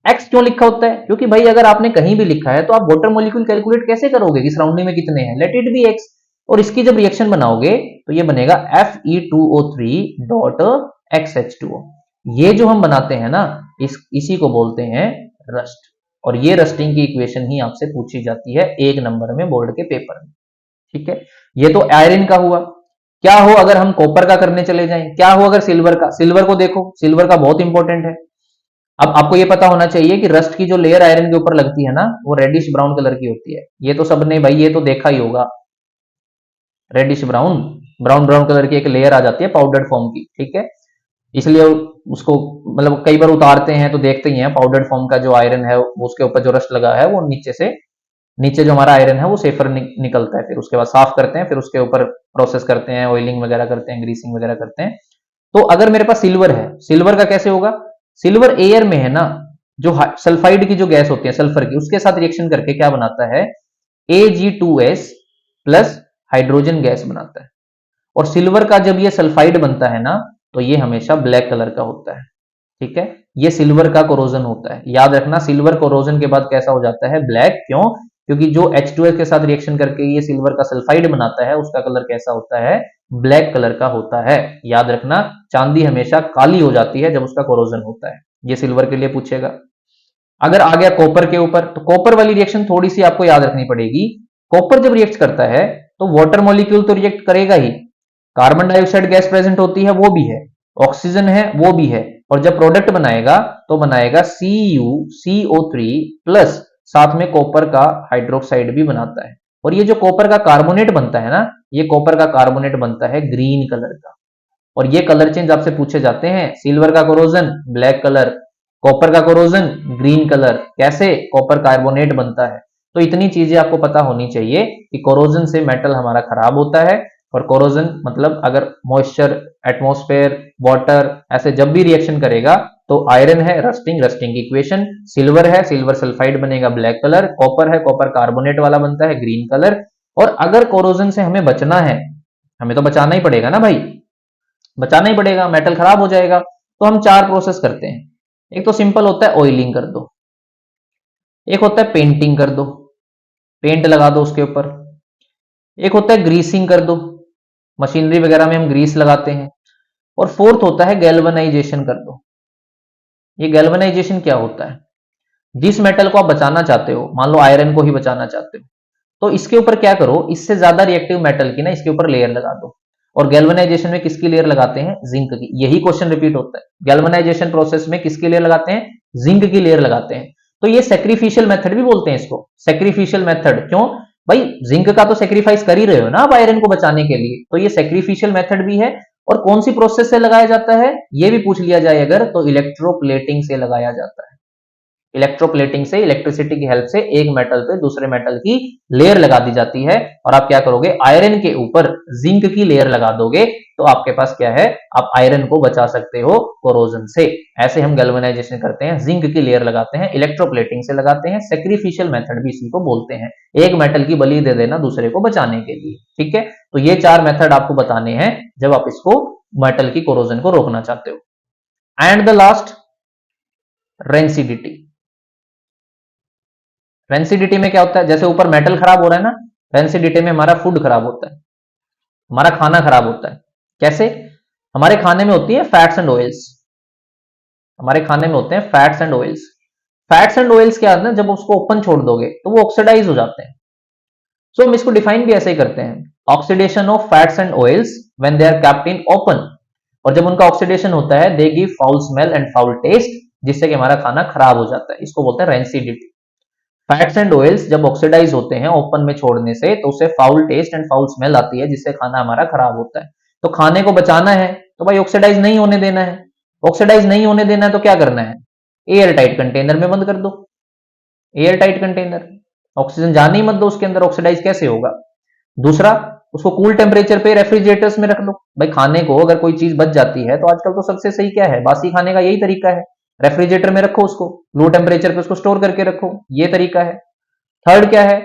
एक्स क्यों लिखा होता है, क्योंकि भाई अगर आपने कहीं भी लिखा है तो आप वाटर मॉलिक्यूल कैलकुलेट कैसे करोगे कि सराउंडिंग में कितने हैं, लेट इट बी एक्स। और इसकी जब रिएक्शन बनाओगे तो ये बनेगा Fe2O3 डॉट XH2O। ये जो हम बनाते हैं ना इसी को बोलते हैं रस्ट। और ये रस्टिंग की इक्वेशन ही आपसे पूछी जाती है 1 नंबर में बोर्ड के पेपर में, ठीक है। ये तो आयरन का हुआ। क्या हो अगर हम कॉपर का करने चले जाएं, क्या हो अगर सिल्वर का, सिल्वर को देखो, सिल्वर का बहुत इंपॉर्टेंट है। अब आपको ये पता होना चाहिए कि रस्ट की जो लेयर आयरन के ऊपर लगती है ना वो रेडिश ब्राउन कलर की होती है। ये तो सबने भाई ये तो देखा ही होगा, reddish brown, brown brown colour की एक लेयर आ जाती है पाउडर्ड फॉर्म की, ठीक है। इसलिए उसको मतलब कई बार उतारते हैं तो देखते ही हैं पाउडर्ड फॉर्म का जो आयरन है उसके ऊपर जो रस्ट लगा है वो नीचे से नीचे जो हमारा आयरन है वो सेफर निकलता है, फिर उसके बाद साफ करते हैं, फिर उसके ऊपर प्रोसेस करते हैं, ऑयलिंग वगैरह करते हैं, ग्रीसिंग वगैरह करते हैं। तो अगर मेरे पास सिल्वर है, सिल्वर का कैसे होगा, सिल्वर एयर में है ना, जो सल्फाइड की जो गैस होती है सल्फर की, उसके साथ रिएक्शन करके क्या बनाता है, Ag2S प्लस हाइड्रोजन गैस बनाता है। और सिल्वर का जब ये सल्फाइड बनता है ना, तो ये हमेशा ब्लैक कलर का होता है। ठीक है, ये सिल्वर का कोरोजन होता है। याद रखना, सिल्वर कोरोजन के बाद कैसा हो जाता है, ब्लैक। क्यों, क्योंकि जो H2S के साथ रिएक्शन करके ये सिल्वर का सल्फाइड बनाता है, उसका कलर कैसा होता है, ब्लैक कलर का होता है। याद रखना, चांदी हमेशा काली हो जाती है जब उसका कोरोजन होता है। ये सिल्वर के लिए पूछेगा। अगर आ गया कॉपर के ऊपर, तो कॉपर वाली रिएक्शन थोड़ी सी आपको याद रखनी पड़ेगी। कॉपर जब रिएक्ट करता है तो वाटर मॉलिक्यूल तो रिएक्ट करेगा ही, कार्बन डाइऑक्साइड गैस प्रेजेंट होती है वो भी है, ऑक्सीजन है वो भी है, और जब प्रोडक्ट बनाएगा तो बनाएगा CuCO3 प्लस साथ में कॉपर का हाइड्रोक्साइड भी बनाता है। और ये जो कॉपर का कार्बोनेट बनता है ना, ये कॉपर का कार्बोनेट बनता है ग्रीन कलर का। और ये कलर चेंज आपसे पूछे जाते हैं, सिल्वर का कोरोजन ब्लैक कलर, कॉपर का कोरोजन ग्रीन कलर। कैसे, कॉपर कार्बोनेट बनता है। तो इतनी चीजें आपको पता होनी चाहिए कि कोरोजन से मेटल हमारा खराब होता है। और कोरोजन मतलब अगर मॉइस्चर, एटमॉस्फेयर, वाटर ऐसे जब भी रिएक्शन करेगा तो आयरन है रस्टिंग, रस्टिंग की इक्वेशन, सिल्वर है सिल्वर सल्फाइड बनेगा ब्लैक कलर, कॉपर है कॉपर कार्बोनेट वाला बनता है ग्रीन कलर। और अगर कोरोजन से हमें बचना है, हमें तो बचाना ही पड़ेगा ना भाई, बचाना ही पड़ेगा, मेटल खराब हो जाएगा, तो हम चार प्रोसेस करते हैं। एक तो सिंपल होता है ऑयलिंग कर दो, एक होता है पेंटिंग कर दो, पेंट लगा दो उसके ऊपर, एक होता है ग्रीसिंग कर दो, मशीनरी वगैरह में हम ग्रीस लगाते हैं, और फोर्थ होता है गैल्वनाइजेशन कर दो। ये गैल्वनाइजेशन क्या होता है, जिस मेटल को आप बचाना चाहते हो, मान लो आयरन को ही बचाना चाहते हो, तो इसके ऊपर क्या करो, इससे ज्यादा रिएक्टिव मेटल की ना इसके ऊपर लेयर लगा दो। और गैल्वनाइजेशन में किसकी लेयर लगाते हैं, जिंक की। यही क्वेश्चन रिपीट होता है, गैल्वनाइजेशन प्रोसेस में किसकी लेयर लगाते हैं, जिंक की लेयर लगाते हैं। तो ये सेक्रीफिशियल मेथड भी बोलते हैं इसको, सेक्रीफिशियल मेथड। क्यों भाई, जिंक का तो सेक्रीफाइस कर ही रहे हो ना आप आयरन को बचाने के लिए, तो ये सेक्रीफिशियल मेथड भी है। और कौन सी प्रोसेस से लगाया जाता है, ये भी पूछ लिया जाए अगर, तो इलेक्ट्रोप्लेटिंग से लगाया जाता है। इलेक्ट्रोप्लेटिंग से, इलेक्ट्रिसिटी की हेल्प से एक मेटल पे दूसरे मेटल की लेयर लगा दी जाती है। और आप क्या करोगे, आयरन के ऊपर जिंक की लेयर लगा दोगे, तो आपके पास क्या है, आप आयरन को बचा सकते हो कोरोजन से। ऐसे हम गैल्वेनाइजेशन करते हैं, जिंक की लेयर लगाते हैं, इलेक्ट्रोप्लेटिंग से लगाते हैं, सेक्रीफिशियल मेथड भी इसी को बोलते हैं, एक मेटल की बलि दे देना दूसरे को बचाने के लिए। ठीक है, तो ये चार मेथड आपको बताने हैं जब आप इसको मेटल की कोरोजन को रोकना चाहते हो। And the last, rancidity. Rancidity में क्या होता है, जैसे ऊपर मेटल खराब हो रहा है ना, रेंसिडिटी में हमारा फूड खराब होता है, हमारा खाना खराब होता है। कैसे, हमारे खाने में होती है फैट्स एंड ऑयल्स, हमारे खाने में होते हैं fats and oils. Fats and oils क्या है ना, जब उसको ओपन छोड़ दोगे तो वो ऑक्सीडाइज हो जाते हैं। सो हम इसको डिफाइन भी ऐसे ही करते हैं, oxidation of fats and oils when they are kept in open. और जब उनका ऑक्सीडेशन होता है, they give foul smell and foul taste, जिससे कि हमारा खाना खराब हो जाता है। इसको बोलते हैं रेंसिडिटी। फैट्स एंड ऑयल्स जब ऑक्सीडाइज होते हैं ओपन में छोड़ने से, तो उससे foul taste and foul smell आती है, जिससे खाना हमारा खराब होता है। तो खाने को बचाना है तो भाई ऑक्सीडाइज नहीं होने देना है। ऑक्सीडाइज नहीं होने देना है तो क्या करना है, एयर टाइट कंटेनर में बंद कर दो, एयर टाइट कंटेनर, ऑक्सीजन जाने ही मत दो उसके अंदर, ऑक्सीडाइज कैसे होगा। दूसरा, उसको कूल टेम्परेचर पे रेफ्रिजरेटर्स में रख लो। भाई खाने को अगर कोई चीज बच जाती है तो आजकल तो सबसे सही क्या है, बासी खाने का यही तरीका है, रेफ्रिजरेटर में रखो उसको, लो टेम्परेचर पे उसको स्टोर करके रखो, ये तरीका है। थर्ड क्या है,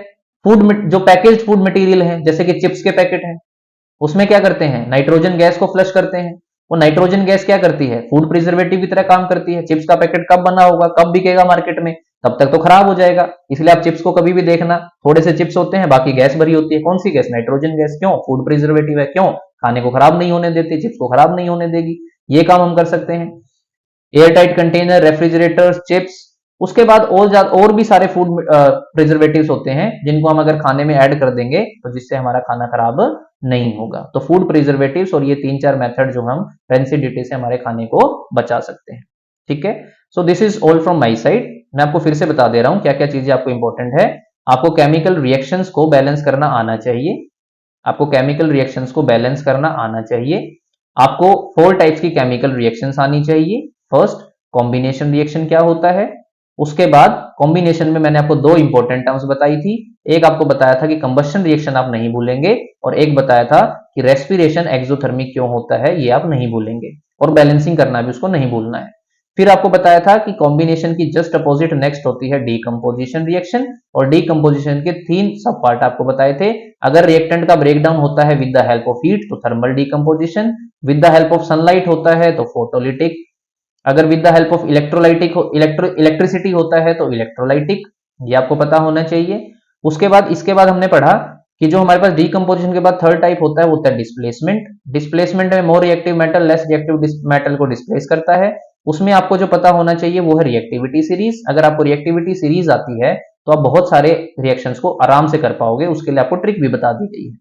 फूड, जो पैकेज फूड मटेरियल है, जैसे कि चिप्स के पैकेट हैं, उसमें क्या करते हैं, नाइट्रोजन गैस को फ्लश करते हैं। वो नाइट्रोजन गैस क्या करती है, फूड प्रिजर्वेटिव की तरह काम करती है। चिप्स का पैकेट कब बना होगा, कब बिकेगा मार्केट में, तब तक तो खराब हो जाएगा। इसलिए आप चिप्स को कभी भी देखना, थोड़े से चिप्स होते हैं, बाकी गैस भरी होती है। कौन सी गैस, नाइट्रोजन गैस। क्यों, फूड प्रिजर्वेटिव है। क्यों, खाने को खराब नहीं होने देती, चिप्स को खराब नहीं होने देगी। ये काम हम कर सकते हैं, air tight container, refrigerators, chips. उसके बाद और भी सारे फूड प्रिजर्वेटिव्स होते हैं जिनको हम अगर खाने में ऐड कर देंगे तो जिससे हमारा खाना खराब नहीं होगा। तो फूड प्रिजर्वेटिव्स और ये 3-4 मेथड जो हम रेंसिडिटी से हमारे खाने को बचा सकते हैं। ठीक है, so this is all from my side. मैं आपको फिर से बता दे रहा हूं क्या क्या चीजें आपको इंपॉर्टेंट है। आपको केमिकल रिएक्शंस को बैलेंस करना आना चाहिए, आपको केमिकल रिएक्शंस को बैलेंस करना आना चाहिए। आपको 4 टाइप्स की केमिकल रिएक्शंस आनी चाहिए। फर्स्ट, कॉम्बिनेशन रिएक्शन क्या होता है, उसके बाद कॉम्बिनेशन में मैंने आपको दो इंपॉर्टेंट टर्म्स बताई थी। एक आपको बताया था कि कंबशन रिएक्शन आप नहीं भूलेंगे, और एक बताया था कि रेस्पिरेशन एक्सोथर्मिक क्यों होता है, ये आप नहीं भूलेंगे, और बैलेंसिंग करना भी उसको नहीं भूलना है। फिर आपको बताया था कि कॉम्बिनेशन की जस्ट अपोजिट नेक्स्ट होती है डीकंपोजिशन रिएक्शन, और डीकंपोजिशन के 3 सब पार्ट आपको बताए थे। अगर रिएक्टेंट का ब्रेकडाउन होता है with the help of heat तो thermal decomposition, with the help of sunlight होता है तो फोटोलिटिक, अगर with the help of electricity होता है तो इलेक्ट्रोलाइटिक, ये आपको पता होना चाहिए। उसके बाद इसके बाद हमने पढ़ा कि जो हमारे पास डीकंपोजिशन के बाद थर्ड टाइप होता है वो होता है डिस्प्लेसमेंट। डिस्प्लेसमेंट में more reactive metal less reactive metal को डिस्प्लेस करता है। उसमें आपको जो पता होना चाहिए वो है रिएक्टिविटी सीरीज। अगर आपको रिएक्टिविटी सीरीज आती है तो आप बहुत सारे रिएक्शंस को आराम से कर पाओगे, उसके लिए आपको ट्रिक भी बता दी गई है।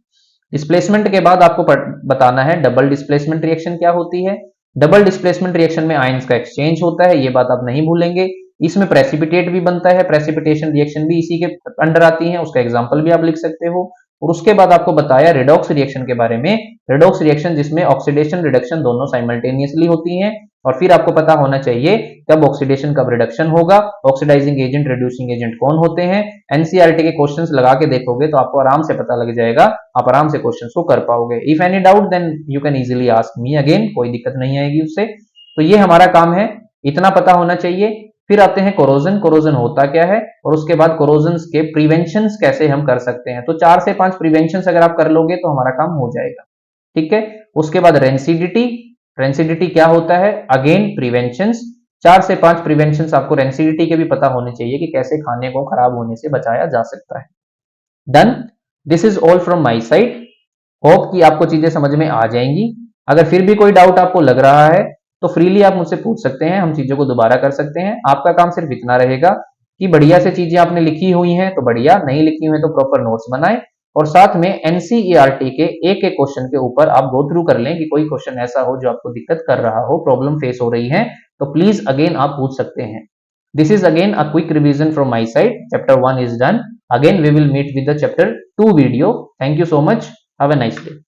डिस्प्लेसमेंट के बाद आपको बताना है डबल डिस्प्लेसमेंट रिएक्शन क्या होती है। डबल डिस्प्लेसमेंट रिएक्शन में आयंस का एक्सचेंज होता है, ये बात आप नहीं भूलेंगे। इसमें प्रेसिपिटेट भी बनता है, प्रेसिपिटेशन रिएक्शन भी इसी के अंडर आती है, उसका एग्जांपल भी आप लिख सकते हो। और उसके बाद आपको बताया रिडॉक्स रिएक्शन के बारे में। रिडॉक्स रिएक्शन जिसमें ऑक्सीडेशन रिडक्शन दोनों साइमल्टेनियसली होती हैं, और फिर आपको पता होना चाहिए कब ऑक्सीडेशन कब रिडक्शन होगा, ऑक्सीडाइजिंग एजेंट रिड्यूसिंग एजेंट कौन होते हैं। एनसीईआरटी के क्वेश्चंस लगा के देखोगे तो आपको आराम से पता लग जाएगा, आप आराम से क्वेश्चंस को कर पाओगे। If any doubt then you can easily ask me again, कोई दिक्कत नहीं आएगी उससे। तो ये हमारा काम है, इतना पता होना चाहिए। फिर आते हैं कोरोजन। कोरोजन होता क्या है, और उसके बाद कोरोजन के प्रिवेंशन कैसे हम कर सकते हैं। तो 4 से 5 प्रिवेंशन अगर आप कर लोगे तो हमारा काम हो जाएगा, ठीक है। उसके बाद रेंसिडिटी। रेंसिडिटी क्या होता है, अगेन प्रिवेंशन। 4 से 5 प्रिवेंशन आपको रेंसिडिटी के भी पता होने चाहिए कि कैसे खाने को खराब होने से बचाया जा सकता है। Done, this is all from my side. Hope कि आपको चीजें समझ में आ जाएंगी। अगर फिर भी कोई डाउट आपको लग रहा है तो फ्रीली आप मुझसे पूछ सकते हैं, हम चीजों को दोबारा कर सकते हैं। आपका काम सिर्फ इतना रहेगा कि बढ़िया से चीजें आपने लिखी हुई हैं तो बढ़िया, नहीं लिखी हुई है तो प्रॉपर नोट्स बनाएं, और साथ में एनसीईआरटी के एक एक क्वेश्चन के ऊपर आप गो थ्रू कर लें कि कोई क्वेश्चन ऐसा हो जो आपको दिक्कत कर रहा हो, प्रॉब्लम फेस हो रही है, तो प्लीज अगेन आप पूछ सकते हैं। This is again a quick revision from my side. Chapter 1 is done. Again we will meet with the chapter 2 video. Thank you so much. Have a nice day.